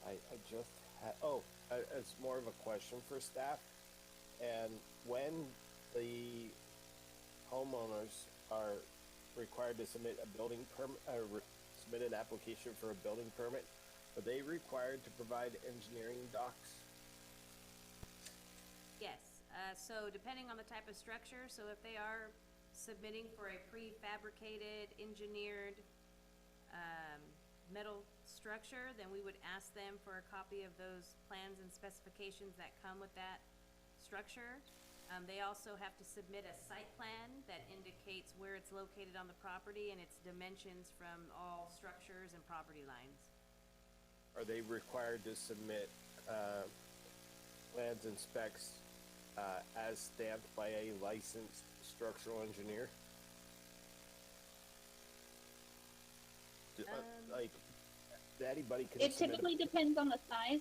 I just had, it's more of a question for staff. And when the homeowners are required to submit a building permit, submit an application for a building permit, are they required to provide engineering docs? Yes, so depending on the type of structure, so if they are submitting for a prefabricated, engineered, metal structure, then we would ask them for a copy of those plans and specifications that come with that structure. They also have to submit a site plan that indicates where it's located on the property and its dimensions from all structures and property lines. Are they required to submit plans and specs as stamped by a licensed structural engineer? Like, anybody can It submit typically depends on the size.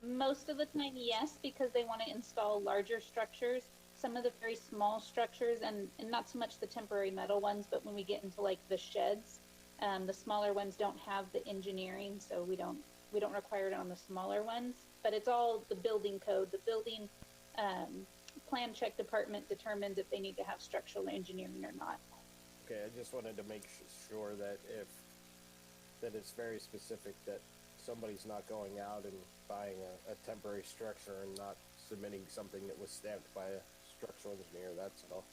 Most of the time, yes, because they want to install larger structures. Some of the very small structures, and not so much the temporary metal ones, but when we get into like the sheds, the smaller ones don't have the engineering, so we don't require it on the smaller ones. But it's all the building code. The building plan check department determines if they need to have structural engineering or not. Okay, I just wanted to make sure that that it's very specific, that somebody's not going out and buying a temporary structure and not submitting something that was stamped by a structural engineer. That's all.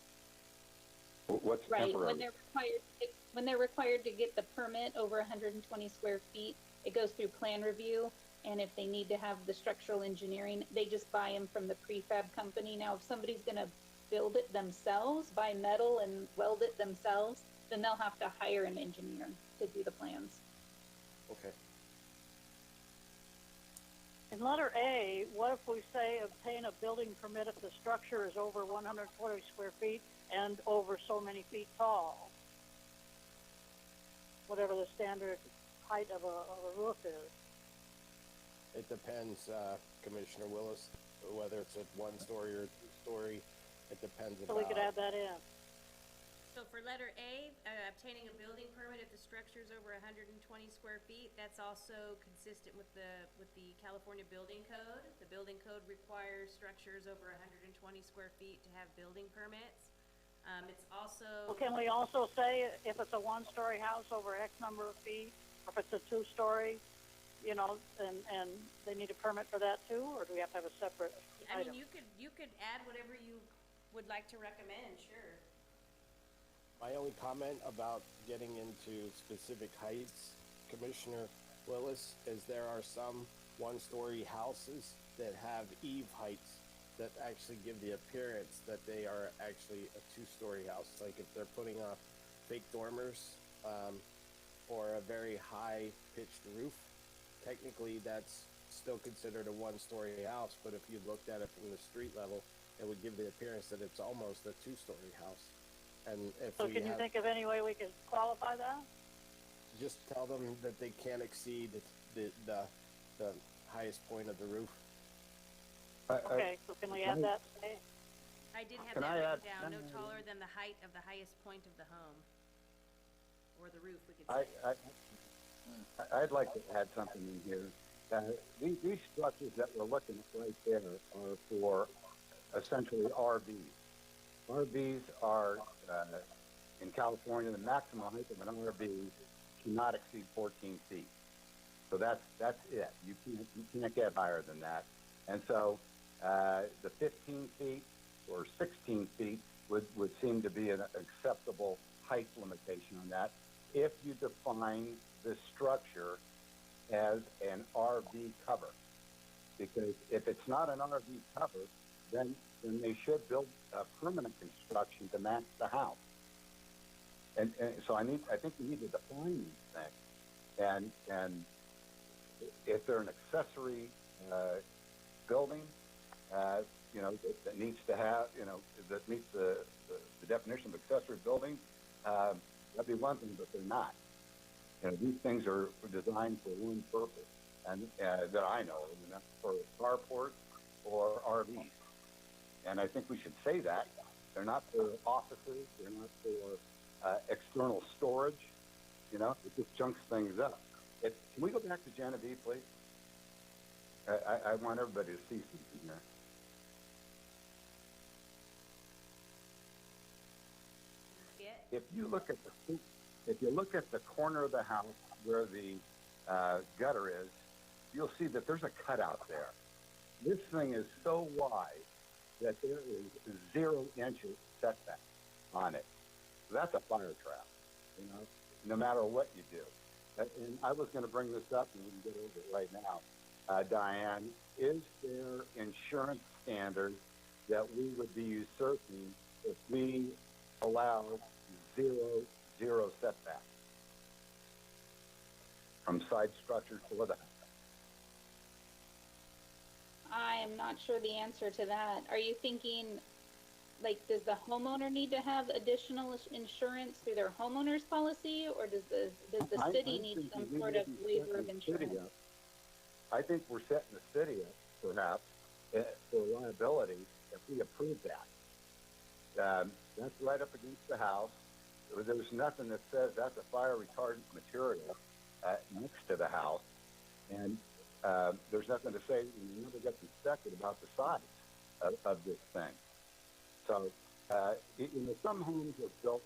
What's Right, temporary? when they're required to get the permit over 120 square feet, it goes through plan review, and if they need to have the structural engineering, they just buy them from the prefab company. Now, if somebody's gonna build it themselves, buy metal and weld it themselves, then they'll have to hire an engineer to do the plans. Okay. In letter A, what if we say obtain a building permit if the structure is over 120 square feet and over so many feet tall? Whatever the standard height of a roof is. It depends, Commissioner Willis, whether it's a 1-story or 2-story. It depends So we could add that in. So for letter A, obtaining a building permit if the structure is over 120 square feet, that's also consistent with the California Building Code. The building code requires structures over 120 square feet to have building permits. It's also. Well, can we also say if it's a 1-story house over X number of feet, or if it's a 2-story, you know, and they need a permit for that too, or do we have to have a separate item? I mean, you could add whatever you would like to recommend, sure. My only comment about getting into specific heights, Commissioner Willis, is there are some 1-story houses that have eave heights that actually give the appearance that they are actually a 2-story house. Like if they're putting up fake dormers or a very high pitched roof, technically that's still considered a 1-story house, but if you looked at it from the street level, it would give the appearance that it's almost a 2-story house. And if So can you think of any way we could qualify that? just tell them that they can't exceed the highest point of the roof. Okay, so can we add that today? I did have Can that I written add- down, no taller than the height of the highest point of the home. Or the roof, we could say. I'd like to add something in here. These structures that we're looking at right there are for essentially RVs. RVs are, in California, the maximum height of an RV cannot exceed 14 feet. So that's it. You can't get higher than that. And so the 15 feet or 16 feet would seem to be an acceptable height limitation on that if you define this structure as an RV cover. because if it's not an RV cover, then they should build permanent construction to match the house. And so I think we need to define these things. And if they're an accessory building, that needs to have, that meets the definition of accessory building, that'd be one thing, but they're not. These things are designed for one purpose, and that I know, and that's for carports or RVs. And I think we should say that. They're not for offices. They're not for external storage. It just chunks things up. Can we go back to Genevieve, please? I want everybody to see something here. If you look at the corner of the house where the gutter is, you'll see that there's a cutout there. This thing is so wide that there is 0 inches setback on it. So that's a fire trap, no matter what you do. And I was going to bring this up, and we can get over it right now. Diane, is there insurance standards that we would be usurping if we allow zero setback from side structures to the house? I am not sure the answer to that. Are you thinking, does the homeowner need to have additional insurance through their homeowner's policy, or does the city need some sort of waiver of insurance? I think we're setting the city up, perhaps, for liability if we approve that. That's right up against the house. There's nothing that says that's a fire retardant material next to the house, and there's nothing to say you never get inspected about the size of this thing. So, some homes are built,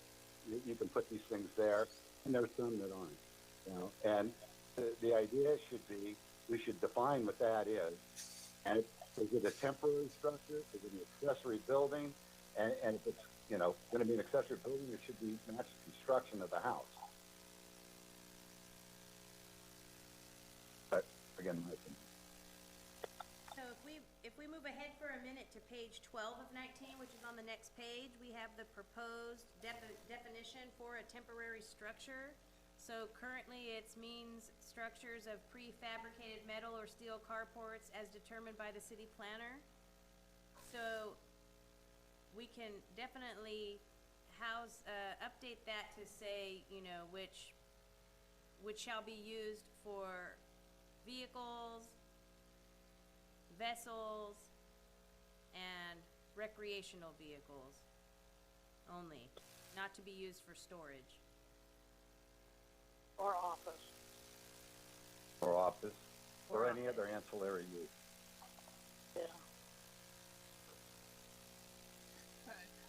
you can put these things there, and there's some that aren't. And the idea should be, we should define what that is. And is it a temporary structure? Is it an accessory building? And if it's, going to be an accessory building, it should be match the construction of the house. But again, my opinion. So if we move ahead for a minute to page 12 of 19, which is on the next page, we have the proposed definition for a temporary structure. So currently it means structures of prefabricated metal or steel carports as determined by the city planner. So we can definitely update that to say, which shall be used for vehicles, vessels, and recreational vehicles only, not to be used for storage. Or office. Or any other ancillary use. Yeah.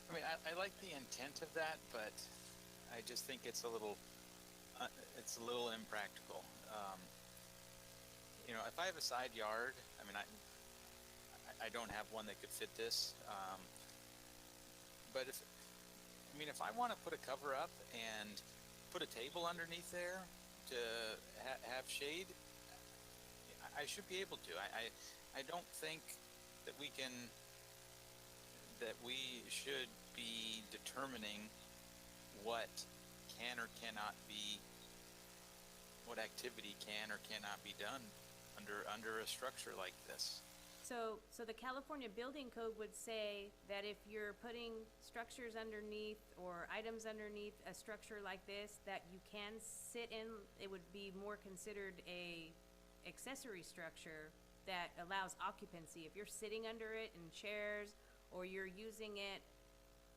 I mean, I like the intent of that, but I just think it's a little impractical. If I have a side yard, I mean, I don't have one that could fit this. But if I want to put a cover up and put a table underneath there to have shade, I should be able to. I don't think that we should be determining what can or cannot be, what activity can or cannot be done under a structure like this. So the California Building Code would say that if you're putting structures underneath or items underneath a structure like this that you can sit in, it would be more considered a accessory structure that allows occupancy. If you're sitting under it in chairs or you're using it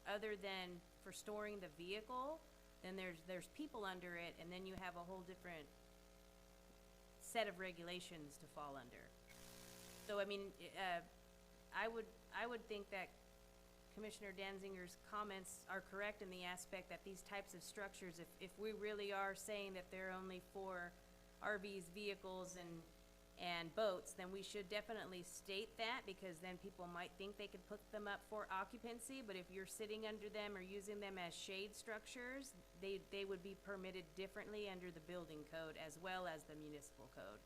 other than for storing the vehicle, then there's people under it, and then you have a whole different set of regulations to fall under. So, I mean, I would think that Commissioner Danzinger's comments are correct in the aspect that these types of structures, if we really are saying that they're only for RVs, vehicles, and boats, then we should definitely state that, because then people might think they could put them up for occupancy. But if you're sitting under them or using them as shade structures, they would be permitted differently under the building code as well as the municipal code.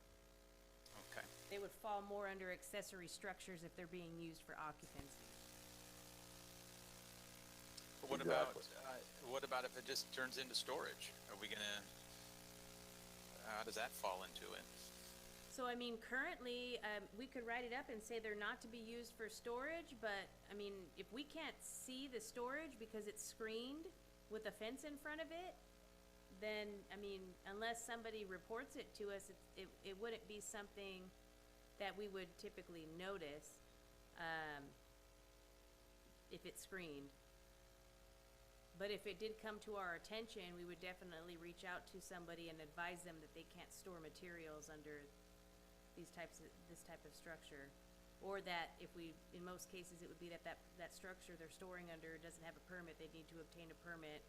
Okay. They would fall more under accessory structures if they're being used for occupancy. But what about if it just turns into storage? Are we gonna, how does that fall into it? So, I mean, currently, we could write it up and say they're not to be used for storage, but, I mean, if we can't see the storage because it's screened with a fence in front of it, then, I mean, unless somebody reports it to us, it wouldn't be something that we would typically notice, if it's screened. But if it did come to our attention, we would definitely reach out to somebody and advise them that they can't store materials under this type of structure. Or that if we, in most cases, it would be that structure they're storing under doesn't have a permit, they'd need to obtain a permit,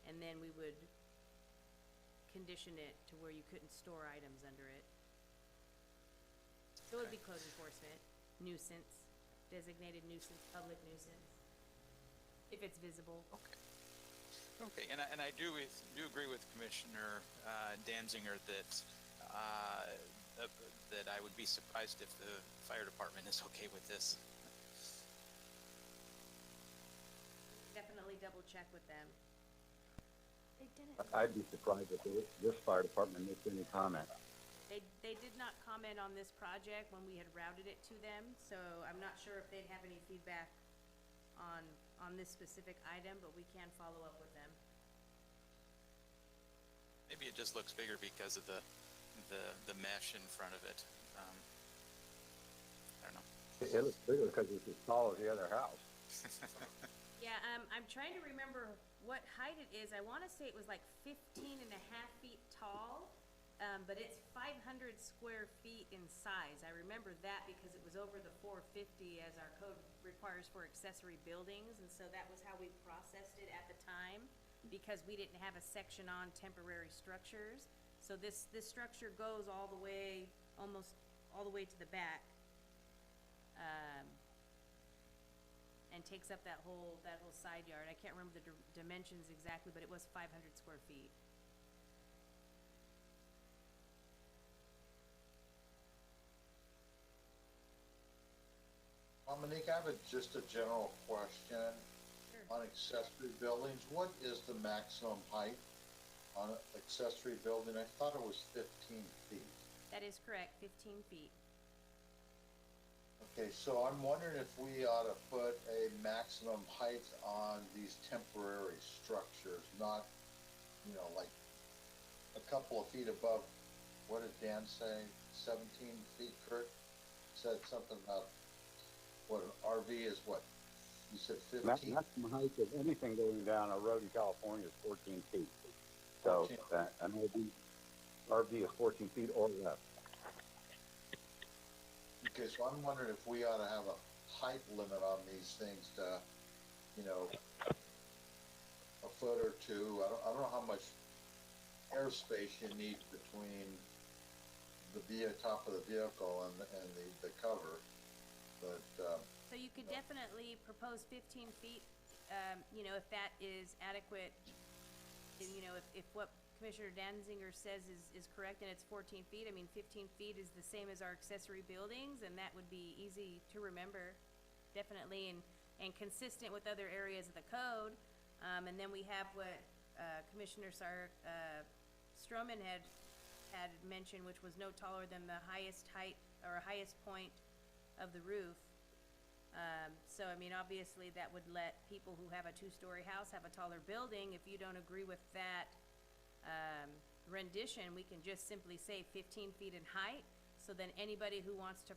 and then we would condition it to where you couldn't store items under it. So it would be code enforcement, nuisance, designated nuisance, public nuisance, if it's visible. Okay. Okay, and I do agree with Commissioner Danziger that that I would be surprised if the fire department is okay with this. Definitely double check with them. They didn't. I'd be surprised if this fire department makes any comment. They did not comment on this project when we had routed it to them, so I'm not sure if they'd have any feedback on this specific item, but we can follow up with them. Maybe it just looks bigger because of the mesh in front of it. I don't know. It looks bigger because it's as tall as the other house. Yeah, I'm trying to remember what height it is. I want to say it was like 15 and a half feet tall, but it's 500 square feet in size. I remember that because it was over the 450 as our code requires for accessory buildings, and so that was how we processed it at the time, because we didn't have a section on temporary structures. So this structure goes all the way, almost all the way to the back, and takes up that whole side yard. I can't remember the dimensions exactly, but it was 500 square feet. Dominique, I have just a general question. Sure. On accessory buildings, what is the maximum height on an accessory building? I thought it was 15 feet. That is correct, 15 feet. Okay, so I'm wondering if we ought to put a maximum height on these temporary structures, not, like a couple of feet above, what did Dan say, 17 feet, Kurt? Said something about, what, an RV is what? You said 15? Maximum height of anything going down a road in California is 14 feet. So 14. An RV is 14 feet or less. Okay, so I'm wondering if we ought to have a height limit on these things to, a foot or two. I don't know how much airspace you need between the top of the vehicle and the cover, but, So you could definitely propose 15 feet, if that is adequate, if what Commissioner Danziger says is correct and it's 14 feet, I mean, 15 feet is the same as our accessory buildings, and that would be easy to remember, definitely, and consistent with other areas of the code. And then we have what Commissioner Stroman had mentioned, which was no taller than the highest height or highest point of the roof. So, I mean, obviously, that would let people who have a two-story house have a taller building. If you don't agree with that rendition, we can just simply say 15 feet in height, so then anybody who wants to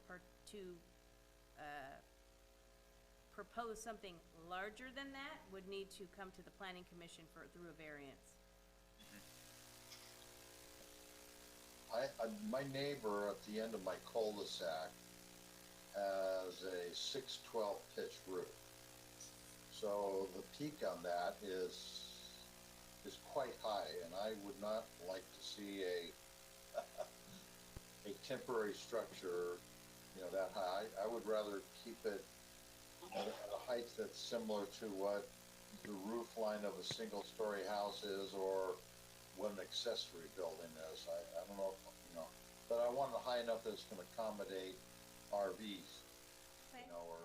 propose something larger than that would need to come to the Planning Commission through a variance. my neighbor at the end of my cul-de-sac has a 612 pitch roof. So the peak on that is quite high, and I would not like to see a temporary structure, that high. I would rather keep it at a height that's similar to what the roof line of a single-story house is, or what an accessory building is. I don't know, but I want it high enough that it's gonna accommodate RVs, Okay. you know, or,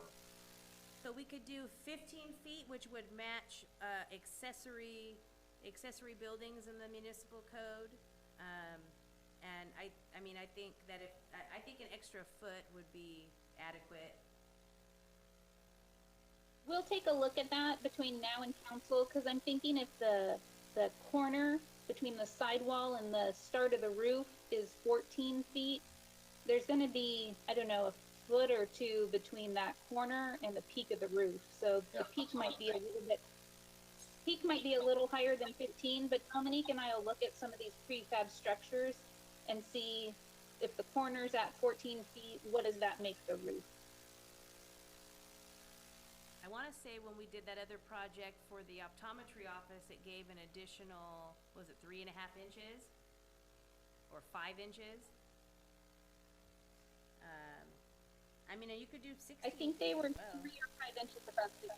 So we could do 15 feet, which would match, accessory buildings in the municipal code. And I mean, I think that I think an extra foot would be adequate. We'll take a look at that between now and council, because I'm thinking if the corner between the sidewall and the start of the roof is 14 feet, there's going to be, I don't know, a foot or two between that corner and the peak of the roof. So Yeah. the peak might be a little higher than 15, but Dominique and I will look at some of these prefab structures and see if the corner's at 14 feet, what does that make the roof? I want to say when we did that other project for the optometry office, it gave an additional, was it 3.5 inches? Or 5 inches? I mean, you could do 16. I think they were as well. 3 or 5 inches above 15.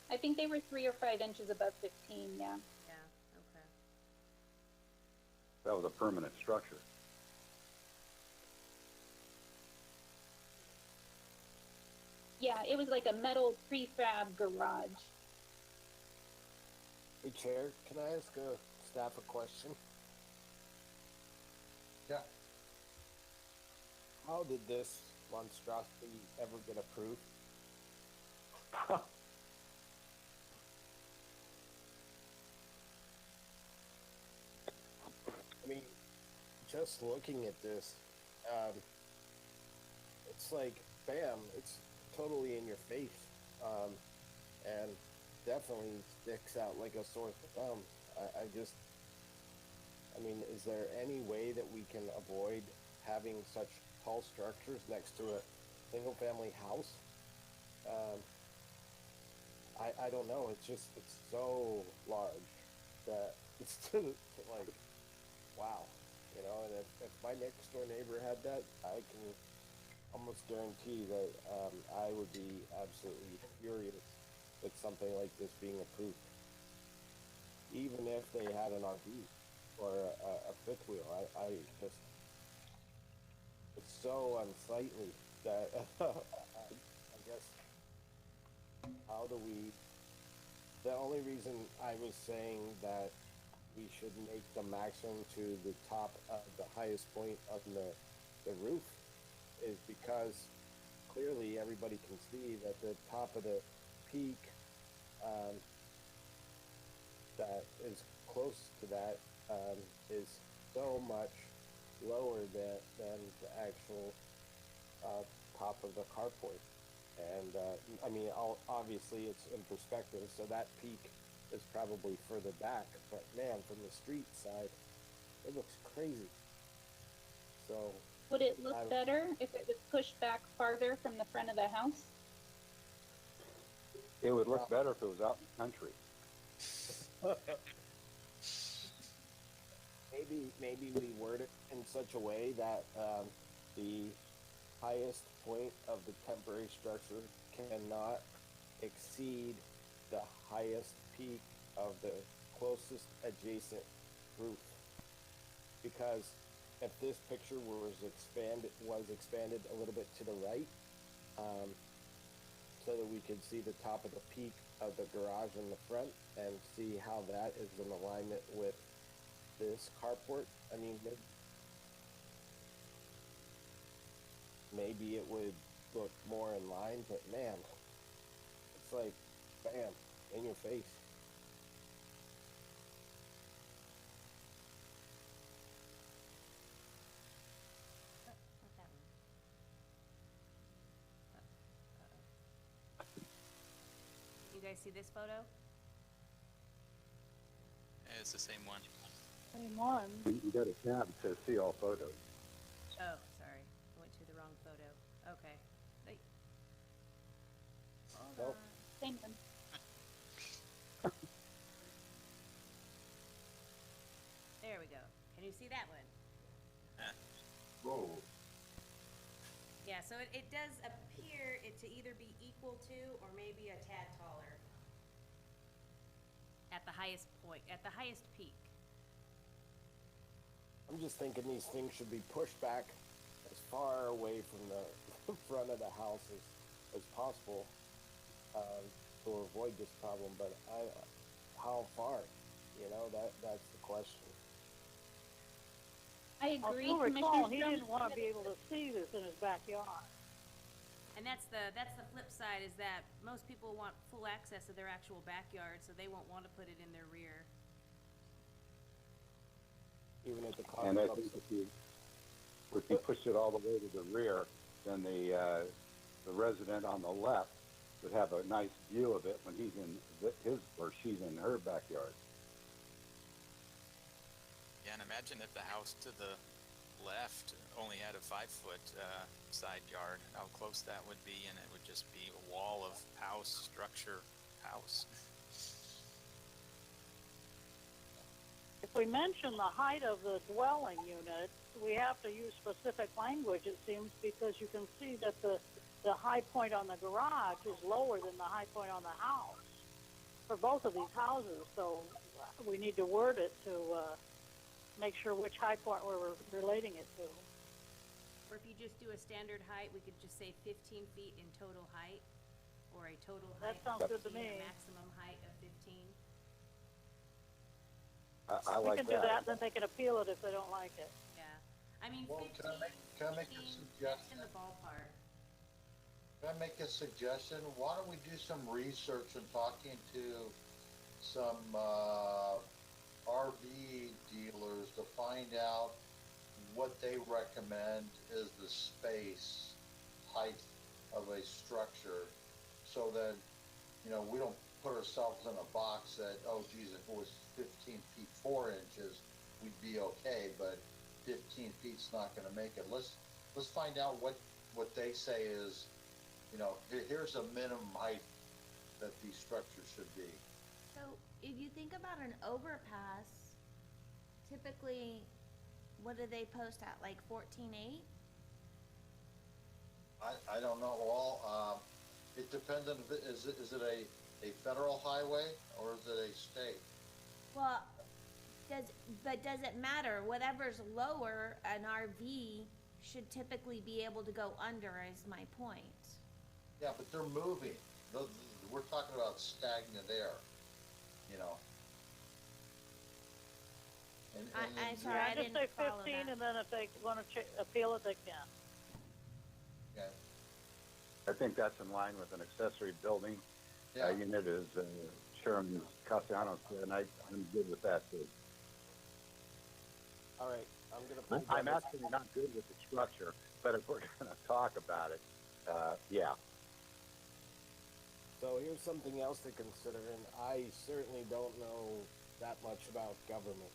I think they were 3 or 5 inches above 15, yeah. Yeah, okay. That was a permanent structure. Yeah, it was like a metal prefab garage. Hey, Chair, can I ask staff a question? yeah. How did this monstrosity ever get approved? I mean, just looking at this, it's like, bam, it's totally in your face, and definitely sticks out like a sore thumb. I mean, is there any way that we can avoid having such tall structures next to a single-family house? I don't know. It's so large that it's like, wow, you know. And if my next door neighbor had that, I can almost guarantee that I would be absolutely furious with something like this being approved, even if they had an RV or a fifth wheel. I just, it's so unsightly that I guess, how do we, the only reason I was saying that we should make the maximum to the top of the highest point of the roof is because clearly everybody can see that the top of the peak that is close to that is so much lower than the actual top of the carport. And I mean, obviously it's in perspective, so that peak is probably further back, but man, from the street side, it looks crazy. So Would it look better if it was pushed back farther from the front of the house? It would look better if it was out in the country. Maybe we word it in such a way that the highest point of the temporary structure cannot exceed the highest peak of the closest adjacent roof. Because if this picture was expanded a little bit to the right, so that we could see the top of the peak of the garage in the front and see how that is in alignment with this carport. I mean, maybe it would look more in line, but man, it's like, bam, in your face. Not that one. You guys see this photo? It's the same one. Same one. You got a tab to see all photos. Oh, sorry. I went to the wrong photo. Okay. Hold Nope. on. Same one. There we go. Can you see that one? Whoa. Yeah, so it does appear it to either be equal to or maybe a tad taller at the highest point, at the highest peak. I'm just thinking these things should be pushed back far away from the front of the house as possible to avoid this problem. But how far? You know, that's the question. I agree, I'll Commissioner recall, he Stone. didn't want to be able to see this in his backyard. And that's the flip side, is that most people want full access to their actual backyard, so they won't want to put it in their rear. Even at the cost And I of think if you push it all the way to the rear, then the resident on the left would have a nice view of it when he's in his or she's in her backyard. Yeah, and imagine if the house to the left only had a 5-foot side yard, how close that would be, and it would just be a wall of house, structure, house. If we mention the height of the dwelling unit, we have to use specific language, it seems, because you can see that the high point on the garage is lower than the high point on the house for both of these houses. So we need to word it to make sure which high point we're relating it to. Or if you just do a standard height, we could just say 15 feet in total height, or a total height That sounds of good to 15, me. a maximum height of 15. I We like can do that, then they can appeal it if they don't like it. Yeah. I mean, Well, 15, can I make a 15, that's in suggestion? the ballpark. Can I make a suggestion? Why don't we do some research and talking to some RV dealers to find out what they recommend is the space height of a structure, so that, you know, we don't put ourselves in a box that, oh geez, if it was 15 feet 4 inches, we'd be okay, but 15 feet's not going to make it. Let's find out what they say is, you know, here's a minimum height that these structures should be. So if you think about an overpass, typically, what do they post at, like 14.8? I don't know. Well, it depends on if is it a federal highway or is it a state? Well, does it matter? Whatever's lower, an RV should typically be able to go under, is my point. Yeah, but they're moving. We're talking about stagnant air, you know. I'm sorry, I Just didn't say follow 15, that. and then if they want to appeal it, they can. Okay. I think that's in line with an accessory building Yeah. unit, as Chairman Castellanos said, and I'm good with that too. All right, I'm gonna put I'm actually not good with the structure, but if we're going to talk about it, yeah. So here's something else to consider, and I certainly don't know that much about government,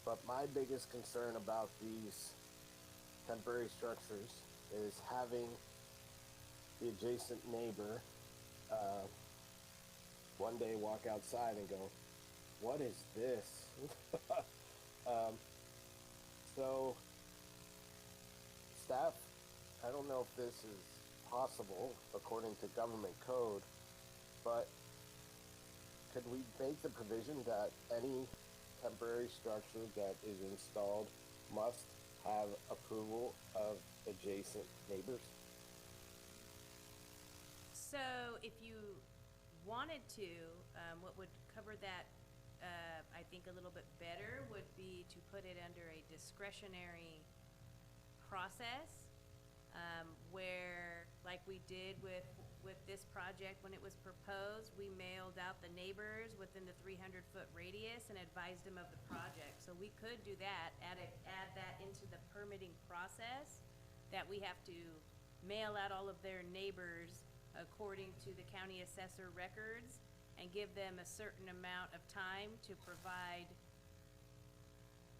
but my biggest concern about these temporary structures is having the adjacent neighbor one day walk outside and go, what is this? So staff, I don't know if this is possible according to government code, but could we make the provision that any temporary structure that is installed must have approval of adjacent neighbors? So if you wanted to, what would cover that, I think a little bit better would be to put it under a discretionary process, where, like we did with this project when it was proposed, we mailed out the neighbors within the 300-foot radius and advised them of the project. So we could do that, add that into the permitting process, that we have to mail out all of their neighbors according to the county assessor records, and give them a certain amount of time to provide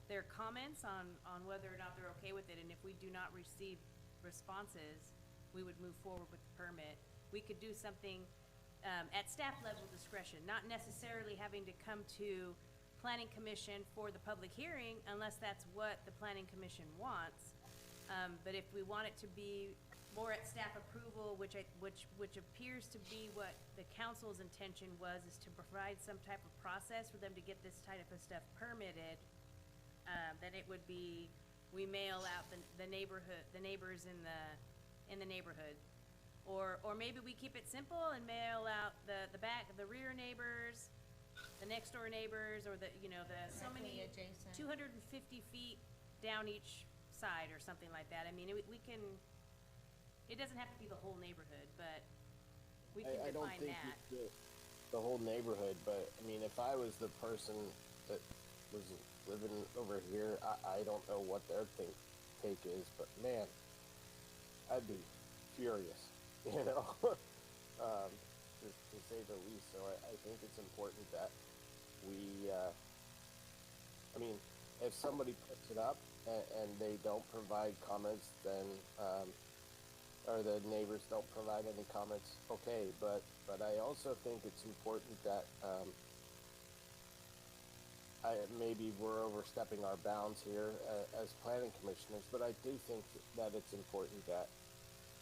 their comments on whether or not they're okay with it. And if we do not receive responses, we would move forward with the permit. We could do something at staff level discretion, not necessarily having to come to planning commission for the public hearing unless that's what the planning commission wants. But if we want it to be more at staff approval, which appears to be what the council's intention was, is to provide some type of process for them to get this type of stuff permitted, then it would be we mail out the neighbors in the neighborhood. Or maybe we keep it simple and mail out the rear neighbors, the next door neighbors, or so many, adjacent. 250 feet down each side or something like that. I mean, we can, it doesn't have to be the whole neighborhood, but we can I don't define think that. you do the whole neighborhood, but I mean, if I was the person that was living over here, I don't know what their take is, but man, I'd be furious, to say the least. So I think it's important that we, I mean, if somebody puts it up and they don't provide comments, then, or the neighbors don't provide any comments, okay, but I also think it's important that, maybe we're overstepping our bounds here as planning commissioners, but I do think that it's important that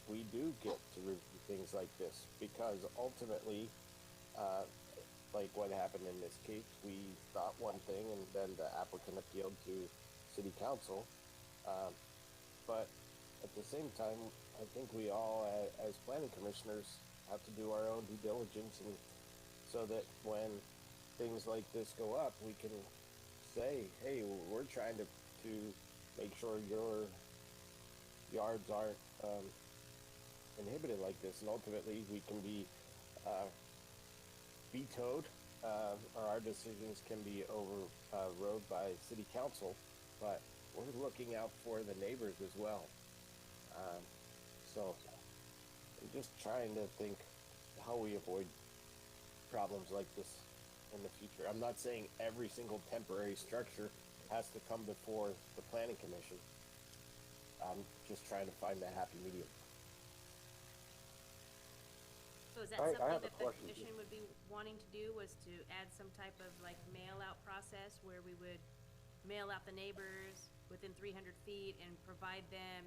we do get to review things like this, because ultimately, like what happened in this case, we thought one thing and then the applicant appealed to city council. But at the same time, I think we all, as planning commissioners, have to do our own due diligence, and so that when things like this go up, we can say, hey, we're trying to make sure your yards aren't inhibited like this, and ultimately we can be vetoed, or our decisions can be overrode by city council, but we're looking out for the neighbors as well. So I'm just trying to think how we avoid problems like this in the future. I'm not saying every single temporary structure has to come before the planning commission. I'm just trying to find the happy medium. So is that I something have a that the question. commission would be wanting to do, was to add some type of like mail-out process where we would mail out the neighbors within 300 feet and provide them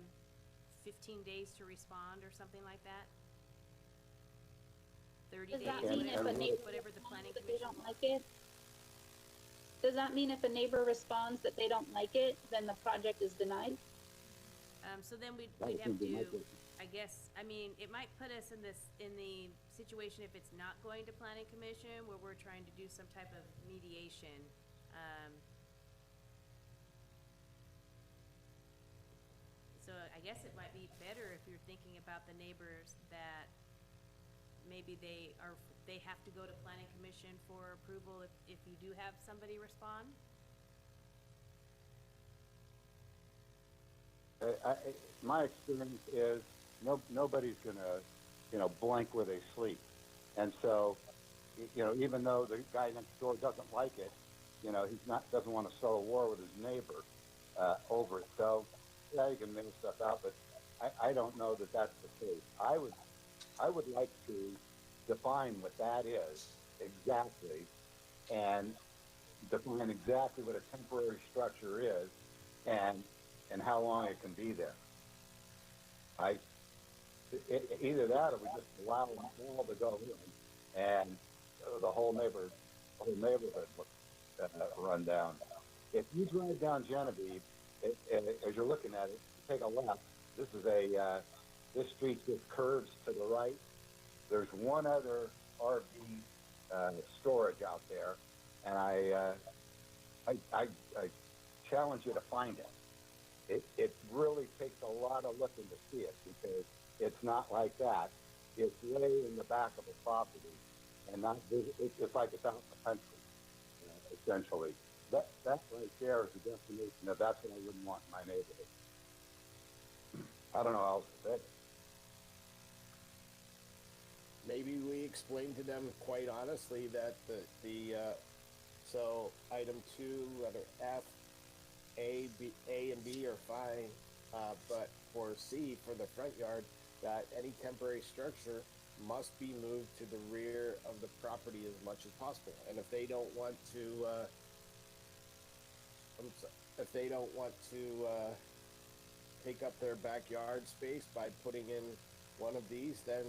15 days to respond or something like that? 30 Does days, that mean if a neighbor whatever the planning responds that they commission. don't like it? Does that mean if a neighbor responds that they don't like it, then the project is denied? So then we'd That have would be my to, question. I guess, I mean, it might put us in the situation if it's not going to planning commission, where we're trying to do some type of mediation. So I guess it might be better if you're thinking about the neighbors that maybe they have to go to planning commission for approval if you do have somebody respond. My experience is nobody's gonna, blink where they sleep. And so, even though the guy next door doesn't like it, doesn't want to start a war with his neighbor, over it. So, yeah, you can make stuff out, but I don't know that that's the case. I would like to define what that is exactly, and define exactly what a temporary structure is, and how long it can be there. Either that, or we just allow them all to go in, and the whole neighborhood run down. If you drive down Genevieve, as you're looking at it, you take a left. This street just curves to the right. There's one other RV storage out there, and I challenge you to find it. It really takes a lot of looking to see it, because it's not like that. It's way in the back of the property, and it's just like it's out in the country, essentially. That right there is the destination of that's what I wouldn't want in my neighborhood. I don't know how else to say it. Maybe we explain to them quite honestly that so item 2, letter F, A and B are fine, but for C, for the front yard, that any temporary structure must be moved to the rear of the property as much as possible. And if they don't want to, take up their backyard space by putting in one of these, then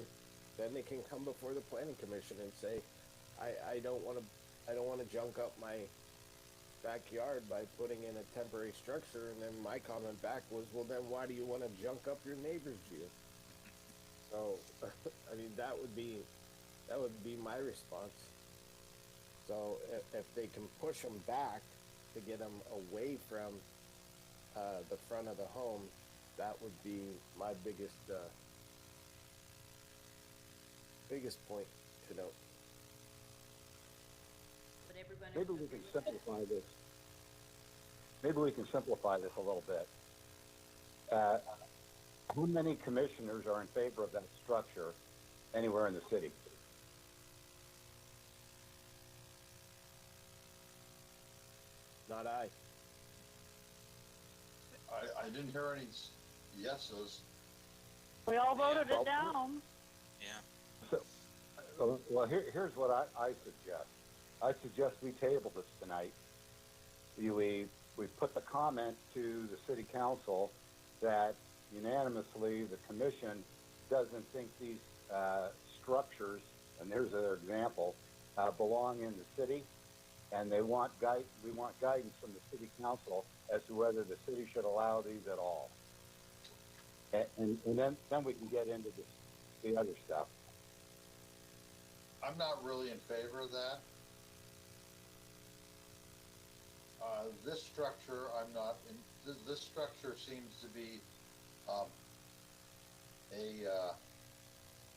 they can come before the planning commission and say, I don't want to junk up my backyard by putting in a temporary structure, and then my comment back was, well, then why do you want to junk up your neighbor's view? So, I mean, that would be my response. So if they can push them back to get them away from the front of the home, that would be my biggest point to note. But everybody. Maybe we can simplify this. Maybe we can simplify this a little bit. How many commissioners are in favor of that structure anywhere in the city? Not I. I didn't hear any yeses. We all voted Yeah. it down. Yeah. So, well, here's what I suggest. I suggest we table this tonight. We put the comment to the city council that unanimously the commission doesn't think these structures, and there's an example, belong in the city, and we want guidance from the city council as to whether the city should allow these at all. And then we can get into the other stuff. I'm not really in favor of that. This structure, I'm not in. This structure seems to be a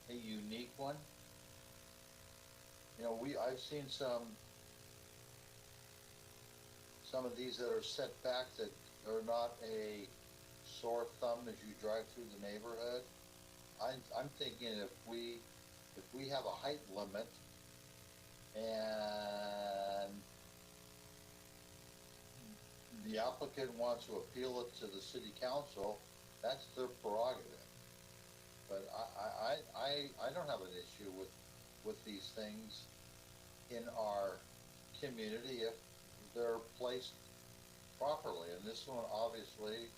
unique one. You know, I've seen some of these that are set back that are not a sore thumb as you drive through the neighborhood. I'm thinking if we have a height limit and the applicant wants to appeal it to the city council, that's their prerogative. But I don't have an issue with these things in our community if they're placed properly, and this one obviously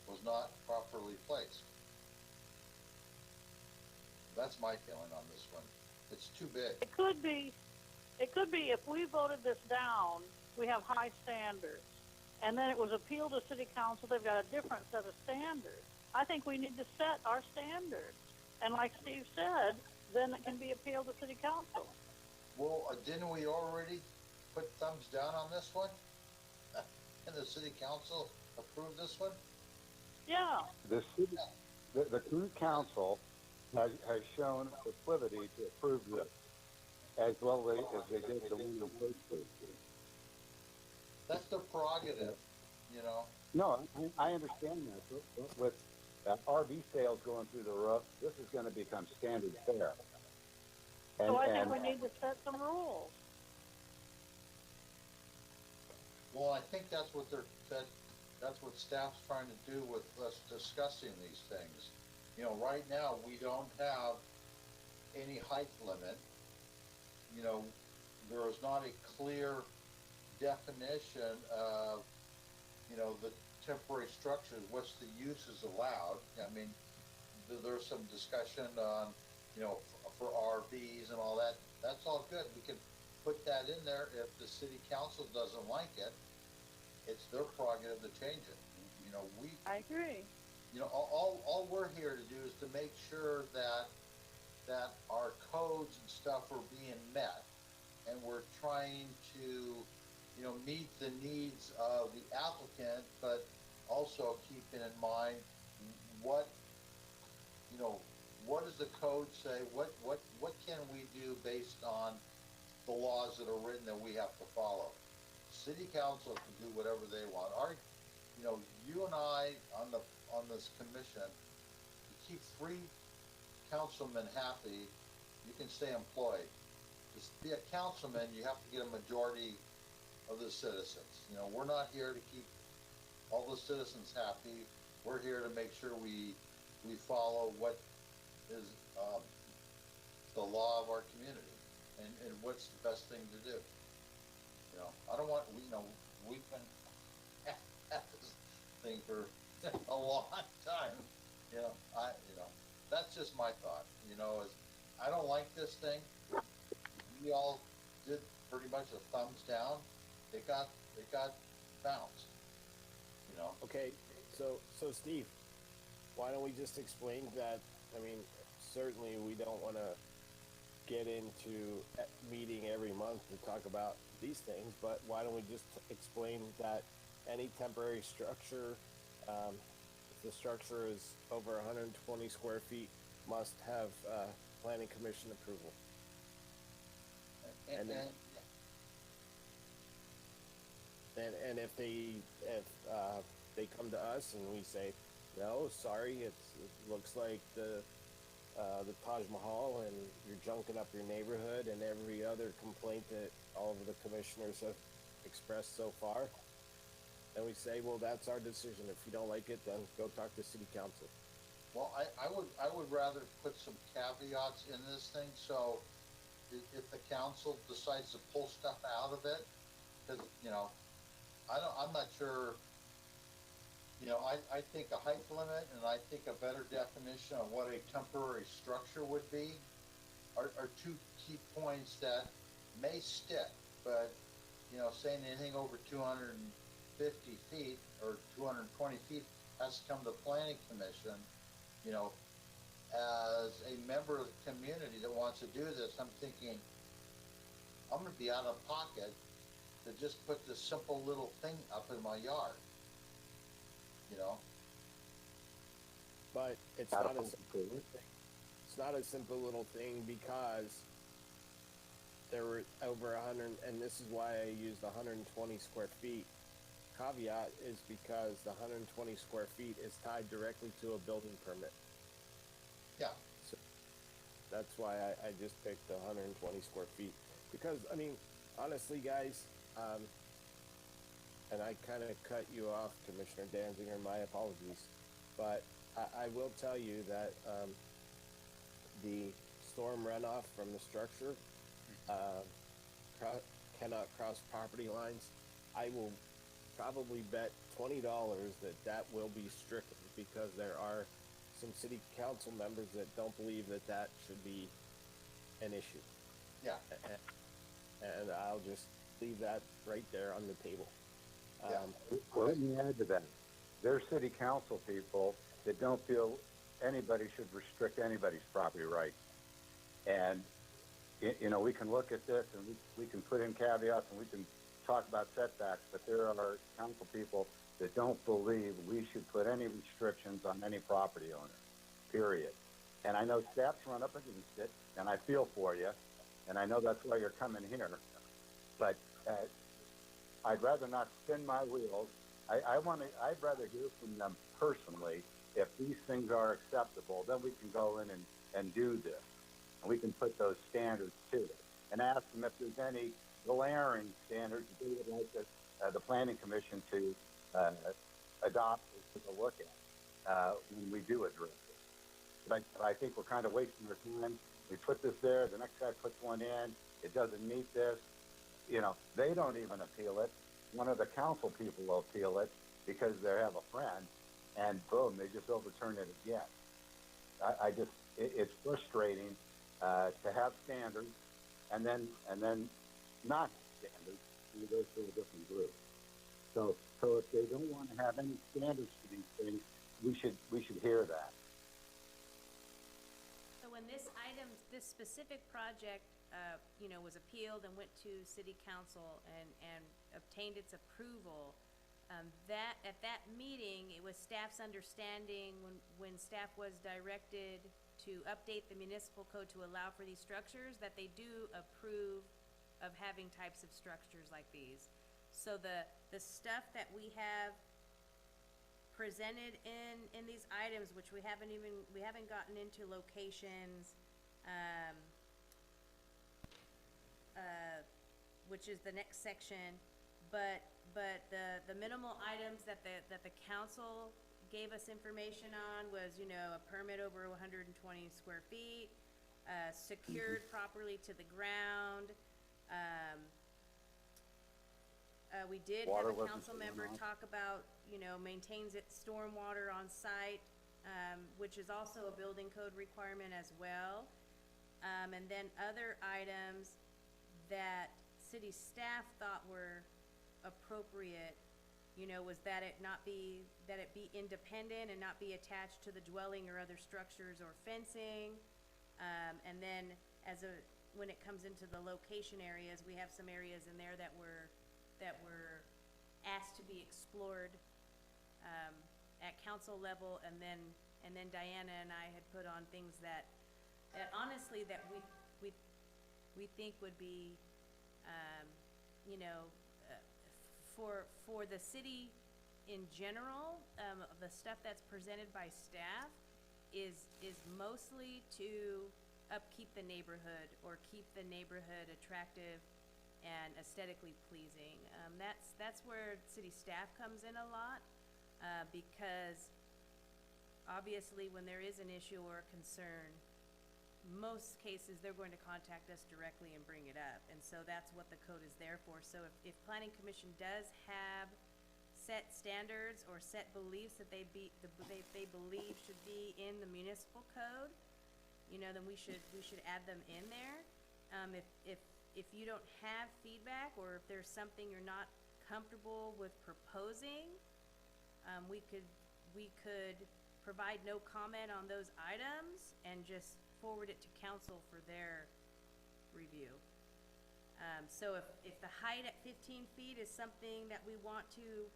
was not properly placed. That's my feeling on this one. It's too big. It could be if we voted this down, we have high standards. And then it was appealed to city council, they've got a different set of standards. I think we need to set our standards. And like Steve said, then it can be appealed to city council. Well, didn't we already put thumbs down on this one? And the city council approved this one? Yeah. The city, the city council has shown proclivity to approve this, as well as they did the William Place Street. That's their prerogative, you know? No, I understand that. But with RV sales going through the roof, this is going to become standard fare. So I think we need to set some rules. Well, I think that's what that's what staff's trying to do with us discussing these things. You know, right now we don't have any height limit. You know, there is not a clear definition of, you know, the temporary structures, what's the uses allowed. I mean, there's some discussion on, you know, for RVs and all that. That's all good. We can put that in there. If the city council doesn't like it, it's their prerogative to change it. You know, I agree. You know, all we're here to do is to make sure that our codes and stuff are being met, and we're trying to, you know, meet the needs of the applicant, but also keeping in mind what, you know, what does the code say? What can we do based on the laws that are written that we have to follow? City council can do whatever they want. You know, you and I on this commission, to keep 3 councilmen happy, you can stay employed. To be a councilman, you have to get a majority of the citizens. You know, we're not here to keep all the citizens happy. We're here to make sure we follow what is the law of our community and what's the best thing to do. You know, I don't want, you know, we've been at this thing for a long time. You know, that's just my thought. You know, is I don't like this thing. We all did pretty much a thumbs down. It got It got bounced, you know? Okay, so Steve, why don't we just explain that? I mean, certainly we don't want to get into a meeting every month to talk about these things, but why don't we just explain that any temporary structure, if the structure is over 120 square feet, must have planning commission approval. And if they come to us and we say, no, sorry, it looks like the Taj Mahal, and you're junking up your neighborhood, and every other complaint that all of the commissioners have expressed so far, then we say, well, that's our decision. If you don't like it, then go talk to city council. Well, I would rather put some caveats in this thing, so if the council decides to pull stuff out of it, because, you know, I'm not sure, you know, I think a height limit and I think a better definition of what a temporary structure would be are two key points that may stick, but, you know, saying anything over 250 feet or 220 feet has to come to the planning commission. You know, as a member of the community that wants to do this, I'm thinking, I'm going to be out of pocket to just put this simple little thing up in my yard, you know? But it's not a simple little thing. It's not a simple little thing because there were over 100, and this is why I used 120 square feet. Caveat is because the 120 square feet is tied directly to a building permit. Yeah. So that's why I just picked the 120 square feet. Because, I mean, honestly, guys, and I kind of cut you off, Commissioner Danziger, my apologies, but I will tell you that the storm runoff from the structure cannot cross property lines. I will probably bet $20 that will be stricken, because there are some city council members that don't believe that should be an issue. Yeah. And I'll just leave that right there on the table. Yeah. Well, let me add to that. There's city council people that don't feel anybody should restrict anybody's property rights. And, you know, we can look at this and we can put in caveats and we can talk about setbacks, but there are council people that don't believe we should put any restrictions on any property owner, period. And I know staff's run up against it, and I feel for you, and I know that's why you're coming here, but I'd rather not spin my wheels. I'd rather hear from them personally. If these things are acceptable, then we can go in and do this, and we can put those standards to it, and ask them if there's any glaring standards that they would like the planning commission to adopt or take a look at when we do address this. But I think we're kind of wasting our time. We put this there, the next guy puts one in, it doesn't meet this. You know, they don't even appeal it. One of the council people will appeal it because they have a friend, and boom, they just overturn it again. It's frustrating to have standards and then not standards, you go to a different group. So if they don't want to have any standards for these things, we should hear that. So when this specific project, you know, was appealed and went to city council and obtained its approval, that at that meeting, it was staff's understanding when staff was directed to update the municipal code to allow for these structures, that they do approve of having types of structures like these. So the stuff that we have presented in these items, which we haven't gotten into locations, which is the next section, but the minimal items that the council gave us information on was, you know, a permit over 120 square feet, secured properly to the ground. We did have a council member talk about, you know, maintains its stormwater on site, which is also a building code requirement as well. And then other items that city staff thought were appropriate, was that it be independent and not be attached to the dwelling or other structures or fencing. And then when it comes into the location areas, we have some areas in there that were asked to be explored, at council level, and then Diana and I had put on things that honestly, that we think would be, for the city in general, the stuff that's presented by staff is mostly to upkeep the neighborhood or keep the neighborhood attractive and aesthetically pleasing. That's where city staff comes in a lot, because obviously when there is an issue or a concern, most cases they're going to contact us directly and bring it up, and so that's what the code is there for. So if planning commission does have set standards or set beliefs that they believe should be in the municipal code, then we should add them in there. If you don't have feedback, or if there's something you're not comfortable with proposing, we could provide no comment on those items and just forward it to council for their review. So if the height at 15 feet is something that we want to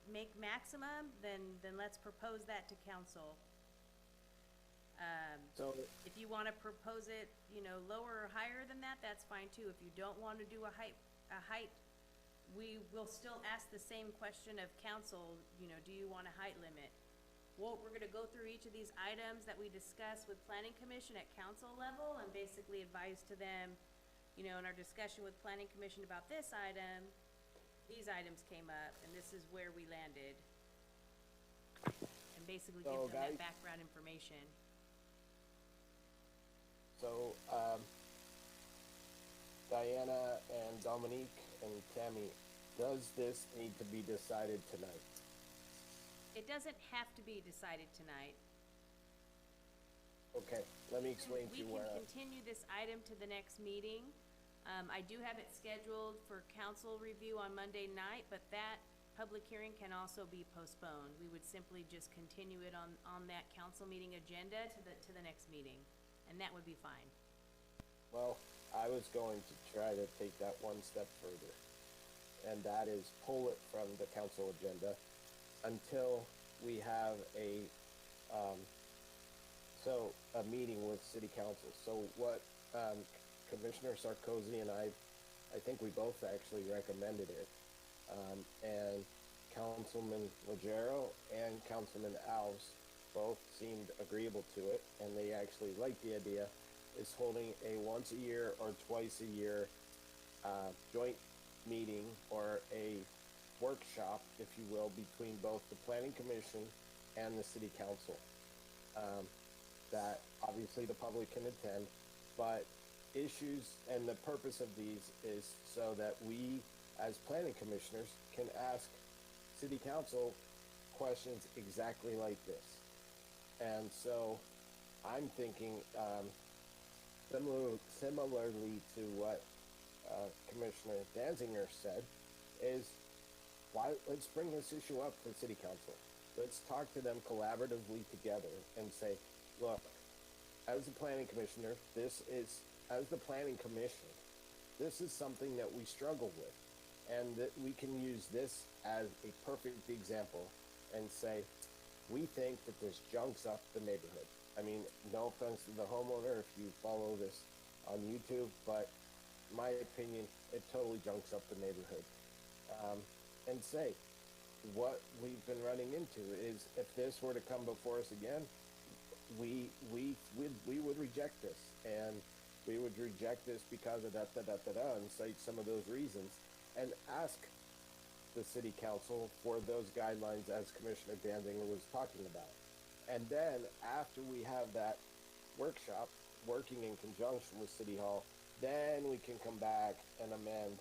make maximum, then let's propose that to council. So, If you want to propose it, lower or higher than that, that's fine too. If you don't want to do a height, we will still ask the same question of council, do you want a height limit? Well, we're gonna go through each of these items that we discuss with planning commission at council level and basically advise to them, in our discussion with planning commission about this item, these items came up and this is where we landed. And basically give them that background information. So, Diana and Dominique and Tammy, does this need to be decided tonight? It doesn't have to be decided tonight. Okay, let me explain to you We where. can continue this item to the next meeting. I do have it scheduled for council review on Monday night, but that public hearing can also be postponed. We would simply just continue it on that council meeting agenda to the next meeting, and that would be fine. Well, I was going to try to take that one step further, and that is pull it from the council agenda until we have a meeting with city council. So what Commissioner Sarkozy and I think we both actually recommended it, and Councilman Legero and Councilman Alves both seemed agreeable to it, and they actually liked the idea, is holding a once a year or twice a year joint meeting or a workshop, if you will, between both the planning commission and the city council, that obviously the public can attend, but issues, and the purpose of these is so that we as planning commissioners can ask city council questions exactly like this. And so I'm thinking similarly to what Commissioner Danziger said, is let's bring this issue up to city council. Let's talk to them collaboratively together and say, look, as the planning commissioner, as the planning commission, this is something that we struggle with, and that we can use this as a perfect example and say, we think that this junks up the neighborhood. I mean, no offense to the homeowner if you follow this on YouTube, but in my opinion, it totally junks up the neighborhood. And say, what we've been running into is, if this were to come before us again, we would reject this, and we would reject this because of and cite some of those reasons, and ask the city council for those guidelines as Commissioner Danziger was talking about. And then after we have that workshop working in conjunction with City Hall, then we can come back and amend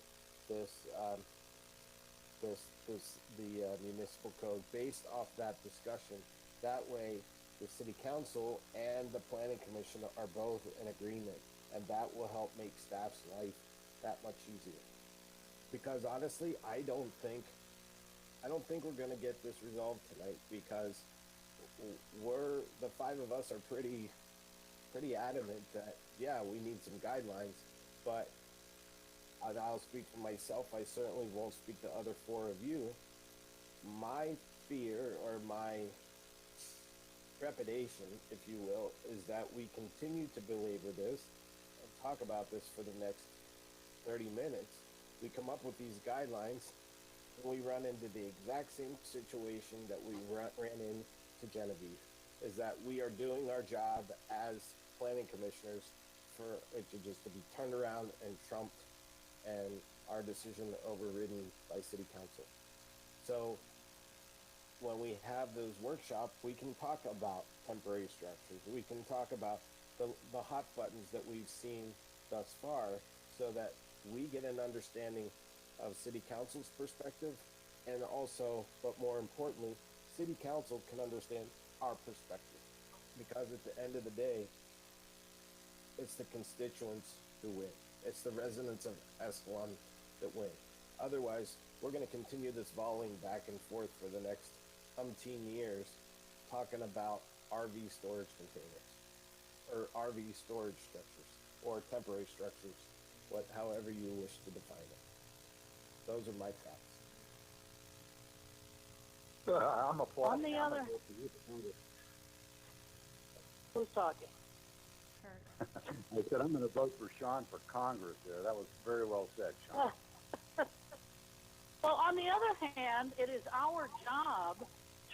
the municipal code based off that discussion. That way, the city council and the planning commission are both in agreement, and that will help make staff's life that much easier. because honestly, I don't think we're going to get this resolved tonight, because the five of us are pretty adamant that, yeah, we need some guidelines, but I'll speak for myself. I certainly won't speak to other four of you. My fear, or my trepidation, if you will, is that we continue to belabor this and talk about this for the next 30 minutes. We come up with these guidelines, and we run into the exact same situation that we ran into Genevieve, is that we are doing our job as planning commissioners for it to just to be turned around and trumped, and our decision overridden by city council. So when we have those workshops, we can talk about temporary structures. We can talk about the hot buttons that we've seen thus far, so that we get an understanding of city council's perspective, and also, but more importantly, city council can understand our perspective. Because at the end of the day, it's the constituents who win. It's the residents of Escalon that win. Otherwise, we're going to continue this volleying back and forth for the next umpteen years, talking about RV storage containers, or RV storage structures, or temporary structures, however you wish to define it. Those are my thoughts. I'm applauding. On the other, who's talking? Kurt. I said I'm going to vote for Sean for Congress there. That was very well said, Sean. Well, on the other hand, it is our job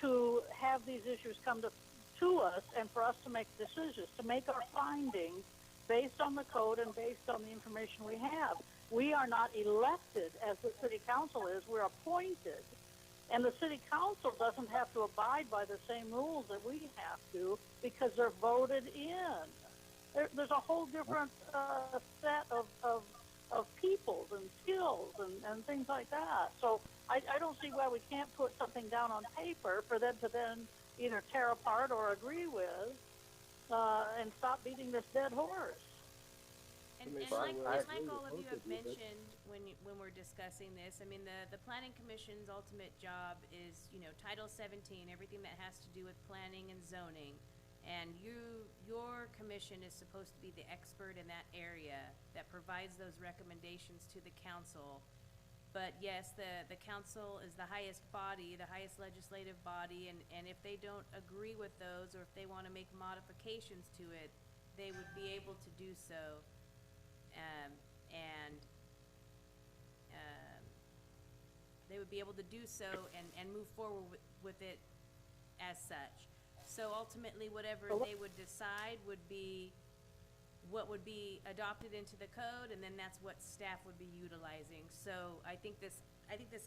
to have these issues come to us, and for us to make decisions, to make our findings based on the code and based on the information we have. We are not elected as the city council is. We're appointed. And the city council doesn't have to abide by the same rules that we have to, because they're voted in. There's a whole different set of peoples and skills and things like that. So I don't see why we can't put something down on paper for them to then either tear apart or agree with, and stop beating this dead horse. And like all of you have mentioned when we're discussing this, I mean, the planning commission's ultimate job is, Title 17, everything that has to do with planning and zoning. And your commission is supposed to be the expert in that area that provides those recommendations to the council. But yes, the council is the highest body, the highest legislative body, and if they don't agree with those, or if they want to make modifications to it, they would be able to do so. They would be able to do so and move forward with it as such. So ultimately, whatever they would decide would be what would be adopted into the code, and then that's what staff would be utilizing. So I think this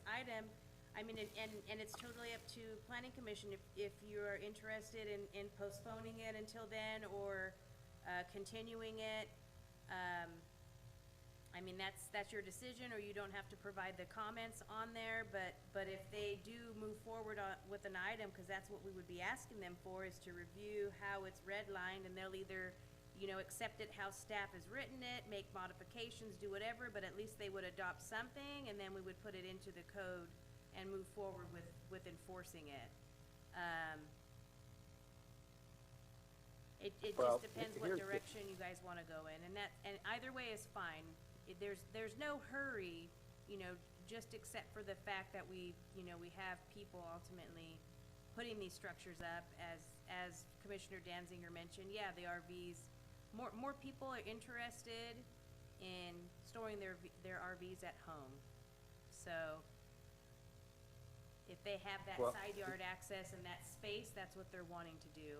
item, I mean, and it's totally up to planning commission if you're interested in postponing it until then, or continuing it. I mean, that's your decision, or you don't have to provide the comments on there, but if they do move forward with an item, because that's what we would be asking them for, is to review how it's redlined, and they'll either, accept it how staff has written it, make modifications, do whatever, but at least they would adopt something, and then we would put it into the code and move forward with enforcing it. It just depends what direction you guys want to go in, and either way is fine. There's no hurry, just except for the fact that we have people ultimately putting these structures up, as Commissioner Danziger mentioned. Yeah, the RVs, more people are interested in storing their RVs at home. So if they have that side yard access and that space, that's what they're wanting to do.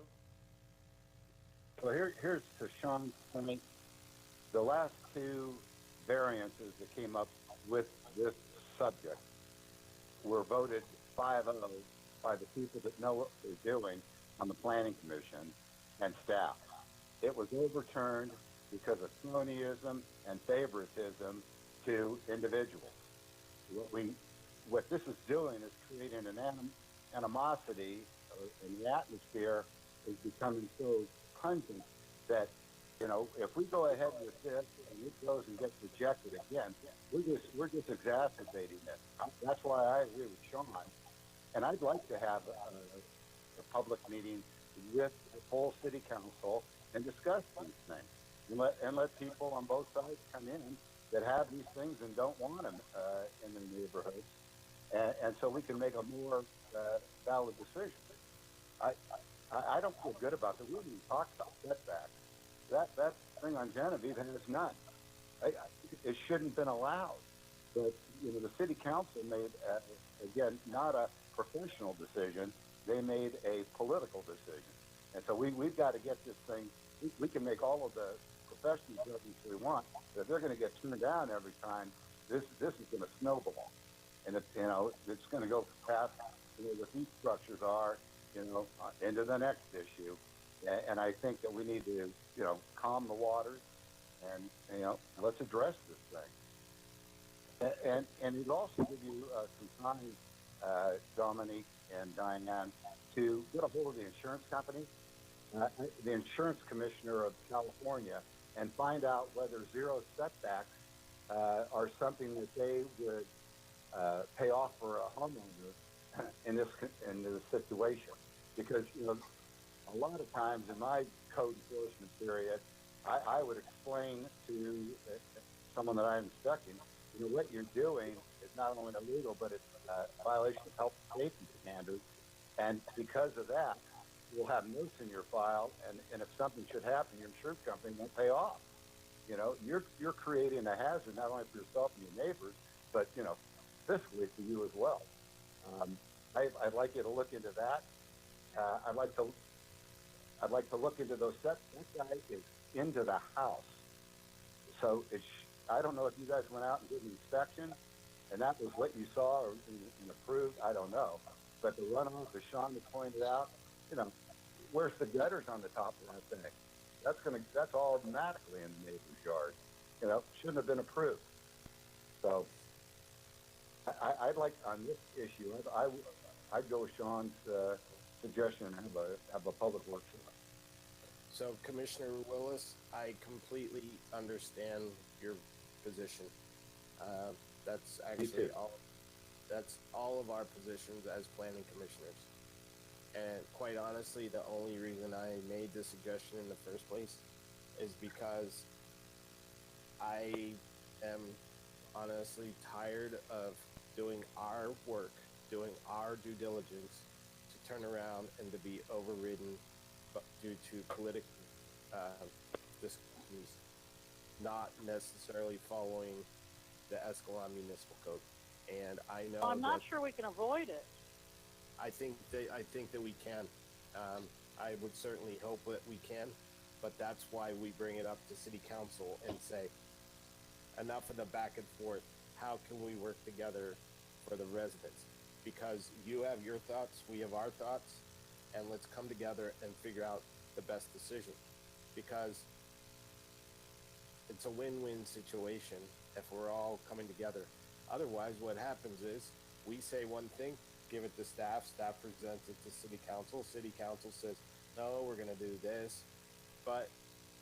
Well, here's to Sean's point. The last two variances that came up with this subject were voted 5-0 by the people that know what they're doing on the planning commission and staff. It was overturned because of cronyism and favoritism to individuals. What this is doing is creating an animosity, and the atmosphere is becoming so pungent that you know, if we go ahead with this and it goes and gets rejected again, we're just exacerbating it. That's why I agree with Sean. And I'd like to have a public meeting with the whole city council and discuss these things. And let people on both sides come in that have these things and don't want them in their neighborhoods. And so we can make a more valid decision. I don't feel good about that. We didn't talk about setbacks. That thing on Genevieve has none. It shouldn't have been allowed. But, you know, the city council made, again, not a professional decision. They made a political decision. And so we've got to get this thing, we can make all of the professional judgments we want, but if they're going to get turned down every time, this is going to snowball. And, it's going to go past, what these structures are, into the next issue. And I think that we need to, calm the waters and, let's address this thing. And it'd also give you some time, Dominique and Diane, to get a hold of the insurance company, the insurance commissioner of California, and find out whether zero setbacks are something that they would pay off for a homeowner in this situation. Because, a lot of times in my code enforcement period, I would explain to someone that I'm inspecting, what you're doing is not only illegal, but it's a violation of health and safety standards. And because of that, you'll have notes in your file, and if something should happen, your insurance company won't pay off. You're creating a hazard not only for yourself and your neighbors, but fiscally for you as well. I'd like you to look into that. I'd like to look into those sets. That guy is into the house, so I don't know if you guys went out and did an inspection, and that was what you saw and approved. I don't know, but the runoff, as Sean has pointed out, where's the gutters on the top of that thing? That's all automatically in the neighbor's yard. Shouldn't have been approved. So I'd like, on this issue, I'd go with Sean's suggestion and have a public workshop. So, Commissioner Willis, I completely understand your position. That's actually all of our positions as planning commissioners. And quite honestly, the only reason I made this suggestion in the first place is because I am honestly tired of doing our work, doing our due diligence, to turn around and to be overridden due to political discussions, not necessarily following the Escalon Municipal Code. And I know I'm not sure we can avoid it. I think that we can. I would certainly hope that we can, but that's why we bring it up to City Council and say, enough of the back and forth. How can we work together for the residents? Because you have your thoughts, we have our thoughts, and let's come together and figure out the best decision. Because it's a win-win situation if we're all coming together. Otherwise, what happens is we say one thing, give it to staff presents it to City Council says, no, we're going to do this. But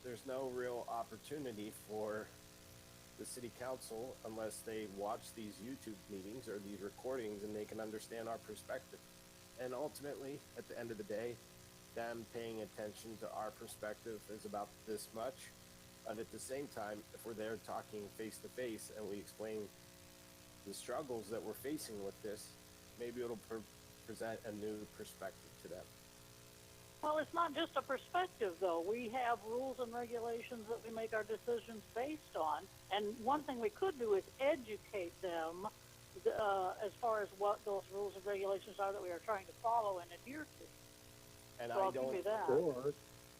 there's no real opportunity for the City Council unless they watch these YouTube meetings or these recordings and they can understand our perspective. And ultimately, at the end of the day, them paying attention to our perspective is about this much. But at the same time, if we're there talking face to face and we explain the struggles that we're facing with this, maybe it'll present a new perspective to them. Well, it's not just a perspective, though. We have rules and regulations that we make our decisions based on. And one thing we could do is educate them as far as what those rules and regulations are that we are trying to follow and adhere to. And so I'll give you that.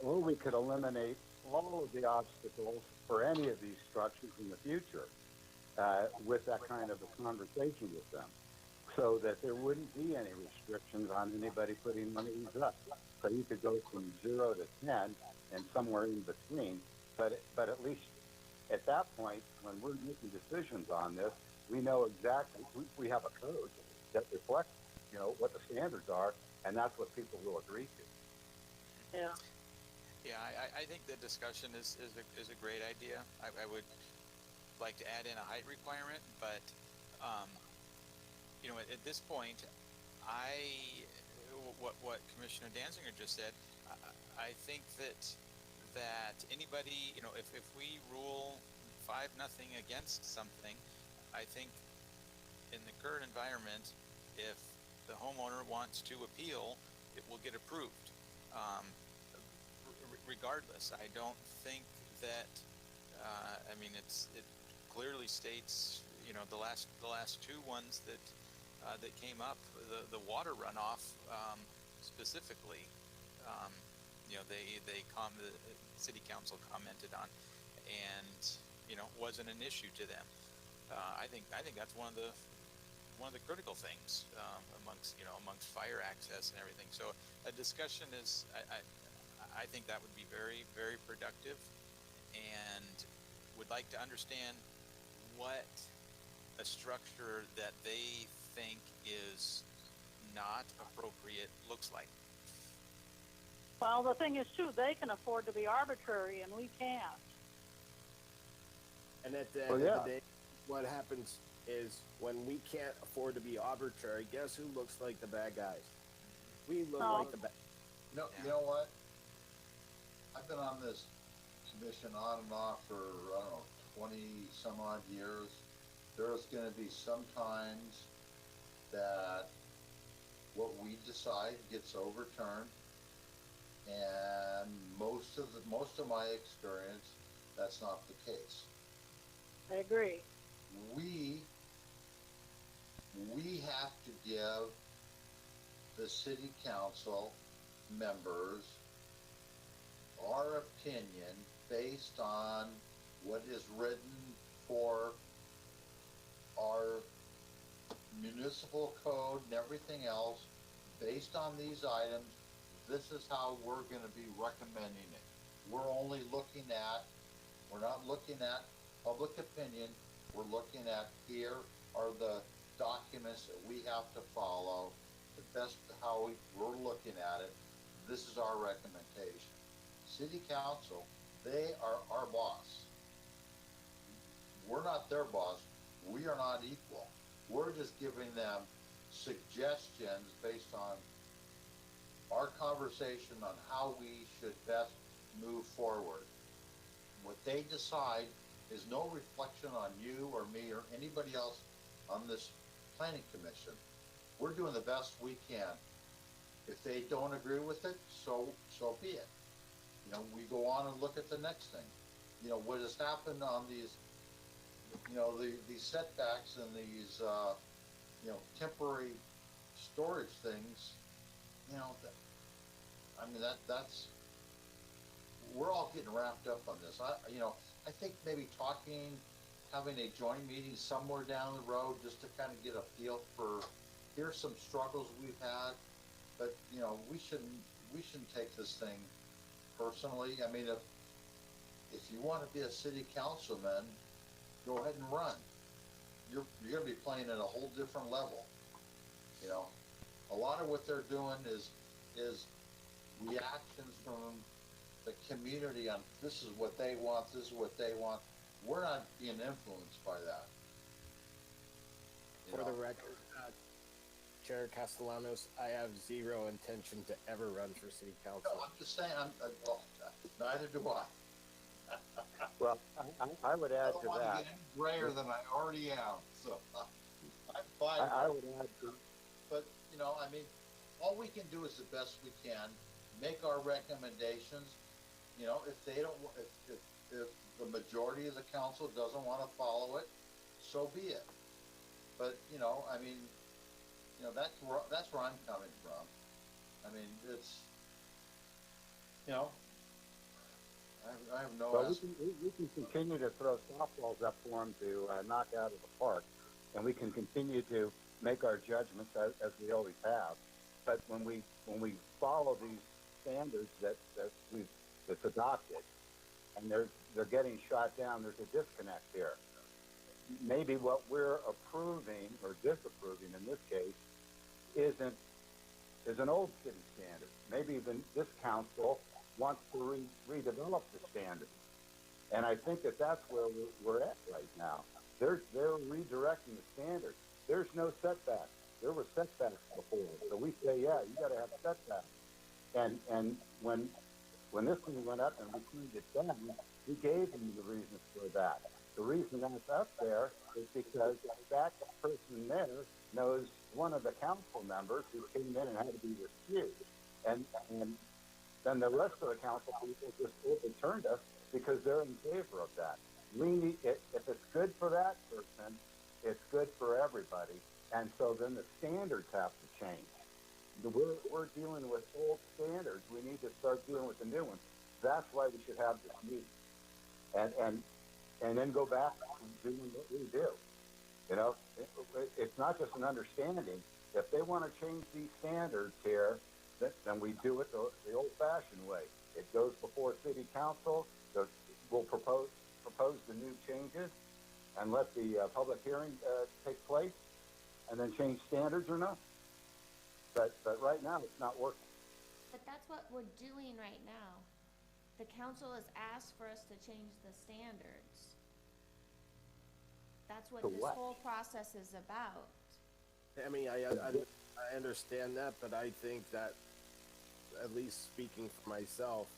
Or we could eliminate all of the obstacles for any of these structures in the future with that kind of a conversation with them, so that there wouldn't be any restrictions on anybody putting one of these up. So you could go from 0 to 10 and somewhere in between. But at least at that point, when we're making decisions on this, we know exactly, we have a code that reflects, what the standards are, and that's what people will agree to. Yeah. Yeah, I think the discussion is a great idea. I would like to add in a height requirement, but at this point, what Commissioner Danziger just said, I think that anybody, if we rule 5-0 against something, I think in the current environment, if the homeowner wants to appeal, it will get approved. Regardless, I don't think that. It clearly states, the last two ones that came up, the water runoff specifically. The city council commented on, and wasn't an issue to them. I think that's one of the critical things amongst fire access and everything. So a discussion is, I think that would be very, very productive, and would like to understand what a structure that they think is not appropriate looks like. Well, the thing is, too, they can afford to be arbitrary, and we can't. And at the end of the day, what happens is when we can't afford to be arbitrary, guess who looks like the bad guys? We look like the bad. No, you know what? I've been on this commission on and off for, 20 some odd years. There's going to be some times that what we decide gets overturned, and most of my experience, that's not the case. I agree. We have to give the city council members our opinion based on what is written for our municipal code and everything else. Based on these items, this is how we're going to be recommending it. We're not looking at public opinion. We're looking at, here are the documents that we have to follow. The best how we're looking at it. This is our recommendation. City council, they are our boss. We're not their boss. We are not equal. We're just giving them suggestions based on our conversation on how we should best move forward. What they decide is no reflection on you or me or anybody else on this planning commission. We're doing the best we can. If they don't agree with it, so be it. We go on and look at the next thing. What has happened on these, these setbacks and these, temporary storage things, that's, we're all getting wrapped up on this. I think maybe having a joint meeting somewhere down the road just to kind of get a feel for, here's some struggles we've had, but, we shouldn't take this thing personally. If you want to be a city councilman, go ahead and run. You're going to be playing at a whole different level. A lot of what they're doing is reactions from the community on this is what they want, this is what they want. We're not being influenced by that. For the record, Chair Castellanos, I have zero intention to ever run for city council. No, I'm just saying, neither do I. Well, I would add to I don't want that. to get any grayer than I already am, so I'm fine. I would add to. But, all we can do is the best we can, make our recommendations. If they don't, if the majority of the council doesn't want to follow it, so be it. But, that's where I'm coming from. It's, I have no. Well, we can continue to throw softballs up for them to knock out of the park, and we can continue to make our judgments as we always have. But when we follow these standards that's adopted, and they're getting shot down, there's a disconnect here. Maybe what we're approving or disapproving in this case is an old city standard. Maybe even this council wants to redevelop the standards. And I think that that's where we're at right now. They're redirecting the standards. There's no setbacks. There were setbacks before. So we say, yeah, you got to have setbacks. And when this thing went up and we cleaned it down, we gave them the reasons for that. The reason that's up there is because that person there knows one of the council members who came in and had to be refused. And then the rest of the council people just overturned us because they're in favor of that. We need, if it's good for that person, it's good for everybody. And so then the standards have to change. We're dealing with old standards. We need to start dealing with the new ones. That's why we should have this meeting. And then go back and doing what we do. You know, it's not just an understanding. If they want to change these standards here, then we do it the old-fashioned way. It goes before city council. We'll propose the new changes and let the public hearing take place, and then change standards or not. But right now, it's not working. But that's what we're doing right now. The council has asked for us to change the standards. That's what To this what? whole process is about. I mean, I understand that, but I think that, at least speaking for myself,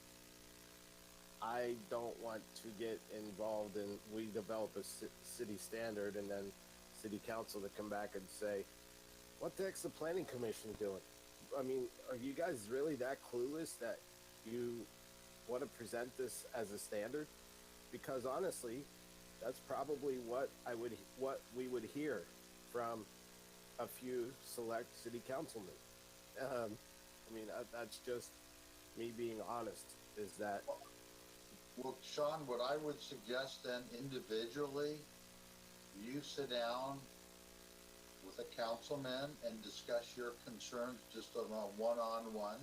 I don't want to get involved in, we develop a city standard and then city council to come back and say, what the heck's the planning commission doing? I mean, are you guys really that clueless that you want to present this as a standard? Because honestly, that's probably what we would hear from a few select city councilmen. I mean, that's just me being honest, is that... Well, Sean, what I would suggest then individually, you sit down with a councilman and discuss your concerns just on a one-on-one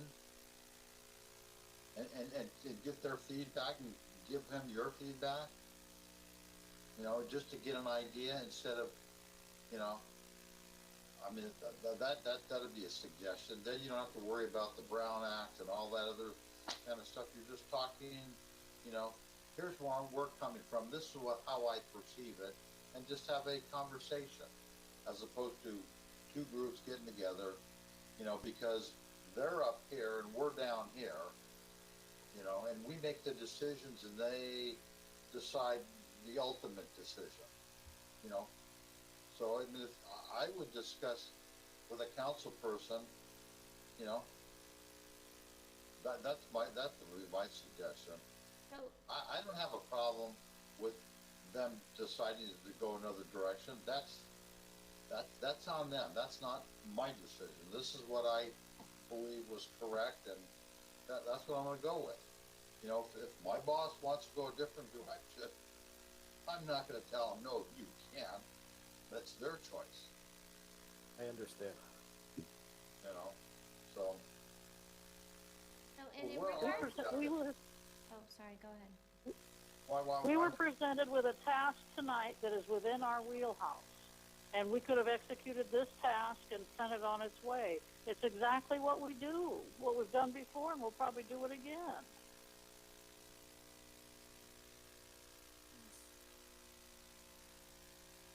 and get their feedback and give him your feedback, you know, just to get an idea instead of, you know, I mean, that'd be a suggestion. Then you don't have to worry about the Brown Act and all that other kind of stuff. You're just talking, you know, here's where we're coming from. This is how I perceive it, and just have a conversation, as opposed to two groups getting together, you know, because they're up here and we're down here, you know, and we make the decisions and they decide the ultimate decision, you know. So I mean, I would discuss with a council person, you know, that would be my suggestion. So, I don't have a problem with them deciding to go another direction. That's on them. That's not my decision. This is what I believe was correct, and that's what I'm going to go with. You know, if my boss wants to go a different direction, I'm not going to tell them, no, you can't. That's their choice. I understand. You know, so. and in Well, regards... We were Oh, sorry, go ahead. we were presented with a task tonight that is within our wheelhouse, and we could have executed this task and sent it on its way. It's exactly what we do, what we've done before, and we'll probably do it again.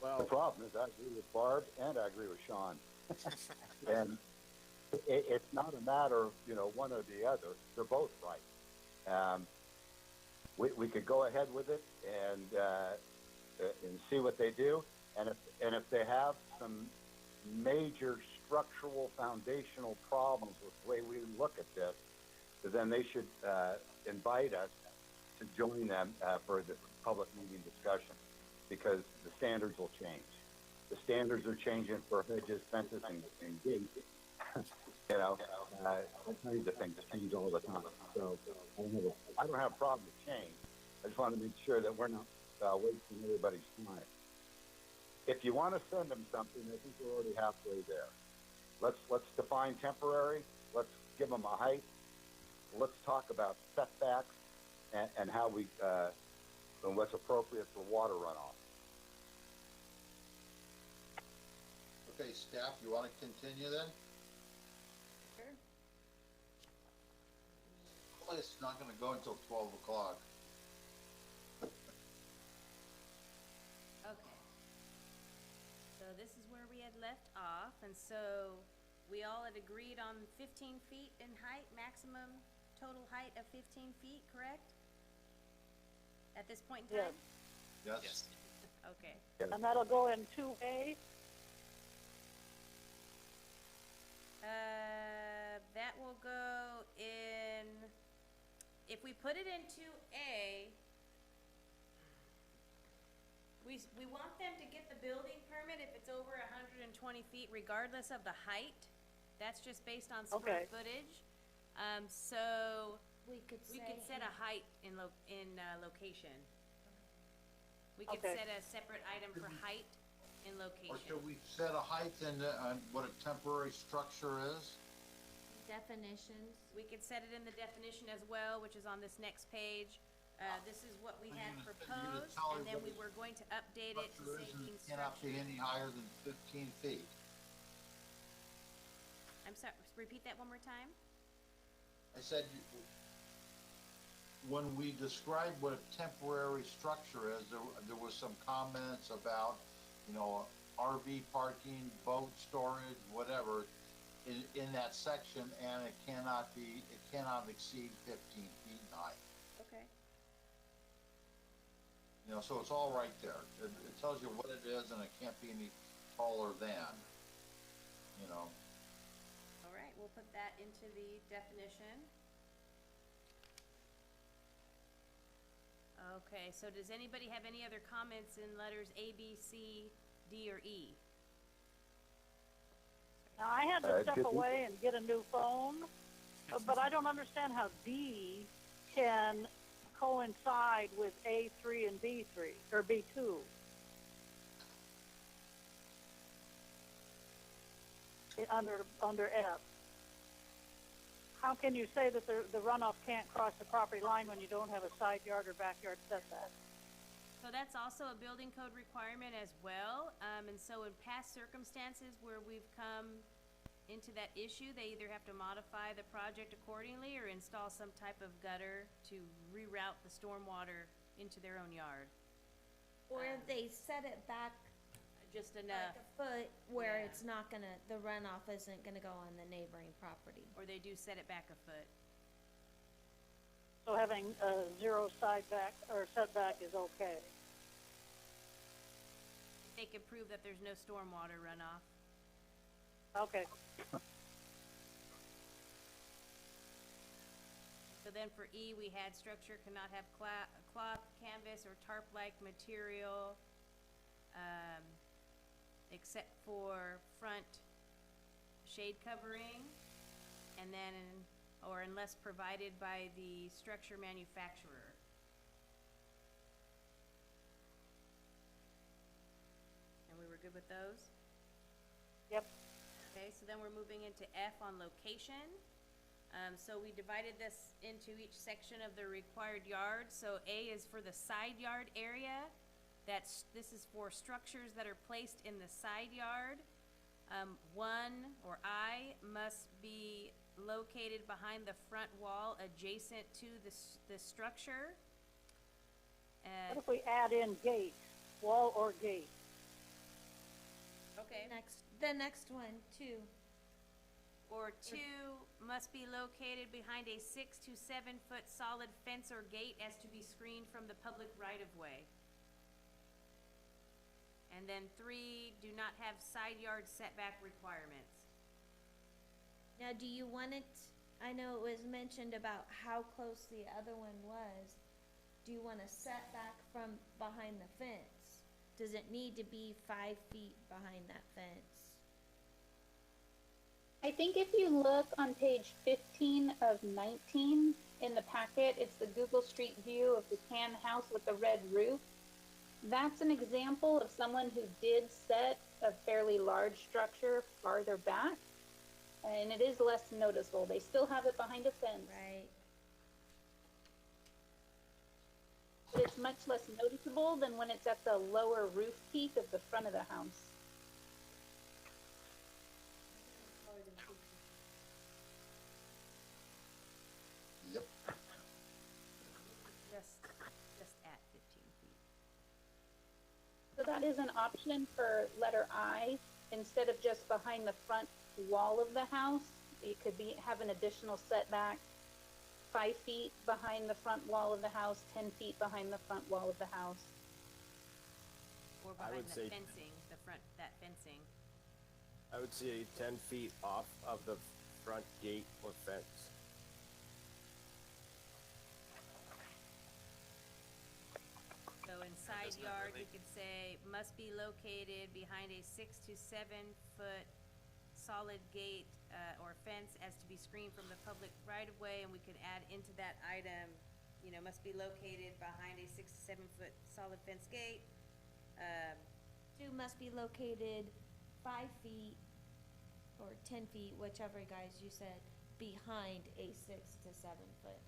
Well, The problem is I agree with Barb and I agree with Sean. And it's not a matter of, you know, one or the other. They're both right. We could go ahead with it and see what they do. And if they have some major structural foundational problems with the way we look at this, then they should invite us to join them for the public meeting discussion, because the standards will change. The standards are changing for hedges, fences, and gates. You know, all kinds of things change all the time. So I don't have a problem with change. I just want to make sure that we're not wasting everybody's time. If you want to send them something, I think we're already halfway there. Let's define temporary. Let's give them a height. Let's talk about setbacks and how we and what's appropriate for water runoff. Okay, staff, you want to continue then? Sure. place is not gonna go until 12 o'clock. Okay. So this is where we had left off, and so we all had agreed on 15 feet in height, maximum total height of 15 feet, correct? At this point in time? Yes? Okay. And that'll go in 2A? That will go in, if we put it in 2A, we want them to get the building permit if it's over 120 feet regardless of the height. That's just based on square Okay. footage. So We could we say. could set a height in location. We could Okay. set a separate item for height in Or location. should we set a height on what a temporary structure is? Definitions. We could set it in the definition as well, which is on this next page. This is what we You're had gonna proposed, tell and then we everybody were going to update it to Structure say isn't, construction. cannot be any higher than 15 feet. I'm sorry, repeat that one more time? I said, when we described what a temporary structure is, there was some comments about, you know, RV parking, boat storage, whatever, in that section, and it cannot exceed 15 feet in height. Okay. You know, so it's all right there. It tells you what it is, and it can't be any taller than, you know. All right, we'll put that into the definition. Okay, so does anybody have any other comments in letters A, B, C, D, or E? Now, I had to step Did we- away and get a new phone, but I don't understand how D can coincide with A3 and B3, or B2. Under F. How can you say that the runoff can't cross the property line when you don't have a side yard or backyard setback? So that's also a building code requirement as well, and so in past circumstances where we've come into that issue, they either have to modify the project accordingly or install some type of gutter to reroute the stormwater into their own yard. Or if they set it back Just like enough, a foot where Yeah. it's not gonna, the runoff isn't gonna go on the neighboring property. or they do set it back a foot. So having a zero side back or setback is okay. They could prove that there's no stormwater runoff. Okay. So then for E, we had structure cannot have cloth, canvas, or tarp-like material, except for front shade covering, and then, or unless provided by the structure manufacturer. And we were good with those? Yep. Okay, so then we're moving into F on location. So we divided this into each section of the required yard. So A is for the side yard area. This is for structures that are placed in the side yard. One, or I, must be located behind the front wall adjacent to the structure. What if we add in gate, wall or gate? Okay. The next one, too. Or two, must be located behind a 6 to 7 foot solid fence or gate as to be screened from the public right-of-way. And then 3, do not have side yard setback requirements. Now, do you want it, I know it was mentioned about how close the other one was. Do you want a setback from behind the fence? Does it need to be 5 feet behind that fence? I think if you look on page 15 of 19 in the packet, it's the Google Street View of the tan house with the red roof. That's an example of someone who did set a fairly large structure farther back, and it is less noticeable. They still have it behind a fence, Right. but it's much less noticeable than when it's at the lower roof peak of the front of the house. Yep. that is an option for letter I. Instead of just behind the front wall of the house, it could be, have an additional setback, 5 feet behind the front wall of the house, 10 feet behind the front wall of the house. Or I behind would the say- fencing, that fencing. I would say 10 feet off of the front gate or fence. So in side doesn't it yard, really- you could say, must be located behind a 6 to 7 foot solid gate, or fence as to be screened from the public right of way, and we could add into that item, you know, must be located behind a 6 to 7 foot solid fence gate. 2 must be located 5 feet or 10 feet, whichever guys you said, behind a 6 to 7 foot.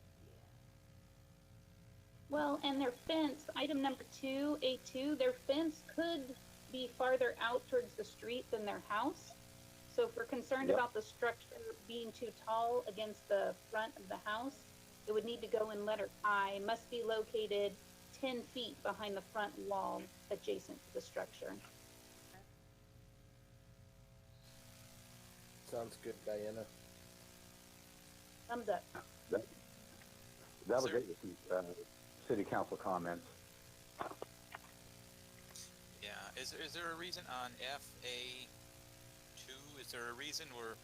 Well, and their fence, item number 2, A2, their fence could be farther out towards the street than their house. So if we're concerned Yep. about the structure being too tall against the front of the house, it would need to go in letter I, must be located 10 feet behind the front wall adjacent to the structure. Sounds good, Diana. Thumbs up. That was Sir? it with some city council comments. Yeah, is there a reason on FA2, is there a reason we're,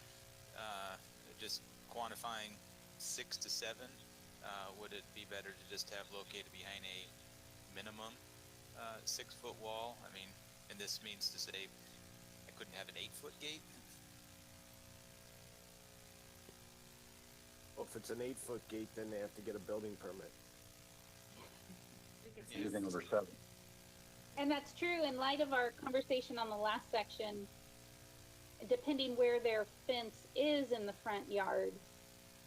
just quantifying 6 to 7? Would it be better to just have located behind a minimum, 6-foot wall? I mean, and this means to say I couldn't have an 8-foot gate? Well, if it's an 8-foot gate, then they have to get a building permit. We could say Using number 7. And that's true in light of our conversation on the last section. Depending where their fence is in the front yard,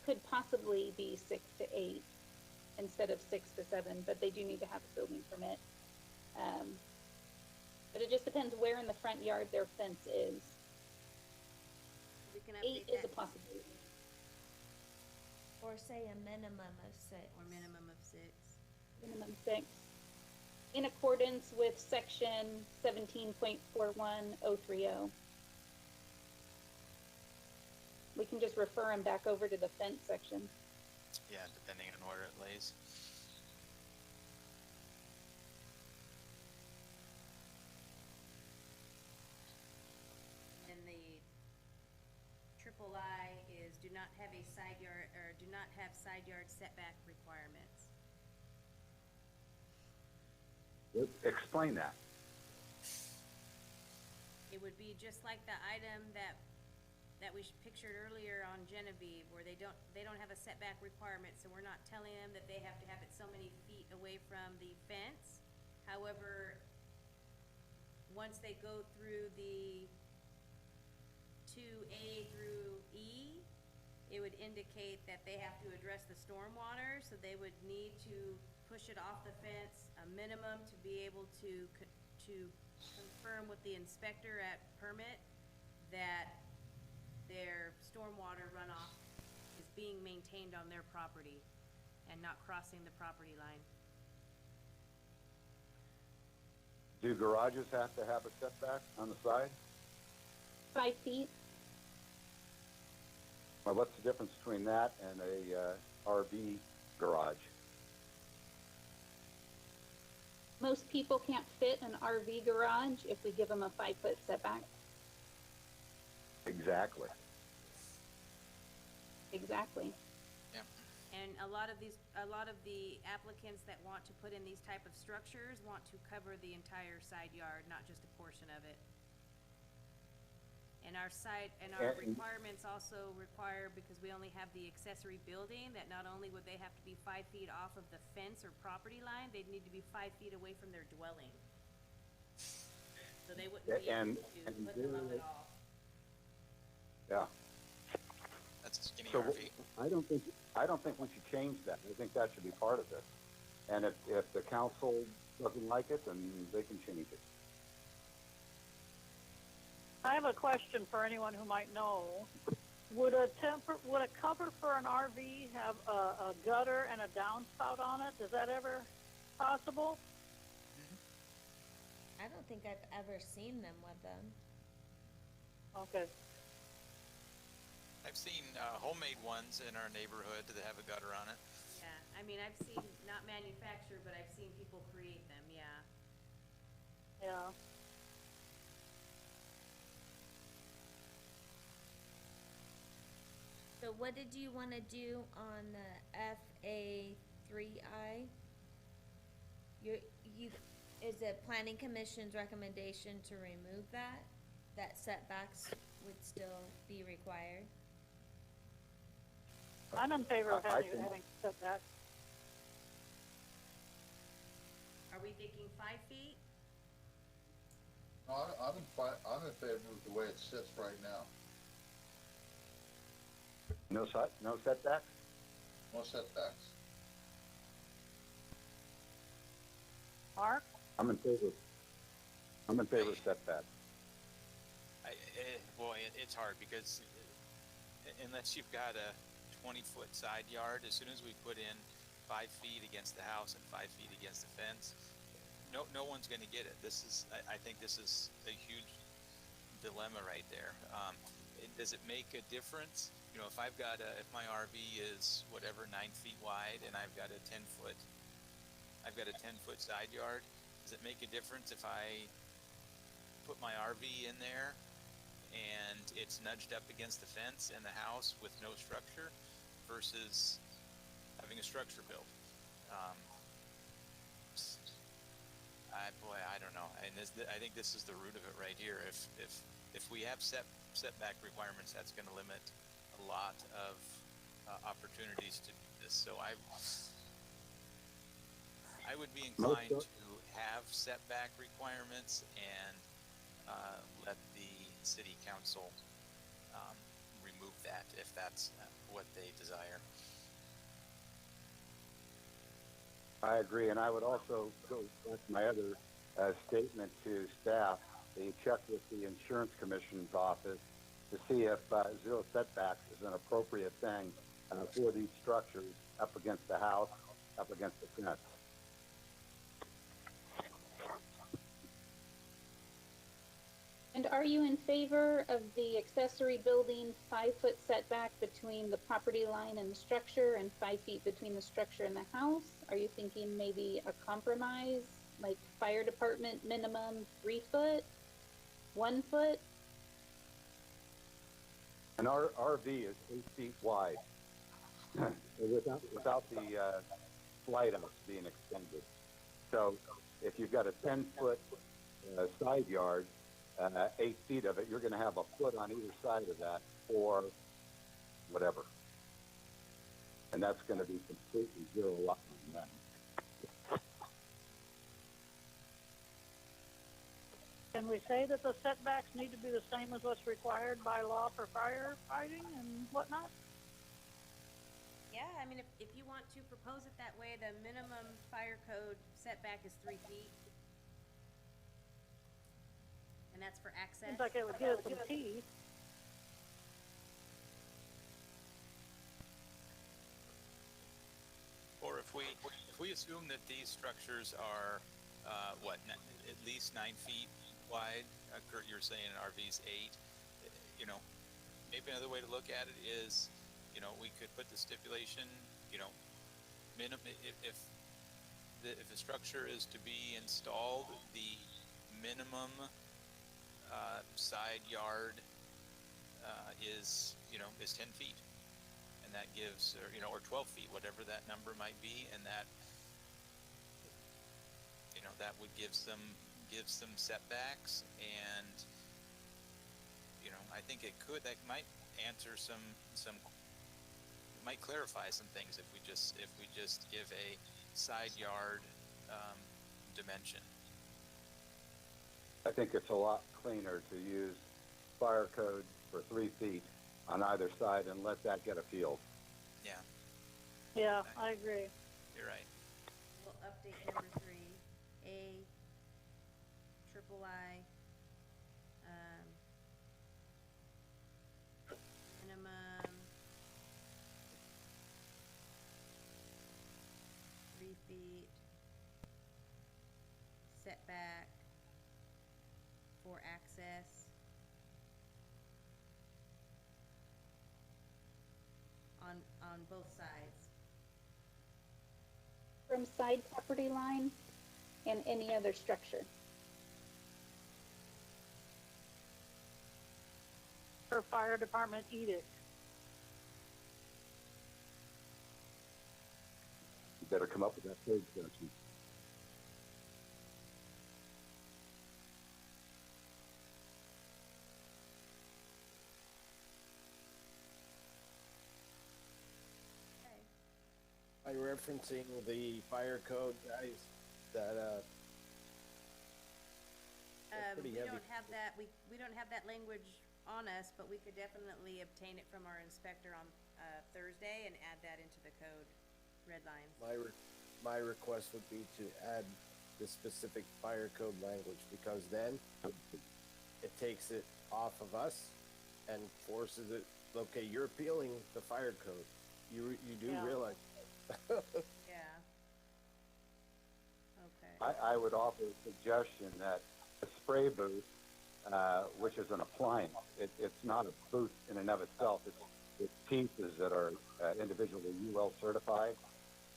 could possibly be 6 to 8 instead of 6 to 7, but they do need to have a building permit. But it just depends where in the front yard their fence is. we can 8 update is a that, possibility. Or say a minimum of 6. or minimum of 6. Minimum 6. In accordance with section 17.41030. We can just refer them back over to the fence section. Yeah, depending on where it lays. And the triple I is do not have a side yard, or do not have side yard setback requirements. Explain that. It would be just like the item that we pictured earlier on Genevieve, where they don't have a setback requirement, so we're not telling them that they have to have it so many feet away from the fence. However, once they go through the 2A through E, it would indicate that they have to address the stormwater, so they would need to push it off the fence, a minimum to be able to confirm with the inspector at permit that their stormwater runoff is being maintained on their property and not crossing the property line. Do garages have to have a setback on the side? 5 feet. Well, what's the difference between that and a RV garage? Most people can't fit an RV garage if we give them a 5-foot setback. Exactly. Exactly. Yeah. And a lot of the applicants that want to put in these type of structures want to cover the entire side yard, not just a portion of it. And our And- requirements also require, because we only have the accessory building, that not only would they have to be 5 feet off of the fence or property line, they'd need to be 5 feet away from their dwelling. So they wouldn't be And- able to and put them up there- at all. Yeah. That's a skinny So RV. I don't think we should change that. I think that should be part of this. And if the council doesn't like it, then they can change it. I have a question for anyone who might know. Would a cover for an RV have a gutter and a downspout on it? Is that ever possible? I don't think I've ever seen them with them. Okay. I've seen homemade ones in our neighborhood that have a gutter on it. Yeah, I mean, I've seen, not manufactured, but I've seen people create them, yeah. Yeah. So what did you wanna do on the FA3I? Is it planning commission's recommendation to remove that setbacks would still be required? I'm in favor of I having, think- having setbacks. Are we thinking 5 feet? No, I'm in favor of the way it sits right now. No setbacks? No setbacks. Mark? I'm in favor of setbacks. Boy, it's hard because unless you've got a 20-foot side yard, as soon as we put in 5 feet against the house and 5 feet against the fence, no one's going to get it. I think this is a huge dilemma right there. Does it make a difference? You know, if my RV is whatever 9 feet wide and I've got a 10-foot side yard, does it make a difference if I put my RV in there and it's nudged up against the fence and the house with no structure versus having a structure built? I don't know. And I think this is the root of it right here. If we have setback requirements, that's going to limit a lot of opportunities to do this. So I would be inclined to have setback requirements and let the city council remove that if that's what they desire. I agree, and I would also go back to my other statement to staff, they check with the insurance commission's office to see if zero setbacks is an appropriate thing for these structures up against the house, up against the fence. And are you in favor of the accessory building 5-foot setback between the property line and the structure and 5 feet between the structure and the house? Are you thinking maybe a compromise, like fire department minimum 3 foot, 1 foot? An RV is 8 feet wide without the slide outs being extended. So if you've got a 10-foot side yard, 8 feet of it, you're going to have a foot on either side of that or whatever. And that's going to be completely zero lot on that. Can we say that the setbacks need to be the same as what's required by law for firefighting and whatnot? Yeah, I mean, if you want to propose it that way, the minimum fire code setback is 3 feet. And that's for access. Seems like it would give some teeth. Or if we assume that these structures are at least 9 feet wide, Kurt, you're saying an RV's 8. You know, maybe another way to look at it is, you know, we could put the stipulation, you know, minimum if the structure is to be installed, the minimum side yard is 10 feet, and that gives, or 12 feet, whatever that number might be, and that that would give some setbacks, and I think that might answer some might clarify some things if we just give a side yard dimension. I think it's a lot cleaner to use fire code for 3 feet on either side and let that get a field. Yeah. Yeah, I agree. You're right. We'll update number 3, A, triple I, minimum 3 feet, setback for access on both sides. From side property line and any other structure. For fire department edict. You better come up with that code section. By referencing the fire code, guys, that, that's pretty We heavy. don't have that, we don't have that language on us, but we could definitely obtain it from our inspector on, Thursday and add that into the code, red lines. My request would be to add the specific fire code language, because then it takes it off of us and forces it, okay, you're appealing the fire code. You do Yeah. realize. Yeah. Okay. I would offer a suggestion that a spray booth, which is an appliance, it's not a booth in and of itself. It's pieces that are individually UL certified.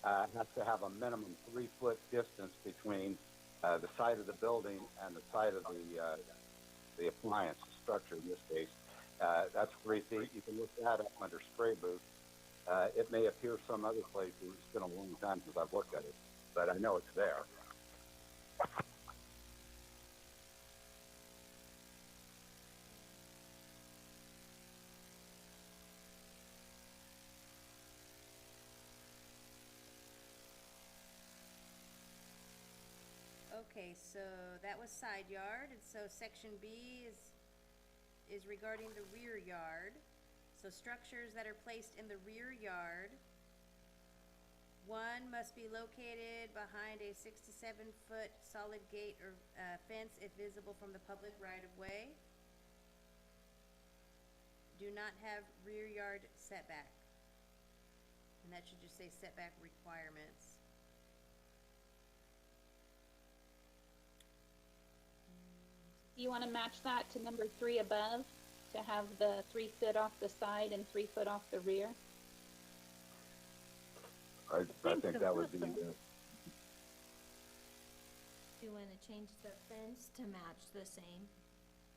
Has to have a minimum 3-foot distance between the side of the building and the side of the appliance, the structure in this case. That's 3 feet. You can look that up under spray booth. It may appear some other places. It's been a long time since I've looked at it, but I know it's there. Okay, so that was side yard, and so section B is regarding the rear yard. So structures that are placed in the rear yard, one must be located behind a 6 to 7 foot solid gate or fence if visible from the public right of way. Do not have rear yard setback. And that should just say setback requirements. Do you want to match that to number 3 above, to have the 3 foot off the side and 3 foot off the rear? I think that would be. Do you want to change the fence to match the same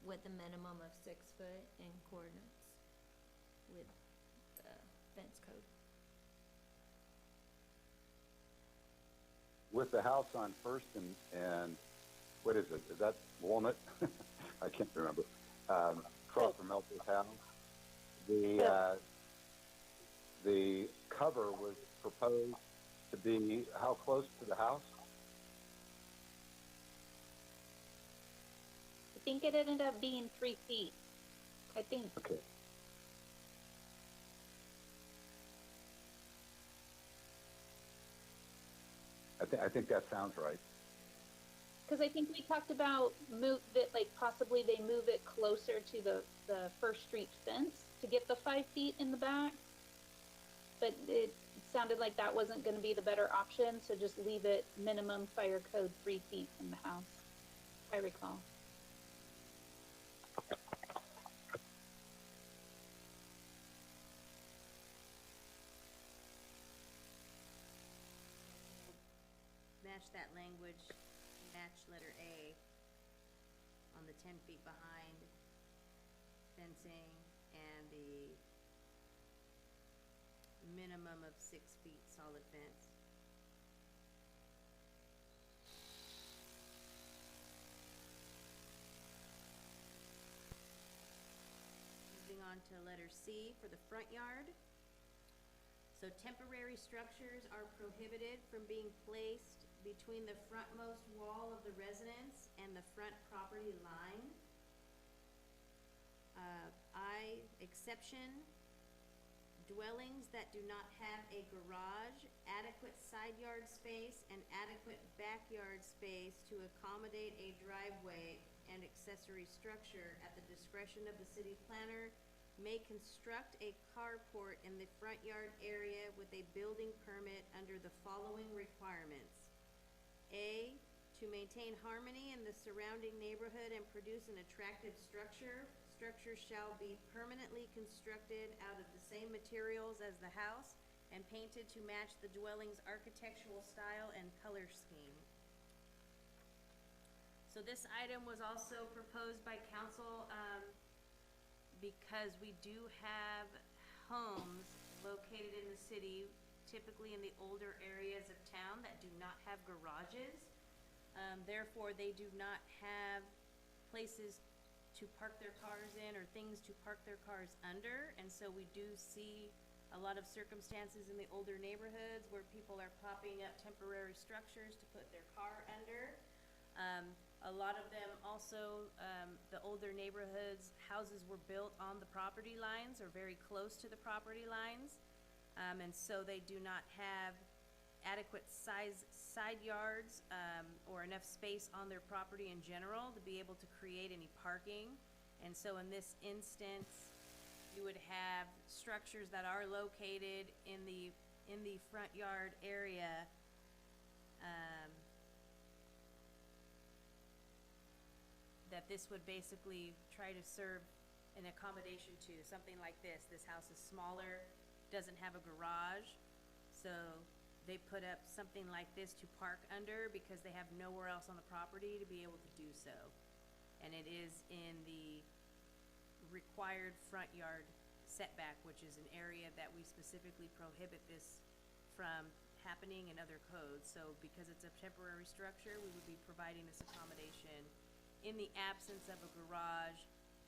with a minimum of 6 foot in accordance with the fence code? With the house on First and what is it? Is that Walnut? I can't remember. Across from Melton's house. The cover was proposed to be how close to the house? I think it ended up being 3 feet. I think. Okay. I think that sounds right. Because I think we talked about move that, like possibly they move it closer to the First Street fence to get the 5 feet in the back. But it sounded like that wasn't going to be the better option, so just leave it minimum fire code 3 feet from the house, if I recall. Match that language, match letter A on the 10 feet behind fencing and the minimum of 6 feet solid fence. Moving on to letter C for the front yard. So temporary structures are prohibited from being placed between the frontmost wall of the residence and the front property line. Exception, dwellings that do not have a garage, adequate side yard space, and adequate backyard space to accommodate a driveway and accessory structure at the discretion of the city planner may construct a carport in the front yard area with a building permit under the following requirements. A, to maintain harmony in the surrounding neighborhood and produce an attractive structure. Structure shall be permanently constructed out of the same materials as the house and painted to match the dwelling's architectural style and color scheme. So this item was also proposed by council, because we do have homes located in the city, typically in the older areas of town, that do not have garages. Therefore, they do not have places to park their cars in or things to park their cars under. And so we do see a lot of circumstances in the older neighborhoods where people are popping up temporary structures to put their car under. A lot of them also, the older neighborhoods, houses were built on the property lines or very close to the property lines. And so they do not have adequate size side yards, or enough space on their property in general to be able to create any parking. And so in this instance, you would have structures that are located in the front yard area, that this would basically try to serve an accommodation to. Something like this. This house is smaller, doesn't have a garage, so they put up something like this to park under because they have nowhere else on the property to be able to do so. And it is in the required front yard setback, which is an area that we specifically prohibit this from happening in other codes. So because it's a temporary structure, we would be providing this accommodation in the absence of a garage,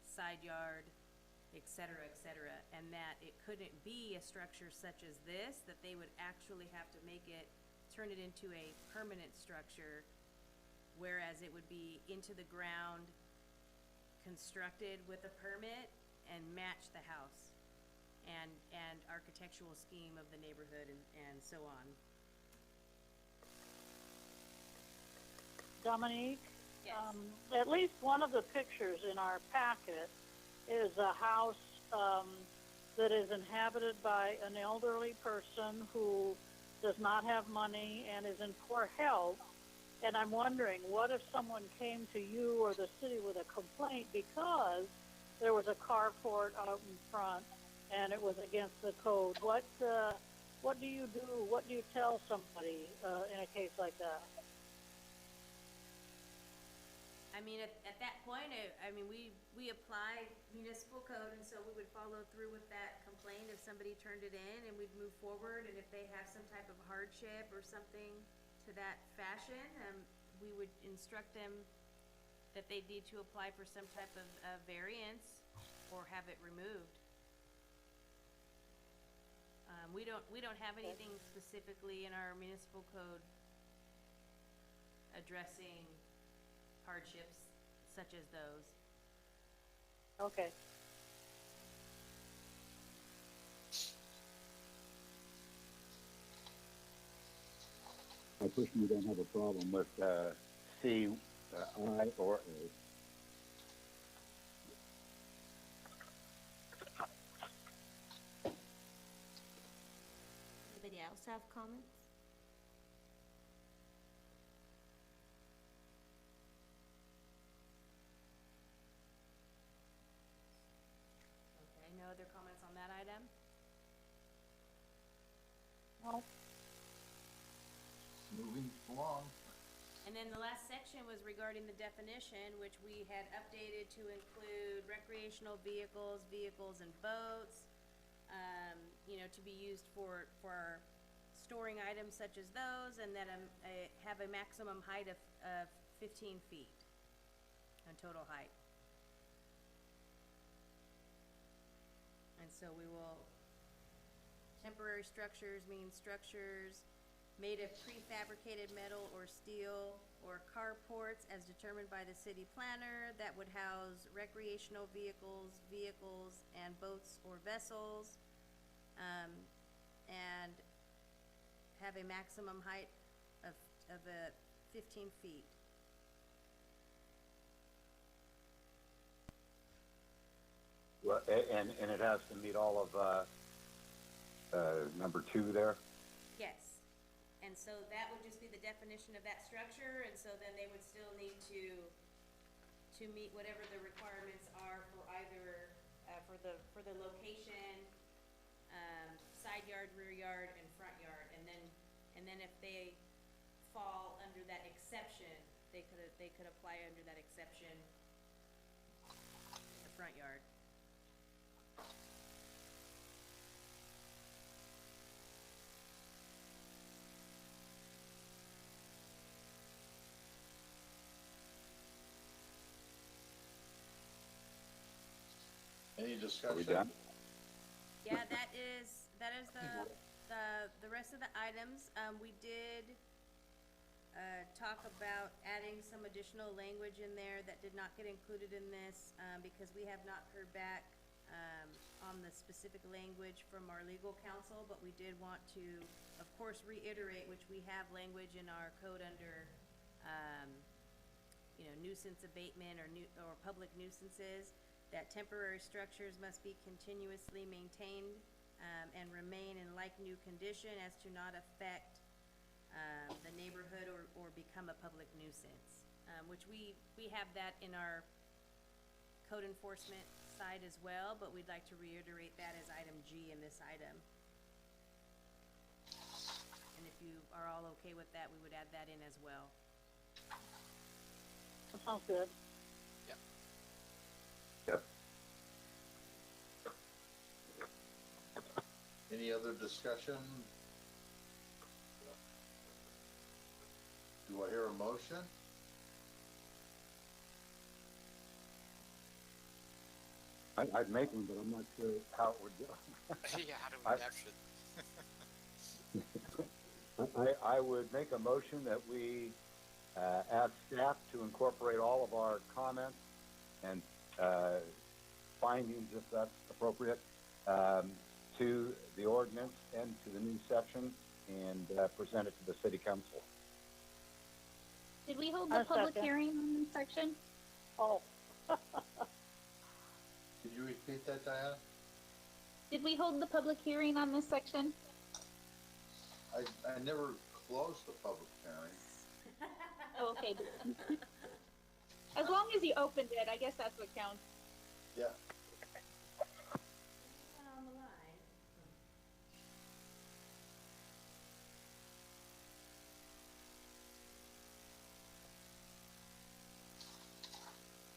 side yard, et cetera, and that it couldn't be a structure such as this, that they would actually have to turn it into a permanent structure, whereas it would be into the ground, constructed with a permit, and match the house and architectural scheme of the neighborhood and so on. Dominique? Yes. At least one of the pictures in our packet is a house that is inhabited by an elderly person who does not have money and is in poor health. And I'm wondering, what if someone came to you or the city with a complaint because there was a carport out in front and it was against the code? What do you do? What do you tell somebody in a case like that? I mean, at that point, we apply municipal code, and so we would follow through with that complaint if somebody turned it in, and we'd move forward. And if they have some type of hardship or something to that fashion, we would instruct them that they need to apply for some type of variance or have it removed. We don't have anything specifically in our municipal code addressing hardships such as those. Okay. I personally don't have a problem with C, I, or A. Anybody else have comments? Okay, no other comments on that item? No. Moving along. And then the last section was regarding the definition, which we had updated to include recreational vehicles, vehicles and boats, to be used for storing items such as those, and that have a maximum height of 15 feet on total height. And so we will, temporary structures mean structures made of prefabricated metal or steel or carports as determined by the city planner that would house recreational vehicles, and boats or vessels, and have a maximum height of 15 feet. Well, and it has to meet all of number 2 there. Yes. And so that would just be the definition of that structure, and so then they would still need to meet whatever the requirements are for either, for the location, side yard, rear yard, and front yard, and then if they fall under that exception, they could apply under that exception, the front yard. Any Are we discussion? done? Yeah, that is the rest of the items. We did talk about adding some additional language in there that did not get included in this, because we have not heard back on the specific language from our legal counsel, but we did want to, of course, reiterate, which we have language in our code under, nuisance abatement or public nuisances, that temporary structures must be continuously maintained and remain in like new condition as to not affect the neighborhood or become a public nuisance, which we have that in our code enforcement side as well, but we'd like to reiterate that as item G in this item. And if you are all okay with that, we would add that in as well. That sounds good. Yep. Any other discussion? Do I hear a motion? I'd make them, but I'm not sure how it would go. Yeah, how do we capture it? I would make a motion that we ask staff to incorporate all of our comments and findings, if that's appropriate, to the ordinance and to the new section, and present it to the city council. Did we hold the public hearing on this section? Oh. Could you repeat that, Diana? Did we hold the public hearing on this section? I never closed the public hearing. Oh, okay. As long as you opened it, I guess that's what counts. Yeah. On the line.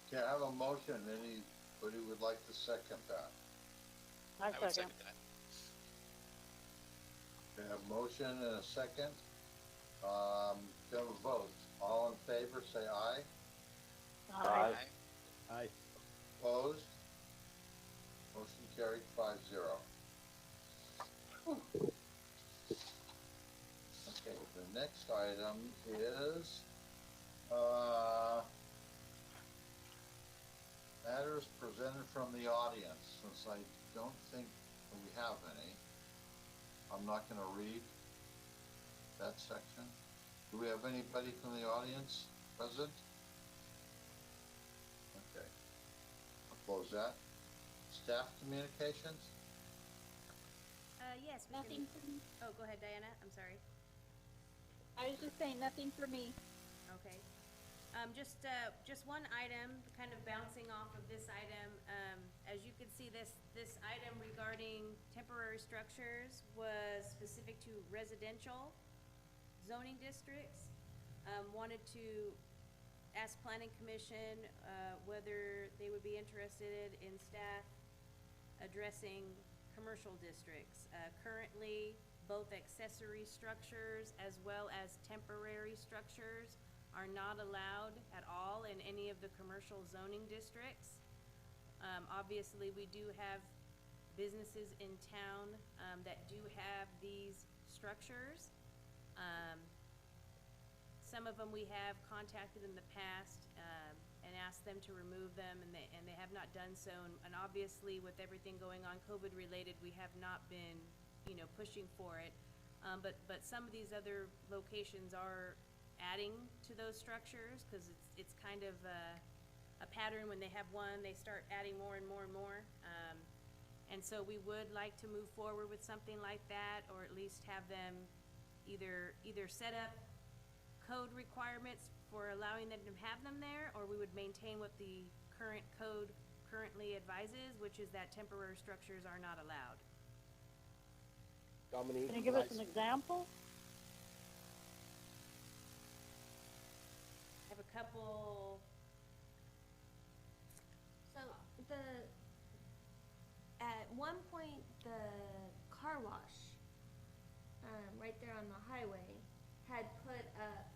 Okay, I have a motion. Anybody would like to second that? I I would second. second that. We have a motion and a second. Can we vote? All in favor, say aye. Aye. Aye. Opposed? Motion carried 5-0. Okay, the next item is, matters presented from the audience. Since I don't think we have any, I'm not gonna read that section. Do we have anybody from the audience present? Okay. I'll close that. Staff communications? Yes, we Nothing can. for me. Oh, go ahead, Diana. I'm sorry. I was just saying, nothing for me. Okay. Just one item, kind of bouncing off of this item. As you can see, this item regarding temporary structures was specific to residential zoning districts. Wanted to ask Planning Commission, whether they would be interested in staff addressing commercial districts. Currently, both accessory structures as well as temporary structures are not allowed at all in any of the commercial zoning districts. Obviously, we do have businesses in town that do have these structures. Some of them we have contacted in the past and asked them to remove them, and they have not done so. And obviously, with everything going on COVID related, we have not been, pushing for it. But some of these other locations are adding to those structures, because it's kind of a pattern. When they have one, they start adding more and more and more. And so we would like to move forward with something like that, or at least have them either set up code requirements for allowing them to have them there, or we would maintain what the current code currently advises, which is that temporary structures are not allowed. Dominique, Can you give us an example? I have a couple. So at one point, the car wash, right there on the highway, had put up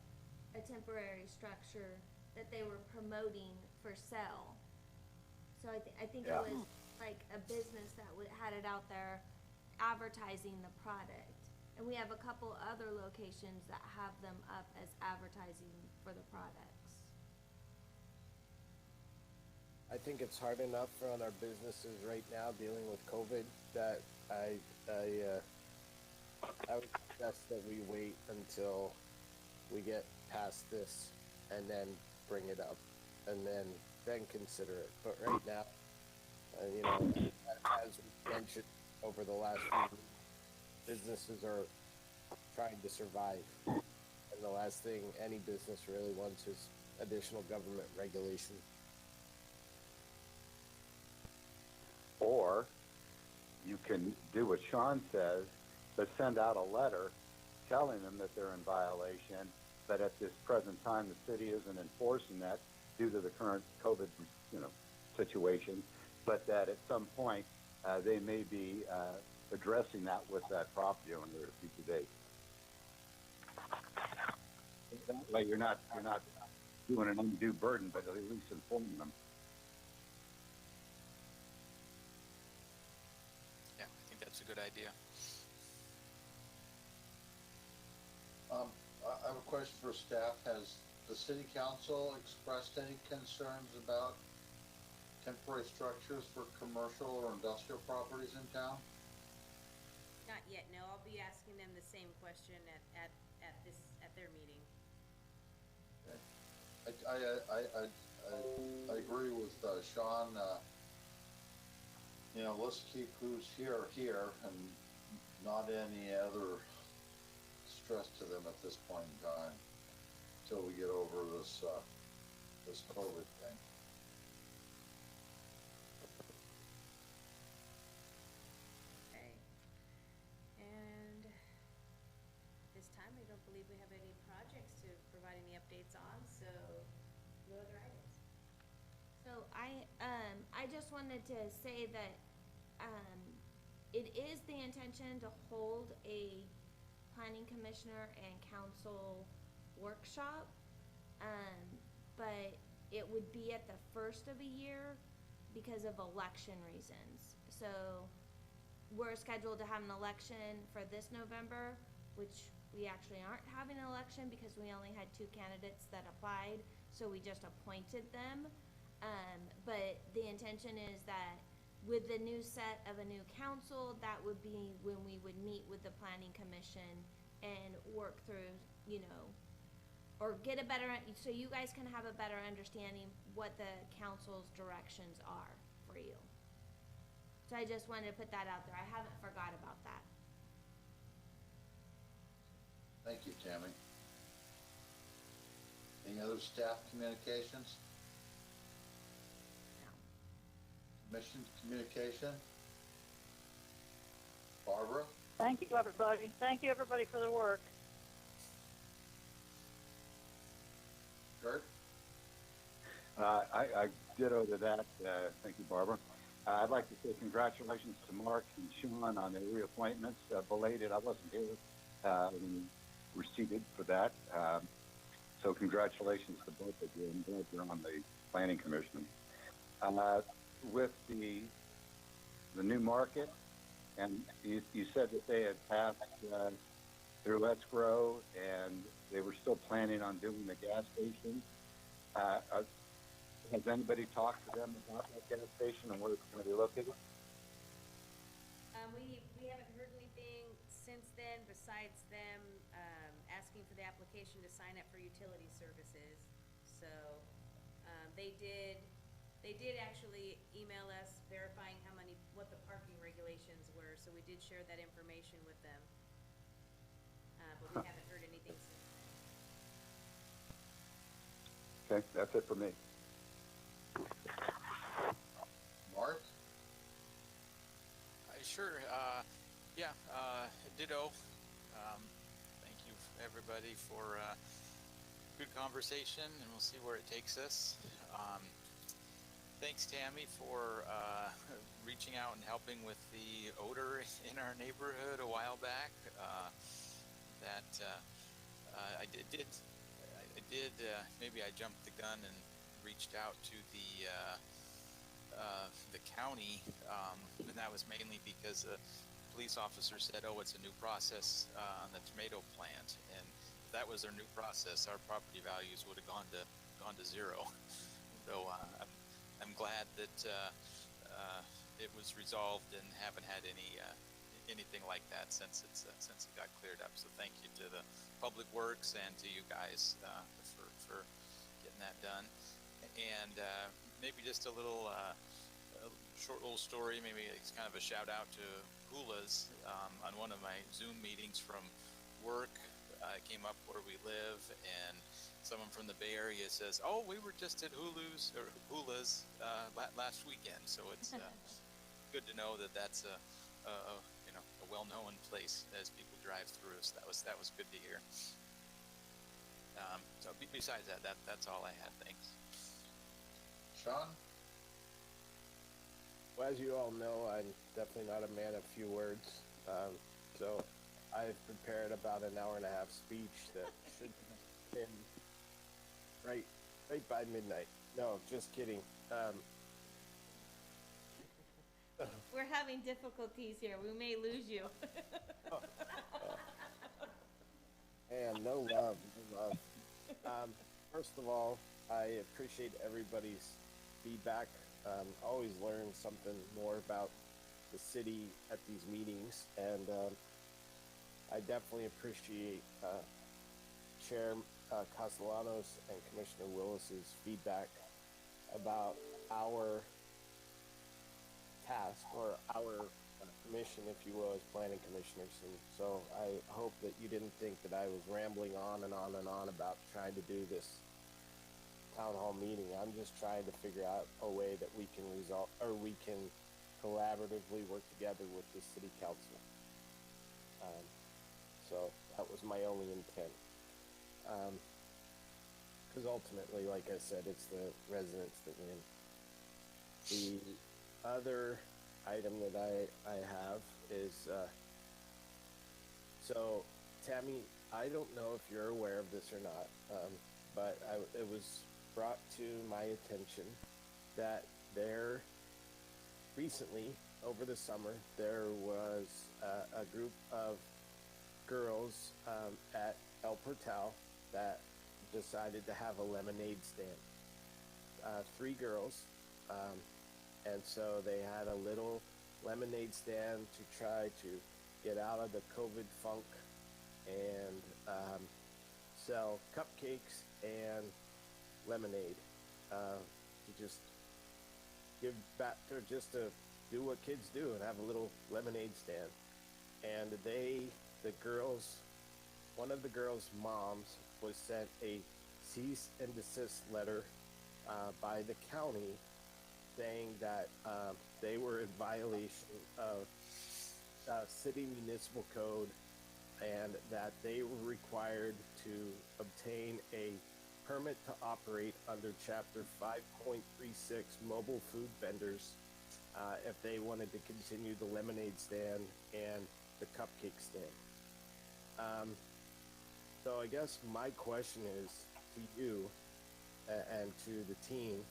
a temporary structure that they were promoting for sale. So I think Yeah. it was like a business that had it out there advertising the product. And we have a couple other locations that have them up as advertising for the products. I think it's hard enough on our businesses right now dealing with COVID that I would suggest that we wait until we get past this and then bring it up and then consider it. But right now, you know, as we mentioned over the last few weeks, businesses are trying to survive. And the last thing any business really wants is additional government regulation. Or you can do what Sean says, but send out a letter telling them that they're in violation, but at this present time, the city isn't enforcing that due to the current COVID, situation, but that at some point, they may be addressing that with that property owner at a future date. That way you're not doing an undue burden, but at least informing them. Yeah, I think that's a good idea. I have a question for staff. Has the city council expressed any concerns about temporary structures for commercial or industrial properties in town? Not yet, no. I'll be asking them the same question at their meeting. I agree with Sean. Let's keep who's here and not any other stress to them at this point in time until we get over this COVID thing. Okay. And at this time, I don't believe we have any projects to provide any updates on, so no other items. So I just wanted to say that, it is the intention to hold a planning commissioner and council workshop, but it would be at the first of the year because of election reasons. So we're scheduled to have an election for this November, which we actually aren't having an election because we only had 2 candidates that applied, so we just appointed them. But the intention is that with the new set of a new council, that would be when we would meet with the planning commission and work through, or get a better, so you guys can have a better understanding what the council's directions are for you. So I just wanted to put that out there. I haven't forgot about that. Thank you, Tammy. Any other staff communications? Mission communication? Barbara? Thank you, everybody. Thank you, everybody, for the work. Kurt? I ditto to that. Thank you, Barbara. I'd like to say congratulations to Mark and Sean on their reappointments. Belated, I wasn't here when we're seated for that. So congratulations to both of you. I'm glad you're on the Planning Commission. With the new market, and you said that they had passed through escrow and they were still planning on doing the gas station. Has anybody talked to them about that gas station and where it's going to be located? We haven't heard anything since then besides them asking for the application to sign up for utility services. So they did actually email us verifying what the parking regulations were, so we did share that information with them. but we haven't heard anything since then. Okay, that's it for me. Mark? Sure. Yeah. Ditto. Thank you, everybody, for good conversation, and we'll see where it takes us. Thanks, Tammy, for reaching out and helping with the odor in our neighborhood a while back. I did. Maybe I jumped the gun and reached out to the county, and that was mainly because the police officer said, "Oh, it's a new process on the tomato plant," and if that was their new process, our property values would have gone to zero. So I'm glad that it was resolved and haven't had anything like that since it got cleared up. So thank you to the Public Works and to you guys for getting that done. And maybe just a short little story. Maybe it's kind of a shout out to Hula's. On one of my Zoom meetings from work, I came up where we live, and someone from the Bay Area says, "Oh, we were just at Hula's last weekend." So it's good to know that that's a well-known place as people drive through. So that was good to hear. So besides that's all I had. Thanks. Sean? Well, as you all know, I'm definitely not a man of few words. So I've prepared about an hour and a half speech that should end right by midnight. No, just kidding. We're having difficulties here. We may lose you. And no love. First of all, I appreciate everybody's feedback. Always learn something more about the city at these meetings, and I definitely appreciate Chair Castellanos and Commissioner Willis's feedback about our task or our mission, if you will, as planning commissioners. And so I hope that you didn't think that I was rambling on and on and on about trying to do this town hall meeting. I'm just trying to figure out a way that we can resolve, or we can collaboratively work together with the city council. So that was my only intent. Because ultimately, like I said, it's the residents that win. The other item that I have is, so Tammy, I don't know if you're aware of this or not, but it was brought to my attention that there recently, over the summer, there was a group of girls at El Portal that decided to have a lemonade stand. 3 girls, and so they had a little lemonade stand to try to get out of the COVID funk and sell cupcakes and lemonade to just give back, or just to do what kids do and have a little lemonade stand. And the girls, one of the girls' moms was sent a cease and desist letter by the county saying that they were in violation of city municipal code, and that they were required to obtain a permit to operate under Chapter 5.36 mobile food vendors if they wanted to continue the lemonade stand and the cupcake stand. So I guess my question is to you and to the team,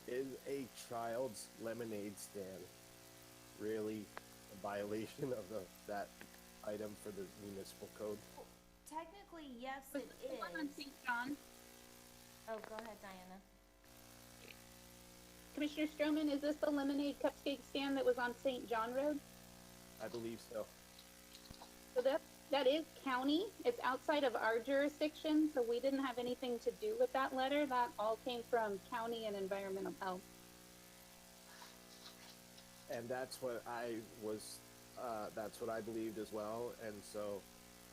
is a child's lemonade stand really a violation of that item for the municipal code? Technically, yes, it is. One on St. John. Oh, go ahead, Diana. Commissioner Stroman, is this the lemonade cupcake stand that was on St. John Road? I believe so. So that is county. It's outside of our jurisdiction, so we didn't have anything to do with that letter. That all came from county and environmental health. And that's what I was, that's what I believed as well. And so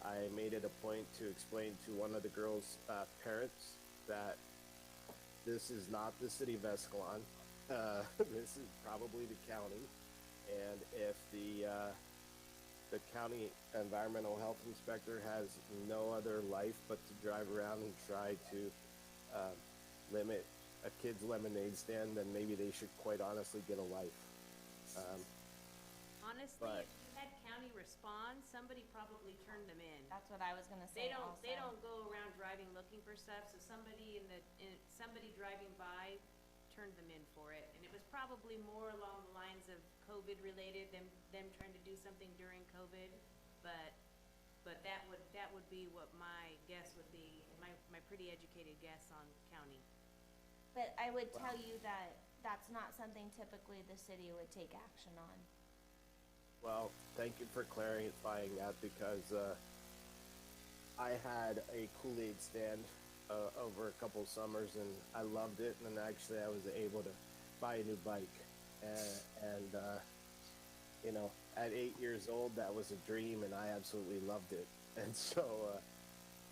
I made it a point to explain to one of the girls' parents that this is not the city of Escalon. This is probably the county, and if the county environmental health inspector has no other life but to drive around and try to limit a kid's lemonade stand, then maybe they should quite honestly get a life. Honestly, But- if you had county respond, somebody probably turned them in. That's what I was gonna say also. They don't go around driving looking for stuff, so somebody somebody driving by turned them in for it. And it was probably more along the lines of COVID related, them trying to do something during COVID. But that would be what my guess would be, my pretty educated guess on county. But I would tell you that that's not something typically the city would take action on. Well, thank you for clarifying that, because I had a Kool-Aid stand over a couple summers, and I loved it. And actually, I was able to buy a new bike, and you know, at 8 years old, that was a dream, and I absolutely loved it. And so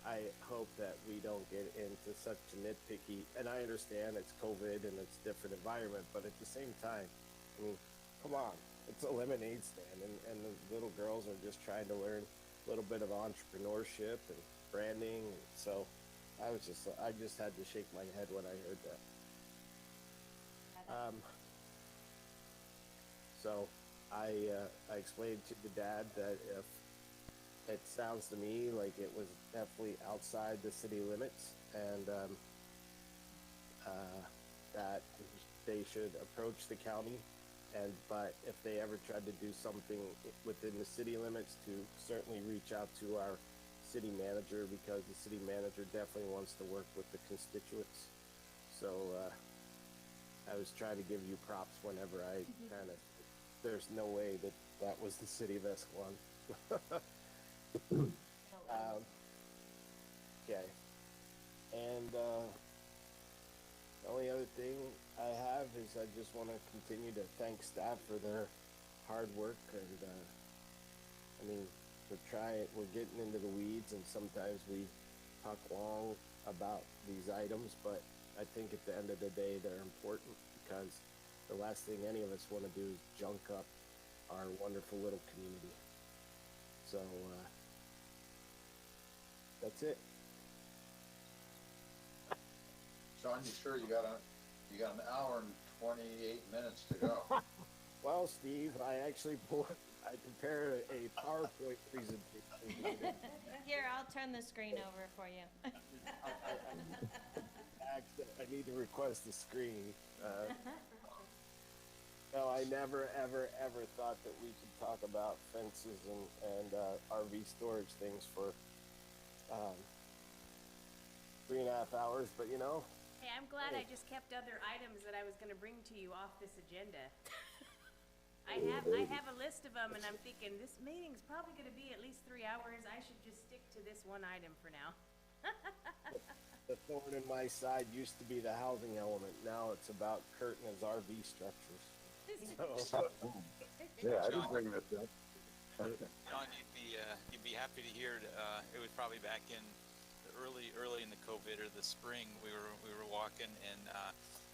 I hope that we don't get into such a nitpicky. And I understand it's COVID and it's a different environment, but at the same time, I mean, come on. It's a lemonade stand, and the little girls are just trying to learn a little bit of entrepreneurship and branding. And so I just had to shake my head when I heard that. So I explained to the dad that if it sounds to me like it was definitely outside the city limits, and that they should approach the county. But if they ever tried to do something within the city limits, to certainly reach out to our city manager, because the city manager definitely wants to work with the constituents. So I was trying to give you props whenever I kind of, there's no way that was the city of Escalon. Okay. And the only other thing I have is I just want to continue to thank staff for their hard work. And I mean, we're getting into the weeds, and sometimes we talk long about these items, but I think at the end of the day, they're important, because the last thing any of us want to do is junk up our wonderful little community. So that's it. Sean, you sure you got an hour and 28 minutes to go? Well, Steve, I prepared a PowerPoint presentation. Here, I'll turn the screen over for you. I need to request the screen. No, I never, ever, ever thought that we could talk about fences and RV storage things for 3.5 hours, but you know. Hey, I'm glad I just kept other items that I was gonna bring to you off this agenda. I have a list of them, and I'm thinking, this meeting's probably gonna be at least 3 hours. I should just stick to this one item for now. The thorn in my side used to be the housing element. Now it's about Kurt and his RV structures. So, Yeah, I didn't bring this up. John, you'd be happy to hear. It was probably back in early in the COVID or the spring. We were walking in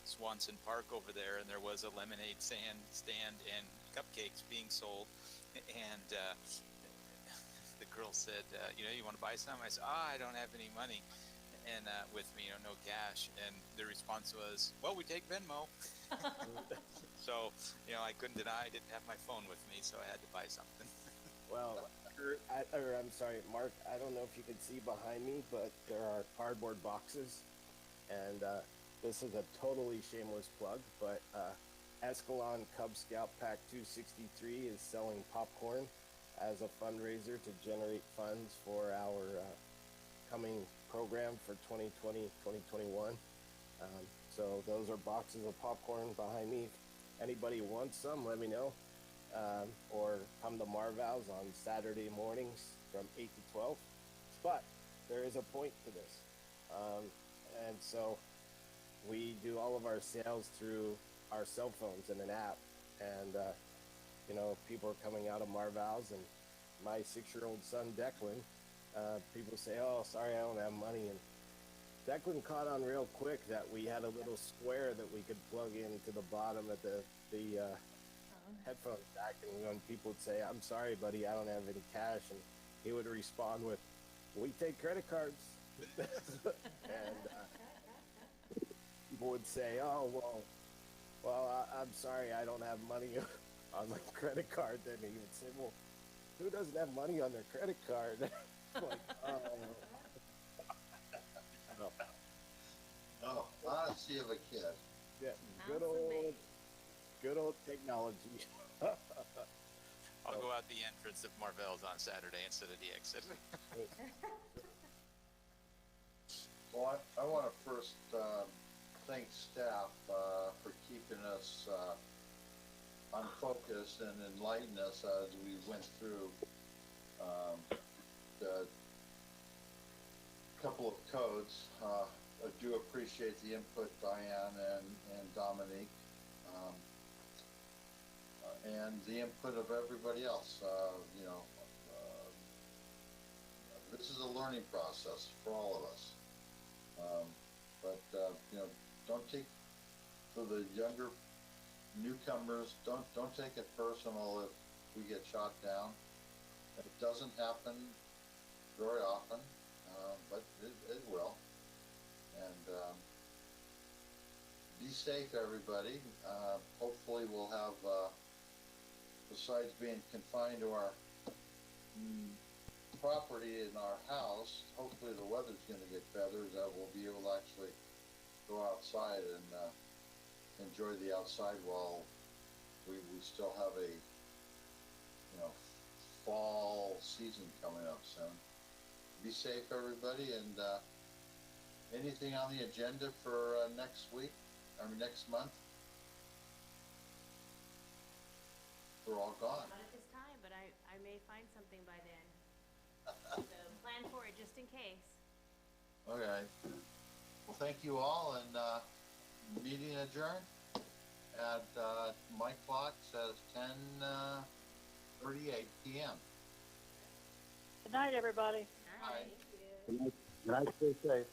Swanson Park over there, and there was a lemonade stand and cupcakes being sold. And the girl said, you want to buy some? I said, I don't have any money, and with me, no cash. And the response was, well, we take Venmo. So, I couldn't deny I didn't have my phone with me, so I had to buy something. well, I'm sorry, Mark, I don't know if you can see behind me, but there are cardboard boxes, and this is a totally shameless plug, but Escalon Cub Scout Pack 263 is selling popcorn as a fundraiser to generate funds for our coming program for 2020-2021. So those are boxes of popcorn behind me. If anybody wants some, let me know. Or come to Marval's on Saturday mornings from 8 to 12. But there is a point to this. And so we do all of our sales through our cell phones and an app. And, people are coming out of Marval's, and my 6-year-old son, Declan, people say, "Oh, sorry, I don't have money," and Declan caught on real quick that we had a little square that we could plug into the bottom of the headphone jack, and when people would say, "I'm sorry, buddy, I don't have any cash," and he would respond with, "We take credit cards," and people would say, "Oh, well, I'm sorry, I don't have money on my credit card," then he would say, "Well, who doesn't have money on their credit card?" Like, no. Oh, honesty of a kid. Yeah, Awesome. good old technology. I'll go out the entrance of Marvell's on Saturday instead of the exit. Well, I want to first thank staff for keeping us unfocused and enlighten us as we went through the couple of codes. I do appreciate the input, Diane and Dominique, and the input of everybody else. This is a learning process for all of us. Don't take, for the younger newcomers, don't take it personal if we get shot down. It doesn't happen very often, but it will. And be safe, everybody. Hopefully we'll have, besides being confined to our property in our house, hopefully the weather's going to get better, that we'll be able to actually go outside and enjoy the outside while we still have a fall season coming up soon. Be safe, everybody, and anything on the agenda for next month? We're all gone. Not at this time, but I may find something by then. So plan for it just in case. Okay. Well, thank you all, and meeting adjourned at my clock says 10:38 p.m. Good night, everybody. All right. Bye. Good night, stay safe.